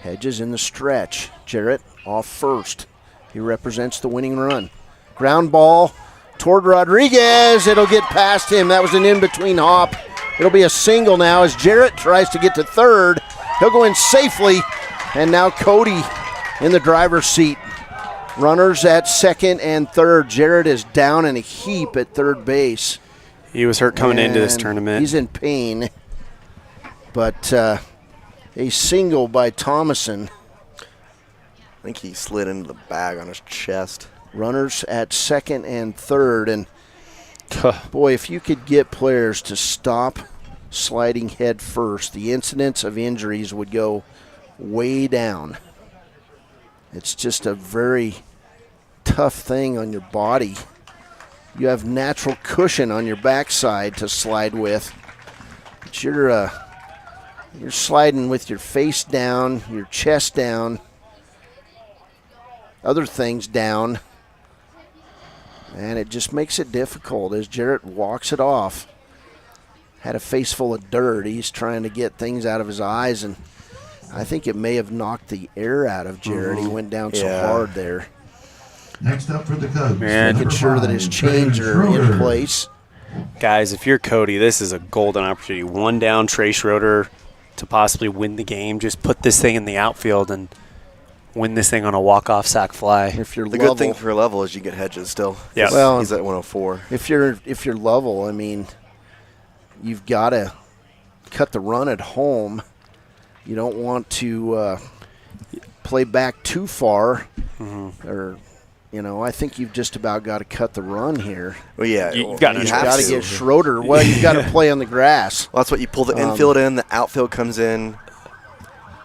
Hedges in the stretch. Jarrett off first. He represents the winning run. Ground ball toward Rodriguez. It'll get past him. That was an in-between hop. It'll be a single now as Jarrett tries to get to third. He'll go in safely. And now Cody in the driver's seat. Runners at second and third. Jarrett is down in a heap at third base. He was hurt coming into this tournament. He's in pain. But a single by Thomason. I think he slid into the bag on his chest. Runners at second and third. And boy, if you could get players to stop sliding head first, the incidence of injuries would go way down. It's just a very tough thing on your body. You have natural cushion on your backside to slide with. But you're sliding with your face down, your chest down, other things down. And it just makes it difficult as Jarrett walks it off. Had a face full of dirt. He's trying to get things out of his eyes, and I think it may have knocked the air out of Jarrett. He went down so hard there. Next up for the Cubs. Making sure that his chains are in place. Guys, if you're Cody, this is a golden opportunity. 1 down, Trey Schroeder to possibly win the game. Just put this thing in the outfield and win this thing on a walk-off sac fly. If you're the good thing for Lovell is you get Hedges still. Yeah, well, he's at 104. If you're Lovell, I mean, you've got to cut the run at home. You don't want to play back too far, or I think you've just about got to cut the run here. Well, yeah, you've got to get Schroeder. Well, you've got to play on the grass. Well, that's what you pull the infield in. The outfield comes in.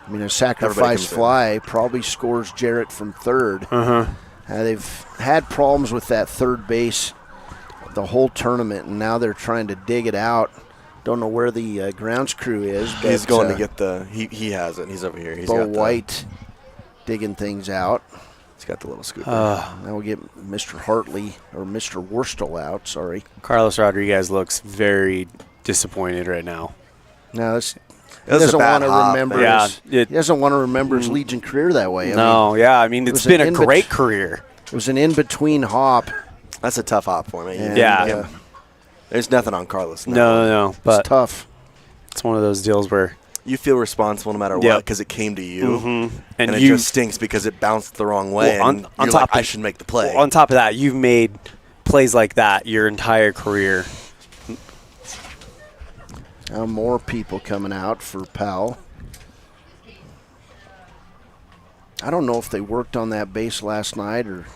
I mean, a sacrifice fly probably scores Jarrett from third. They've had problems with that third base the whole tournament, and now they're trying to dig it out. Don't know where the grounds crew is. But, he's going to get the he has it. He's over here. He's Bo got White digging things out. He's got the little scooper. Now we'll get Mr. Hartley or Mr. Worstel out. Sorry. Carlos Rodriguez looks very disappointed right now. No, he doesn't want to remember. He doesn't want to remember his Legion career that way. I mean, it's been a great career. It was an in-between hop. That's a tough hop for me. Yeah. There's nothing on Carlos. No. But it's tough. It's one of those deals where you feel responsible no matter what because it came to you, and it just stinks because it bounced the wrong way. Well, and on top, I should make the play. Well, on top of that, you've made plays like that your entire career. Now more people coming out for Powell. I don't know if they worked on that base last night or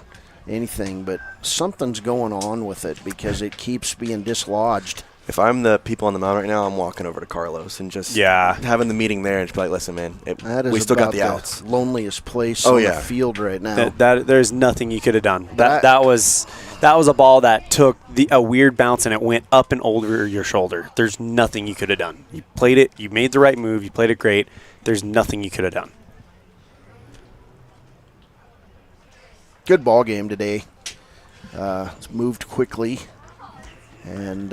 anything, but something's going on with it because it keeps being dislodged. If I'm the people on the mound right now, I'm walking over to Carlos and just having the meeting there and just be like, listen, man, we still got the outs. Loneliest place on the field right now. There's nothing you could have done. That was a ball that took a weird bounce and it went up and over your shoulder. There's nothing you could have done. You played it. You made the right move. You played it great. There's nothing you could have done. good ball game today. It's moved quickly. And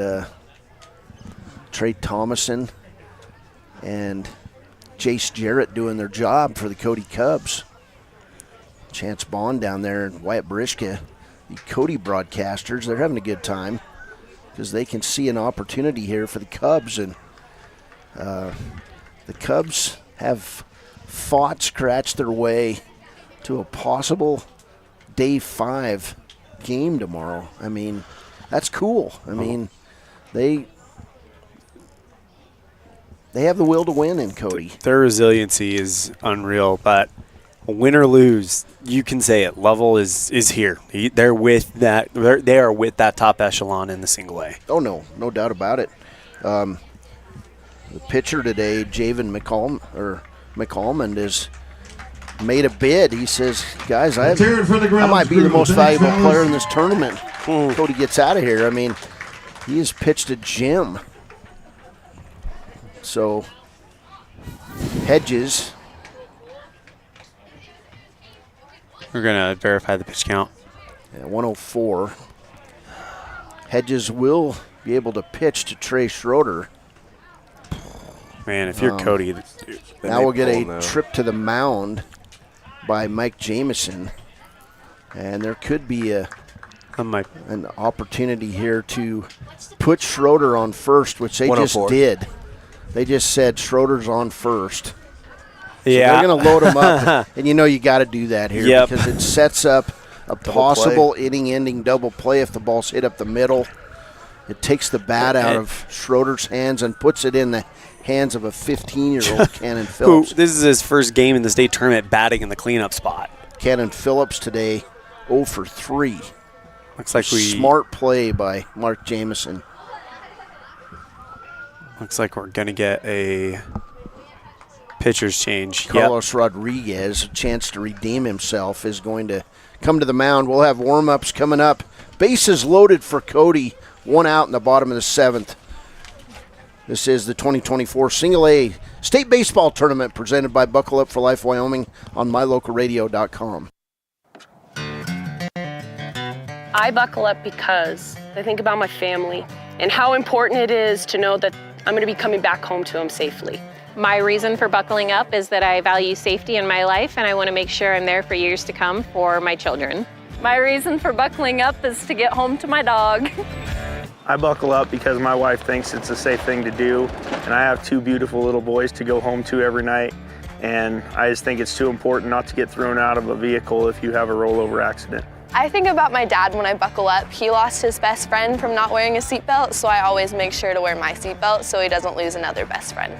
Trey Thomason and Jace Jarrett doing their job for the Cody Cubs. Chance Bond down there and Wyatt Barishka, the Cody broadcasters, they're having a good time because they can see an opportunity here for the Cubs. And the Cubs have scratched their way to a possible Day 5 game tomorrow. I mean, that's cool. I mean, they have the will to win in Cody. Their resiliency is unreal, but win or lose, you can say it. Lovell is here. They're with that. They are with that top echelon in the single A. Oh no doubt about it. The pitcher today, Javen McCalmond, has made a bid. He says, "Guys, I might be the most valuable player in this tournament." Cody gets out of here. I mean, he has pitched a gem. So, Hedges. We're going to verify the pitch count. Yeah, 104. Hedges will be able to pitch to Trey Schroeder. Man, if you're Cody. Now we'll get a trip to the mound by Mike Jamison. And there could be an opportunity here to put Schroeder on first, which they just did. They just said Schroeder's on first. So they're going to load him up. And you got to do that here because it sets up a possible inning-ending double play if the ball's hit up the middle. It takes the bat out of Schroeder's hands and puts it in the hands of a 15-year-old Cannon Phillips. This is his first game in the state tournament batting in the cleanup spot. Cannon Phillips today 0 for 3. Looks like smart play by Mark Jamison. Looks like we're going to get a pitcher's change. Carlos Rodriguez, a chance to redeem himself, is going to come to the mound. We'll have warm-ups coming up. Bases loaded for Cody. 1 out in the bottom of the 7th. This is the 2024 Single A State Baseball Tournament presented by Buckle Up for Life Wyoming on mylocalradio.com. I buckle up because I think about my family and how important it is to know that I'm going to be coming back home to them safely. My reason for buckling up is that I value safety in my life and I want to make sure I'm there for years to come for my children. My reason for buckling up is to get home to my dog. I buckle up because my wife thinks it's a safe thing to do, and I have 2 beautiful little boys to go home to every night, and I just think it's too important not to get thrown out of a vehicle if you have a rollover accident. I think about my dad when I buckle up. He lost his best friend from not wearing a seatbelt, so I always make sure to wear my seatbelt so he doesn't lose another best friend.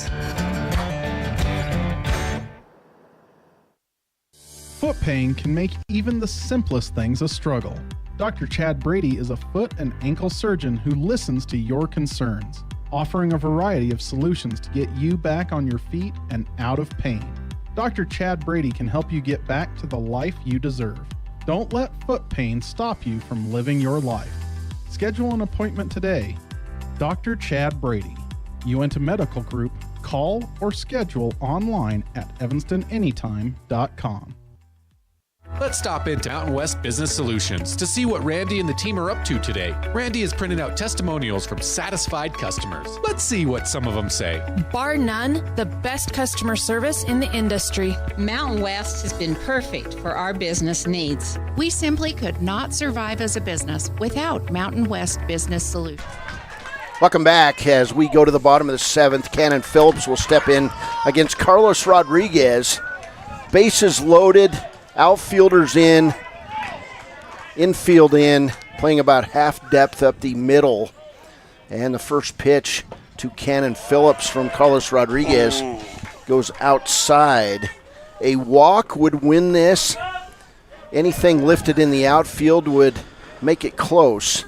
Foot pain can make even the simplest things a struggle. Dr. Chad Brady is a foot and ankle surgeon who listens to your concerns, offering a variety of solutions to get you back on your feet and out of pain. Dr. Chad Brady can help you get back to the life you deserve. Don't let foot pain stop you from living your life. Schedule an appointment today. Dr. Chad Brady, Uinta Medical Group. Call or schedule online at evanstonanytime.com. Let's stop into Mountain West Business Solutions to see what Randy and the team are up to today. Randy is printing out testimonials from satisfied customers. Let's see what some of them say. Bar none, the best customer service in the industry. Mountain West has been perfect for our business needs. We simply could not survive as a business without Mountain West Business Solutions. Welcome back as we go to the bottom of the 7th. Cannon Phillips will step in against Carlos Rodriguez. Bases loaded. Outfielders in, infield in, playing about half depth up the middle. And the first pitch to Cannon Phillips from Carlos Rodriguez goes outside. A walk would win this. Anything lifted in the outfield would make it close.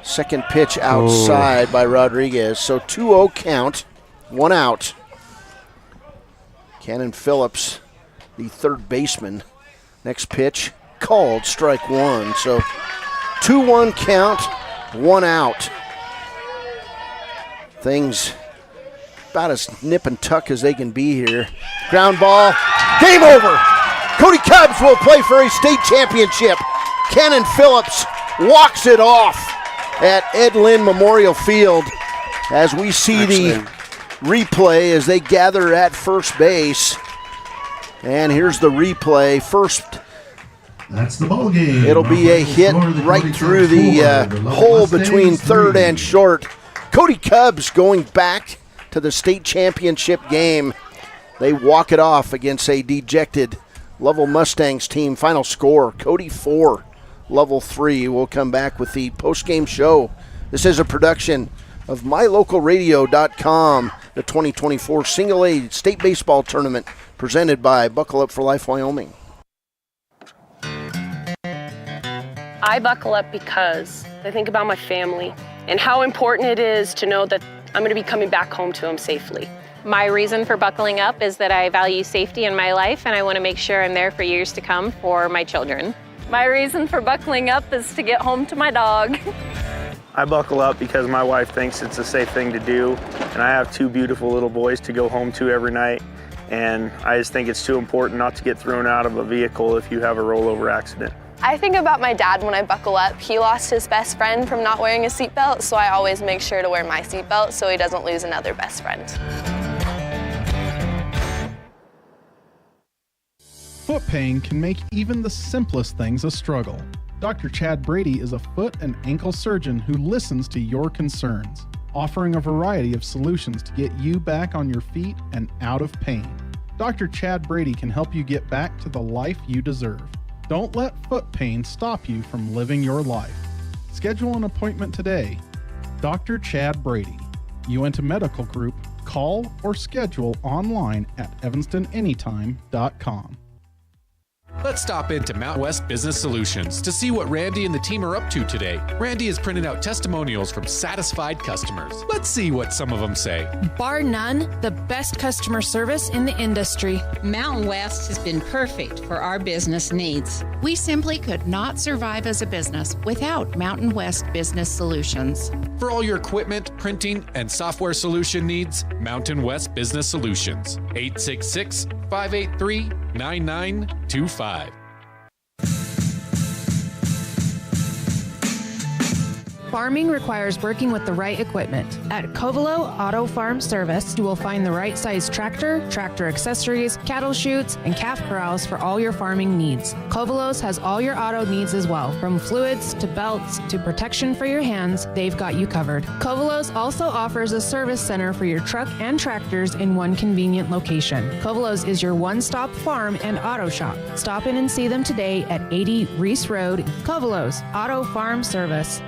Second pitch outside by Rodriguez. So 2-0 count, 1 out. Cannon Phillips, the third baseman. Next pitch, called, strike 1. So 2-1 count, 1 out. Things about as nip and tuck as they can be here. Ground ball, game over. Cody Cubs will play for a state championship. Cannon Phillips walks it off at Ed Lynn Memorial Field as we see the replay as they gather at first base. And here's the replay. First, that's the ball game. It'll be a hit right through the hole between third and short. Cody Cubs going back to the state championship game. They walk it off against a dejected Lovell Mustangs team. Final score, Cody 4, Lovell 3. We'll come back with the post-game show. This is a production of MyLocalRadio.com, the 2024 Single A State Baseball Tournament presented by Buckle Up for Life Wyoming. I buckle up because I think about my family and how important it is to know that I'm going to be coming back home to them safely. My reason for buckling up is that I value safety in my life and I want to make sure I'm there for years to come for my children. My reason for buckling up is to get home to my dog. I buckle up because my wife thinks it's a safe thing to do, and I have two beautiful little boys to go home to every night, and I just think it's too important not to get thrown out of a vehicle if you have a rollover accident. I think about my dad when I buckle up. He lost his best friend from not wearing a seatbelt, so I always make sure to wear my seatbelt so he doesn't lose another best friend. Foot pain can make even the simplest things a struggle. Dr. Chad Brady is a foot and ankle surgeon who listens to your concerns, offering a variety of solutions to get you back on your feet and out of pain. Dr. Chad Brady can help you get back to the life you deserve. Don't let foot pain stop you from living your life. Schedule an appointment today. Dr. Chad Brady, Uinta Medical Group. Call or schedule online at evanstonanytime.com. Let's stop into Mountain West Business Solutions to see what Randy and the team are up to today. Randy is printing out testimonials from satisfied customers. Let's see what some of them say. Bar none, the best customer service in the industry. Mountain West has been perfect for our business needs. We simply could not survive as a business without Mountain West Business Solutions. For all your equipment, printing, and software solution needs, Mountain West Business Solutions. 866-583-9925. Farming requires working with the right equipment. At Covelo Auto Farm Service, you will find the right size tractor, tractor accessories, cattle chutes, and calf corrals for all your farming needs. Covelos has all your auto needs as well. From fluids to belts to protection for your hands, they've got you covered. Covelos also offers a service center for your truck and tractors in one convenient location. Covelos is your one-stop farm and auto shop. Stop in and see them today at 80 Reese Road. Covelos Auto Farm Service.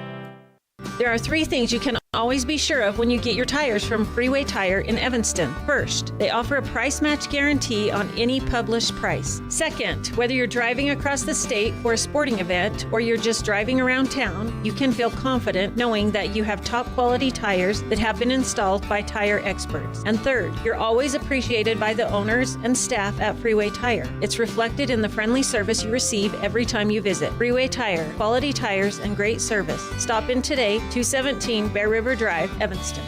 There are three things you can always be sure of when you get your tires from Freeway Tire in Evanston. First, they offer a price match guarantee on any published price. Second, whether you're driving across the state for a sporting event or you're just driving around town, you can feel confident knowing that you have top quality tires that have been installed by tire experts. And third, you're always appreciated by the owners and staff at Freeway Tire. It's reflected in the friendly service you receive every time you visit. Freeway Tire, quality tires and great service. Stop in today, 217 Bear River Drive, Evanston.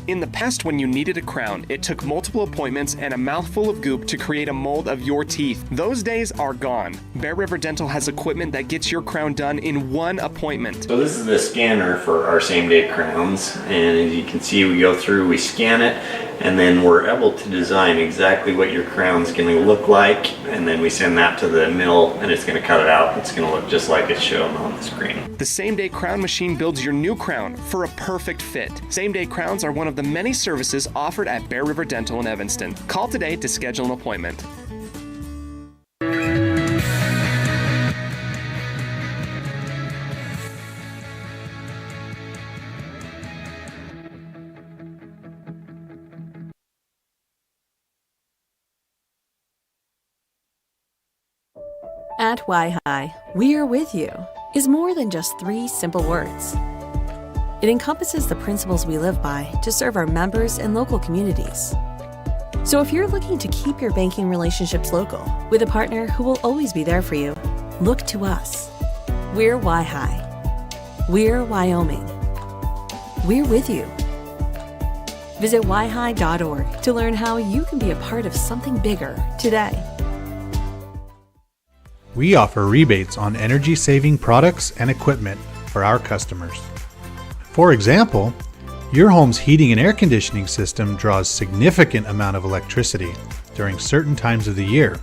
In the past, when you needed a crown, it took multiple appointments and a mouthful of goop to create a mold of your teeth. Those days are gone. Bear River Dental has equipment that gets your crown done in one appointment. So this is the scanner for our same-day crowns, and as you can see, we go through, we scan it, and then we're able to design exactly what your crown's going to look like, and then we send that to the mill, and it's going to cut it out. It's going to look just like it's shown on the screen. The same-day crown machine builds your new crown for a perfect fit. Same-day crowns are one of the many services offered at Bear River Dental in Evanston. Call today to schedule an appointment. At Y-Hi, we are with you is more than just three simple words. It encompasses the principles we live by to serve our members and local communities. So if you're looking to keep your banking relationships local with a partner who will always be there for you, look to us. We're Y-Hi. We're Wyoming. We're with you. Visit yhi.org to learn how you can be a part of something bigger today. We offer rebates on energy-saving products and equipment for our customers. For example, your home's heating and air conditioning system draws significant amount of electricity during certain times of the year.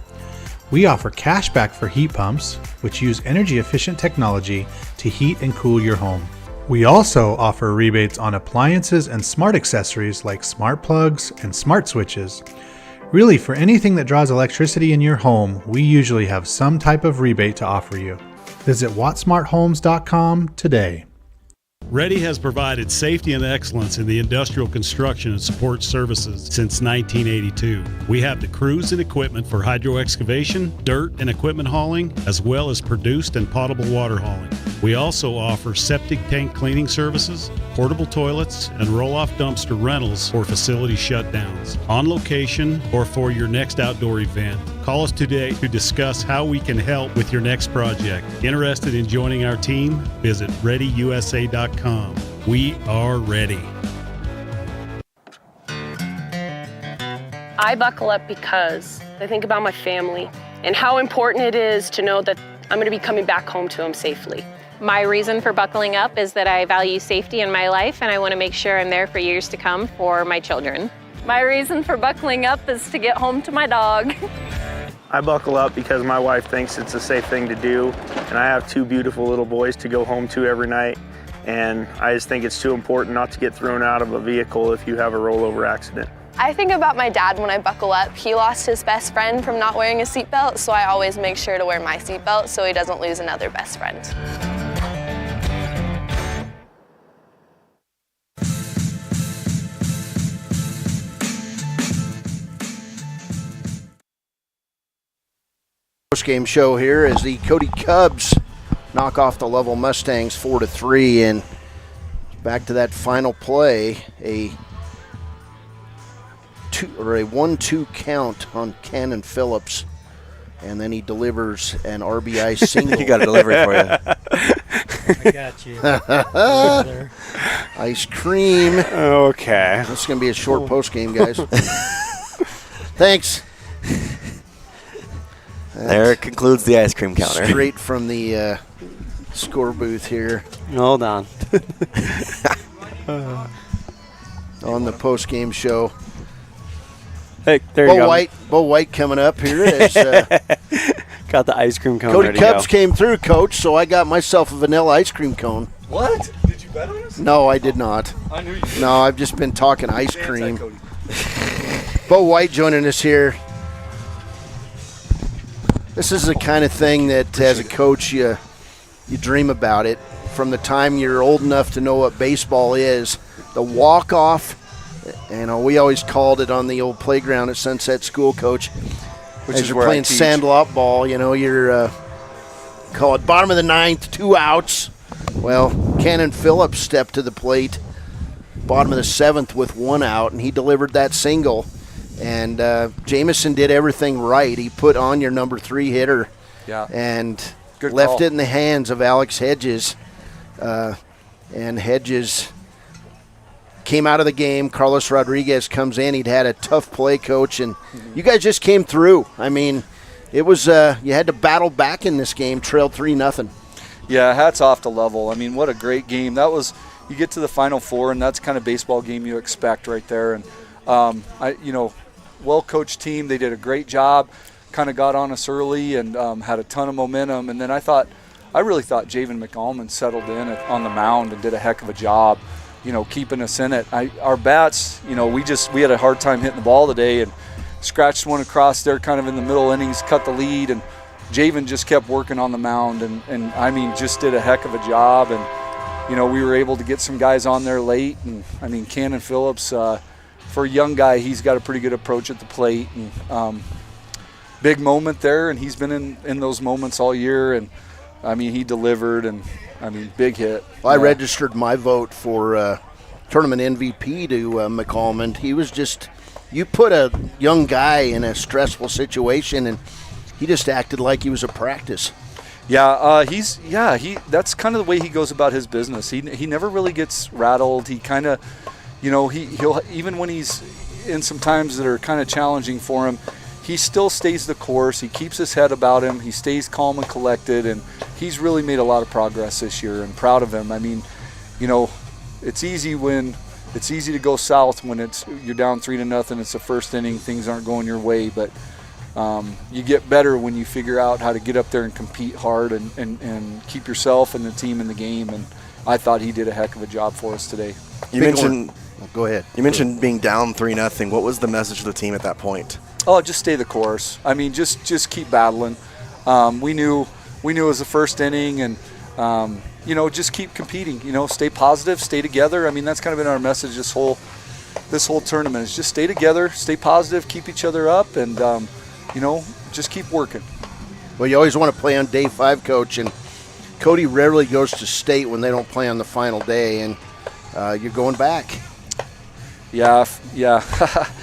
We offer cashback for heat pumps, which use energy-efficient technology to heat and cool your home. We also offer rebates on appliances and smart accessories like smart plugs and smart switches. Really, for anything that draws electricity in your home, we usually have some type of rebate to offer you. Visit wattsmarthomes.com today. Ready has provided safety and excellence in the industrial construction and support services since 1982. We have the crews and equipment for hydro excavation, dirt and equipment hauling, as well as produced and potable water hauling. We also offer septic tank cleaning services, portable toilets, and roll-off dumpster rentals for facility shutdowns, on location or for your next outdoor event. Call us today to discuss how we can help with your next project. Interested in joining our team? Visit ReadyUSA.com. We are ready. I buckle up because I think about my family and how important it is to know that I'm going to be coming back home to them safely. My reason for buckling up is that I value safety in my life and I want to make sure I'm there for years to come for my children. My reason for buckling up is to get home to my dog. I buckle up because my wife thinks it's a safe thing to do, and I have two beautiful little boys to go home to every night, and I just think it's too important not to get thrown out of a vehicle if you have a rollover accident. I think about my dad when I buckle up. He lost his best friend from not wearing a seatbelt, so I always make sure to wear my seatbelt so he doesn't lose another best friend. Postgame show here as the Cody Cubs knock off the Lovell Mustangs 4-3, and back to that final play, a 1-2 count on Cannon Phillips, and then he delivers an RBI single. He got a delivery for you. I got you. Ice cream. Okay. This is going to be a short postgame, guys. Thanks. There concludes the ice cream counter. Straight from the score booth here. Hold on. On the post-game show. Hey, there you go. Bo White coming up here. As, got the ice cream cone Cody ready Cubs to go. came through, Coach, so I got myself a vanilla ice cream cone. What? Did you bet on us? No, I did not. I knew you did. No, I've just been talking ice cream. Bo White joining us here. This is the kind of thing that, as a coach, you dream about it. From the time you're old enough to know what baseball is, the walk-off, we always called it on the old playground at Sunset School, Coach. Which as is you're where playing I teach. sandlot ball, you're call it bottom of the ninth, 2 outs. Well, Cannon Phillips stepped to the plate, bottom of the 7th with 1 out, and he delivered that single. And Jamison did everything right. He put on your number 3 hitter and Good left call. it in the hands of Alex Hedges. And Hedges came out of the game. Carlos Rodriguez comes in. He'd had a tough play, Coach, and you guys just came through. I mean, it was you had to battle back in this game, trailed 3-0. Yeah, hats off to Lovell. I mean, what a great game. That was, you get to the Final Four, and that's the kind of baseball game you expect right there. And, well-coached team. They did a great job, kind of got on us early and had a ton of momentum. And then I really thought Javen McAlmon settled in on the mound and did a heck of a job, keeping us in it. Our bats, we had a hard time hitting the ball today and scratched one across there kind of in the middle innings, cut the lead, and Javen just kept working on the mound and I mean, just did a heck of a job. And, we were able to get some guys on there late. And, I mean, Cannon Phillips, for a young guy, he's got a pretty good approach at the plate. And big moment there, and he's been in those moments all year. And, I mean, he delivered, and, I mean, big hit. I registered my vote for tournament MVP to McAlmon. He was just – you put a young guy in a stressful situation, and he just acted like he was a practice. Yeah, that's kind of the way he goes about his business. He never really gets rattled. He kind of – he'll even when he's in some times that are kind of challenging for him, he still stays the course. He keeps his head about him. He stays calm and collected, and he's really made a lot of progress this year, and proud of him. I mean, you know, it's easy to go south when you're down 3-0. It's the first inning. Things aren't going your way, but you get better when you figure out how to get up there and compete hard and keep yourself and the team in the game. And I thought he did a heck of a job for us today. You mentioned. Go ahead. You mentioned being down 3-0. What was the message to the team at that point? Oh, just stay the course. I mean, just keep battling. We knew it was the first inning, and you know, just keep competing. You know, stay positive, stay together. I mean, that's kind of been our message this whole tournament is just stay together, stay positive, keep each other up, and you know, just keep working. Well, you always want to play on day 5, Coach, and Cody rarely goes to state when they don't play on the final day, and you're going back. Yeah.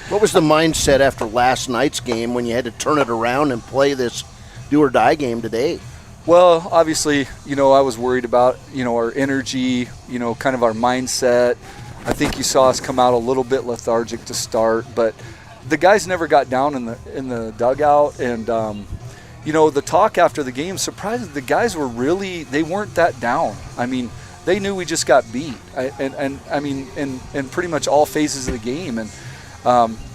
What was the mindset after last night's game when you had to turn it around and play this do-or-die game today? Well, obviously, you know, I was worried about, you know, our energy, you know, kind of our mindset. I think you saw us come out a little bit lethargic to start, but the guys never got down in the dugout, and you know, the talk after the game, surprised the guys they weren't that down. I mean, they knew we just got beat, and I mean, in pretty much all phases of the game, and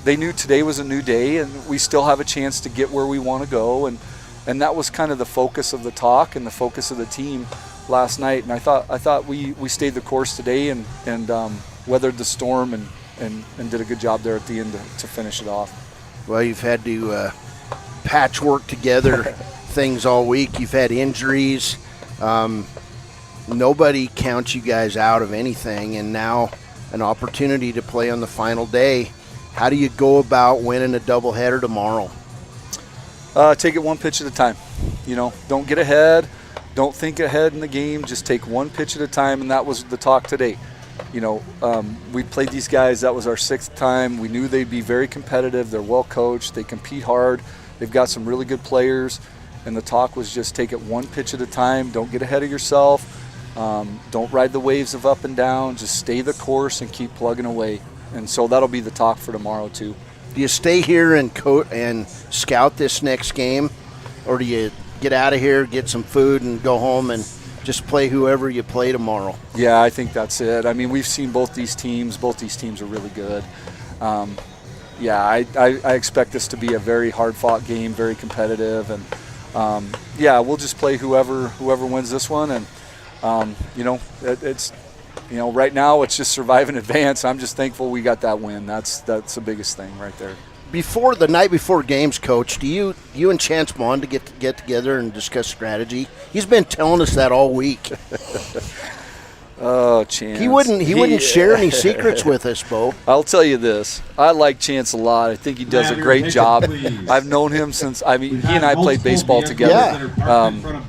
they knew today was a new day, and we still have a chance to get where we want to go, and that was kind of the focus of the talk and the focus of the team last night. And I thought we stayed the course today and weathered the storm and did a good job there at the end to finish it off. Well, you've had to patchwork together things all week. You've had injuries. Nobody counts you guys out of anything, and now an opportunity to play on the final day. How do you go about winning a doubleheader tomorrow? Take it one pitch at a time. You know, don't get ahead. Don't think ahead in the game. Just take one pitch at a time, and that was the talk today. You know, we played these guys. That was our 6th time. We knew they'd be very competitive. They're well coached. They compete hard. They've got some really good players, and the talk was just take it one pitch at a time. Don't get ahead of yourself. Don't ride the waves of up and down. Just stay the course and keep plugging away. And so that'll be the talk for tomorrow too. Do you stay here and scout this next game, or do you get out of here, get some food, and go home and just play whoever you play tomorrow? Yeah, I think that's it. I mean, we've seen both these teams. Both these teams are really good. Yeah, I expect this to be a very hard-fought game, very competitive, and yeah, we'll just play whoever wins this one. And you know, it's. You know, right now it's just survive and advance. I'm just thankful we got that win. That's the biggest thing right there. Before the night before games, Coach, do you and Chance Bond get together and discuss strategy? He's been telling us that all week. Oh, Chance. He wouldn't share any secrets with us, Bo. I'll tell you this. I like Chance a lot. I think he does a great job. I've known him since, he and I played baseball together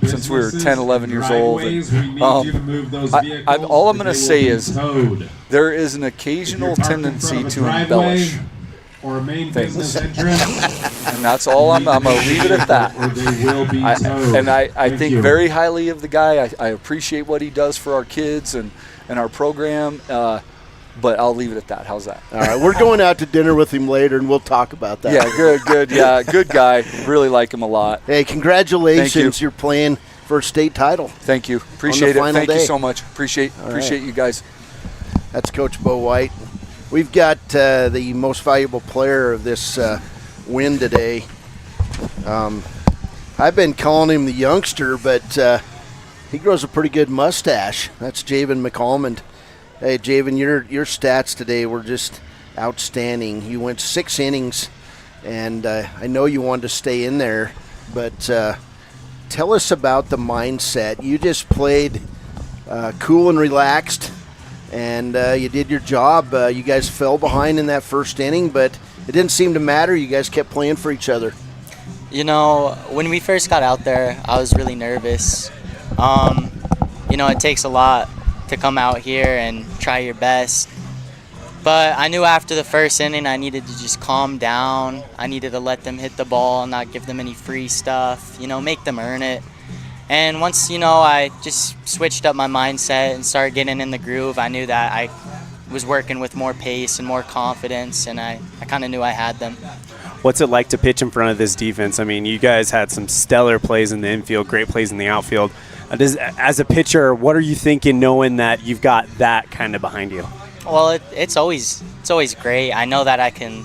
since we were 10, 11 years old. And, all I'm going to say is there is an occasional tendency to embellish things. And that's all. I'm going to leave it at that. I think very highly of the guy. I appreciate what he does for our kids and our program, but I'll leave it at that. How's that? All right, we're going out to dinner with him later, and we'll talk about that. Yeah, good. Yeah, good guy. Really like him a lot. Hey, congratulations. You're playing for a state title. Thank you. Appreciate it. Thank you so much. Appreciate you guys. That's Coach Bo White. We've got the most valuable player of this win today. I've been calling him the youngster, but he grows a pretty good mustache. That's Javen McAlmond. Hey, Javen, your stats today were just outstanding. You went 6 innings, and I know you wanted to stay in there, but tell us about the mindset. You just played cool and relaxed, and you did your job. You guys fell behind in that first inning, but it didn't seem to matter. You guys kept playing for each other. You know, when we first got out there, I was really nervous. You know, it takes a lot to come out here and try your best. But I knew after the first inning I needed to just calm down. I needed to let them hit the ball, not give them any free stuff, you know, make them earn it. And once, you know, I just switched up my mindset and started getting in the groove, I knew that I was working with more pace and more confidence, and I kind of knew I had them. What's it like to pitch in front of this defense? I mean, you guys had some stellar plays in the infield, great plays in the outfield. As a pitcher, what are you thinking knowing that you've got that kind of behind you? Well, it's always great. I know that I can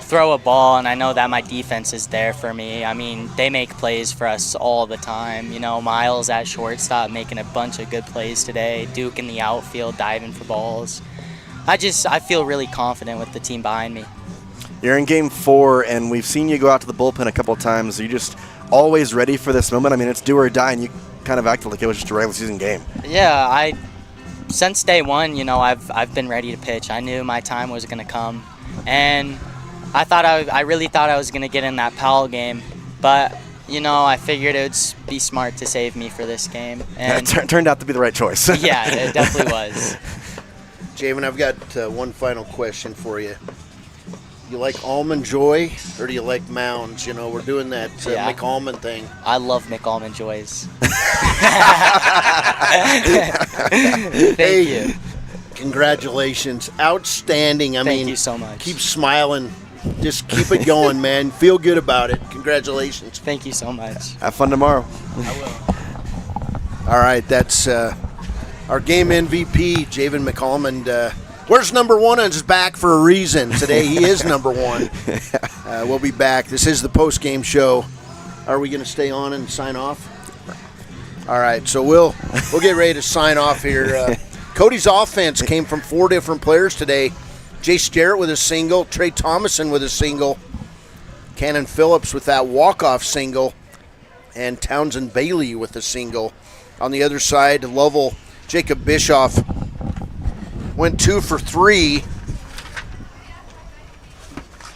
throw a ball, and I know that my defense is there for me. I mean, they make plays for us all the time. You know, Miles at shortstop making a bunch of good plays today. Duke in the outfield diving for balls. I feel really confident with the team behind me. You're in Game 4, and we've seen you go out to the bullpen a couple of times. Are you just always ready for this moment? I mean, it's do or die, and you kind of acted like it was just a regular season game. Yeah, since day one, you know, I've been ready to pitch. I knew my time was going to come, and I really thought I was going to get in that Powell game, but you know, I figured it would be smart to save me for this game. And it turned out to be the right choice. Yeah, it definitely was. Javen, I've got one final question for you. You like Almond Joy, or do you like Mounds? You know, we're doing that McAlmond thing. I love McAlmond Joys. Thank you. Congratulations. Outstanding. Thank you so much. Keep smiling. Just keep it going, man. Feel good about it. Congratulations. Thank you so much. Have fun tomorrow. I will. All right, that's our game MVP, Javen McAlmond. Where's number one? Is back for a reason. Today he is number one. We'll be back. This is the post-game show. Are we going to stay on and sign off? All right, so we'll get ready to sign off here. Cody's offense came from 4 different players today. Jace Jarrett with a single, Trey Thomason with a single, Cannon Phillips with that walk-off single, and Townsend Bailey with a single. On the other side, Lovell, Jacob Bischoff went 2 for 3.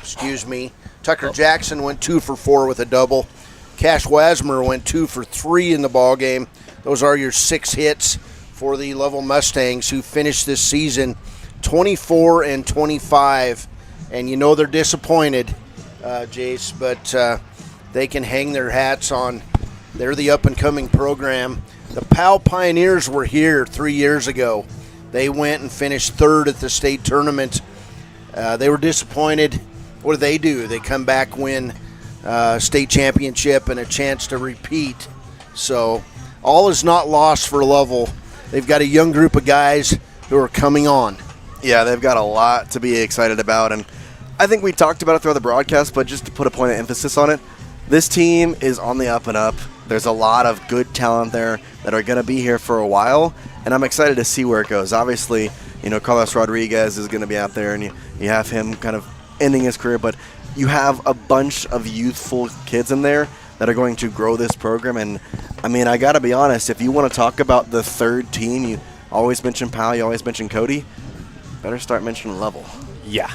Excuse me. Tucker Jackson went 2 for 4 with a double. Cash Wasmer went 2 for 3 in the ballgame. Those are your 6 hits for the Lovell Mustangs, who finished this season 24-25. And you know they're disappointed, Jace, but they can hang their hats on. They're the up-and-coming program. The Powell Pioneers were here 3 years ago. They went and finished 3rd at the state tournament. They were disappointed. What do? They come back, win state championship and a chance to repeat. So all is not lost for Lovell. They've got a young group of guys who are coming on. Yeah, they've got a lot to be excited about, and I think we talked about it throughout the broadcast, but just to put a point of emphasis on it, this team is on the up and up. There's a lot of good talent there that are going to be here for a while, and I'm excited to see where it goes. Obviously, you know, Carlos Rodriguez is going to be out there, and you have him kind of ending his career, but you have a bunch of youthful kids in there that are going to grow this program. And, I mean, I got to be honest, if you want to talk about the third team, you always mention Powell, you always mention Cody, better start mentioning Lovell. Yeah.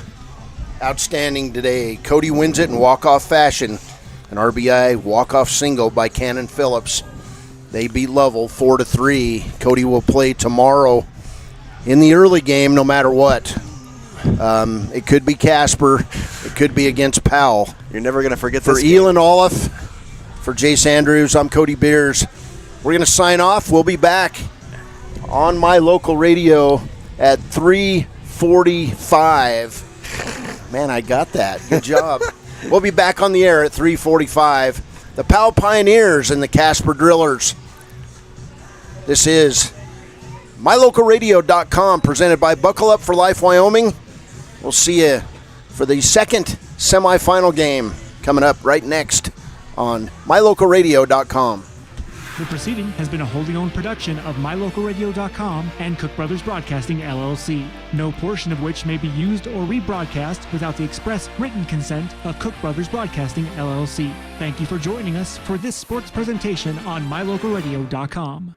Outstanding today. Cody wins it in walk-off fashion. An RBI walk-off single by Cannon Phillips. They beat Lovell 4-3. Cody will play tomorrow in the early game no matter what. It could be Casper. It could be against Powell. You're never going to forget this. For Elan Ollif, for Jace Andrews, I'm Cody Beers. We're going to sign off. We'll be back on my local radio at 3:45. Man, I got that. Good job. We'll be back on the air at 3:45. The Powell Pioneers and the Casper Drillers. This is MyLocalRadio.com, presented by Buckle Up for Life Wyoming. We'll see you for the second semifinal game coming up right next on MyLocalRadio.com. The proceeding has been a wholly owned production of MyLocalRadio.com and Cook Brothers Broadcasting, LLC, no portion of which may be used or rebroadcast without the express written consent of Cook Brothers Broadcasting, LLC. Thank you for joining us for this sports presentation on MyLocalRadio.com.